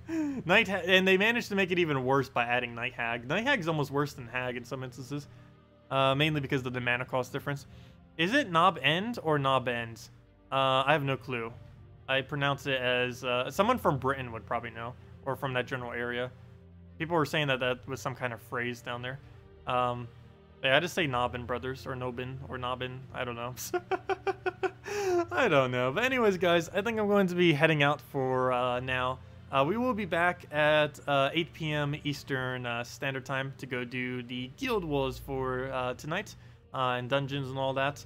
And they managed to make it even worse by adding Night Hag. Night Hag is almost worse than Hag in some instances, mainly because of the mana cost difference. Is it Knob End or Knob Ends? I have no clue. I pronounce it as someone from Britain would probably know, or from that general area. People were saying that that was some kind of phrase down there. Yeah, I just say Nobbin Brothers, or Nobin, or Nobbin. I don't know. I don't know. But anyways, guys, I think I'm going to be heading out for now. We will be back at 8 p.m. Eastern Standard Time to go do the Guild Wars for tonight and dungeons and all that.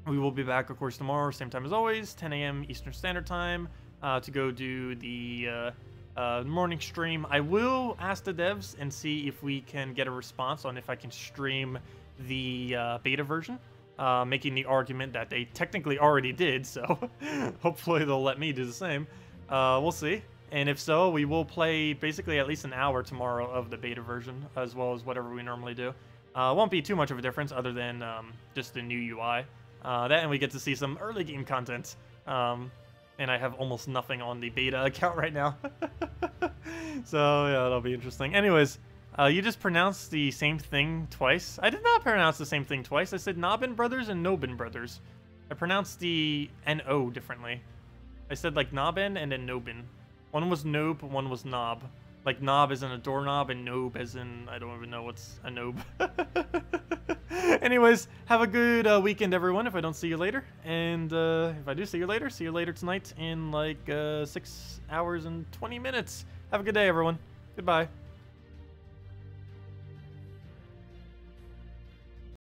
We will be back, of course, tomorrow, same time as always, 10 a.m. Eastern Standard Time to go do the morning stream. I will ask the devs and see if we can get a response on if I can stream the beta version, making the argument that they technically already did, so hopefully they'll let me do the same. We'll see. And if so, we will play basically at least an hour tomorrow of the beta version, as well as whatever we normally do. Won't be too much of a difference other than just the new UI. That, and we get to see some early game content. And I have almost nothing on the beta account right now. So, yeah, that'll be interesting. Anyways, you just pronounced the same thing twice. I did not pronounce the same thing twice. I said Nobbin Brothers and Nobin Brothers. I pronounced the N-O differently. I said, like, Nobbin and then Nobin. One was Nob, one was Knob. Like, Knob as in a doorknob, and Nob as in, I don't even know what's a Nob. Anyways, have a good weekend, everyone, if I don't see you later. And if I do see you later tonight in like 6 hours and 20 minutes. Have a good day, everyone. Goodbye.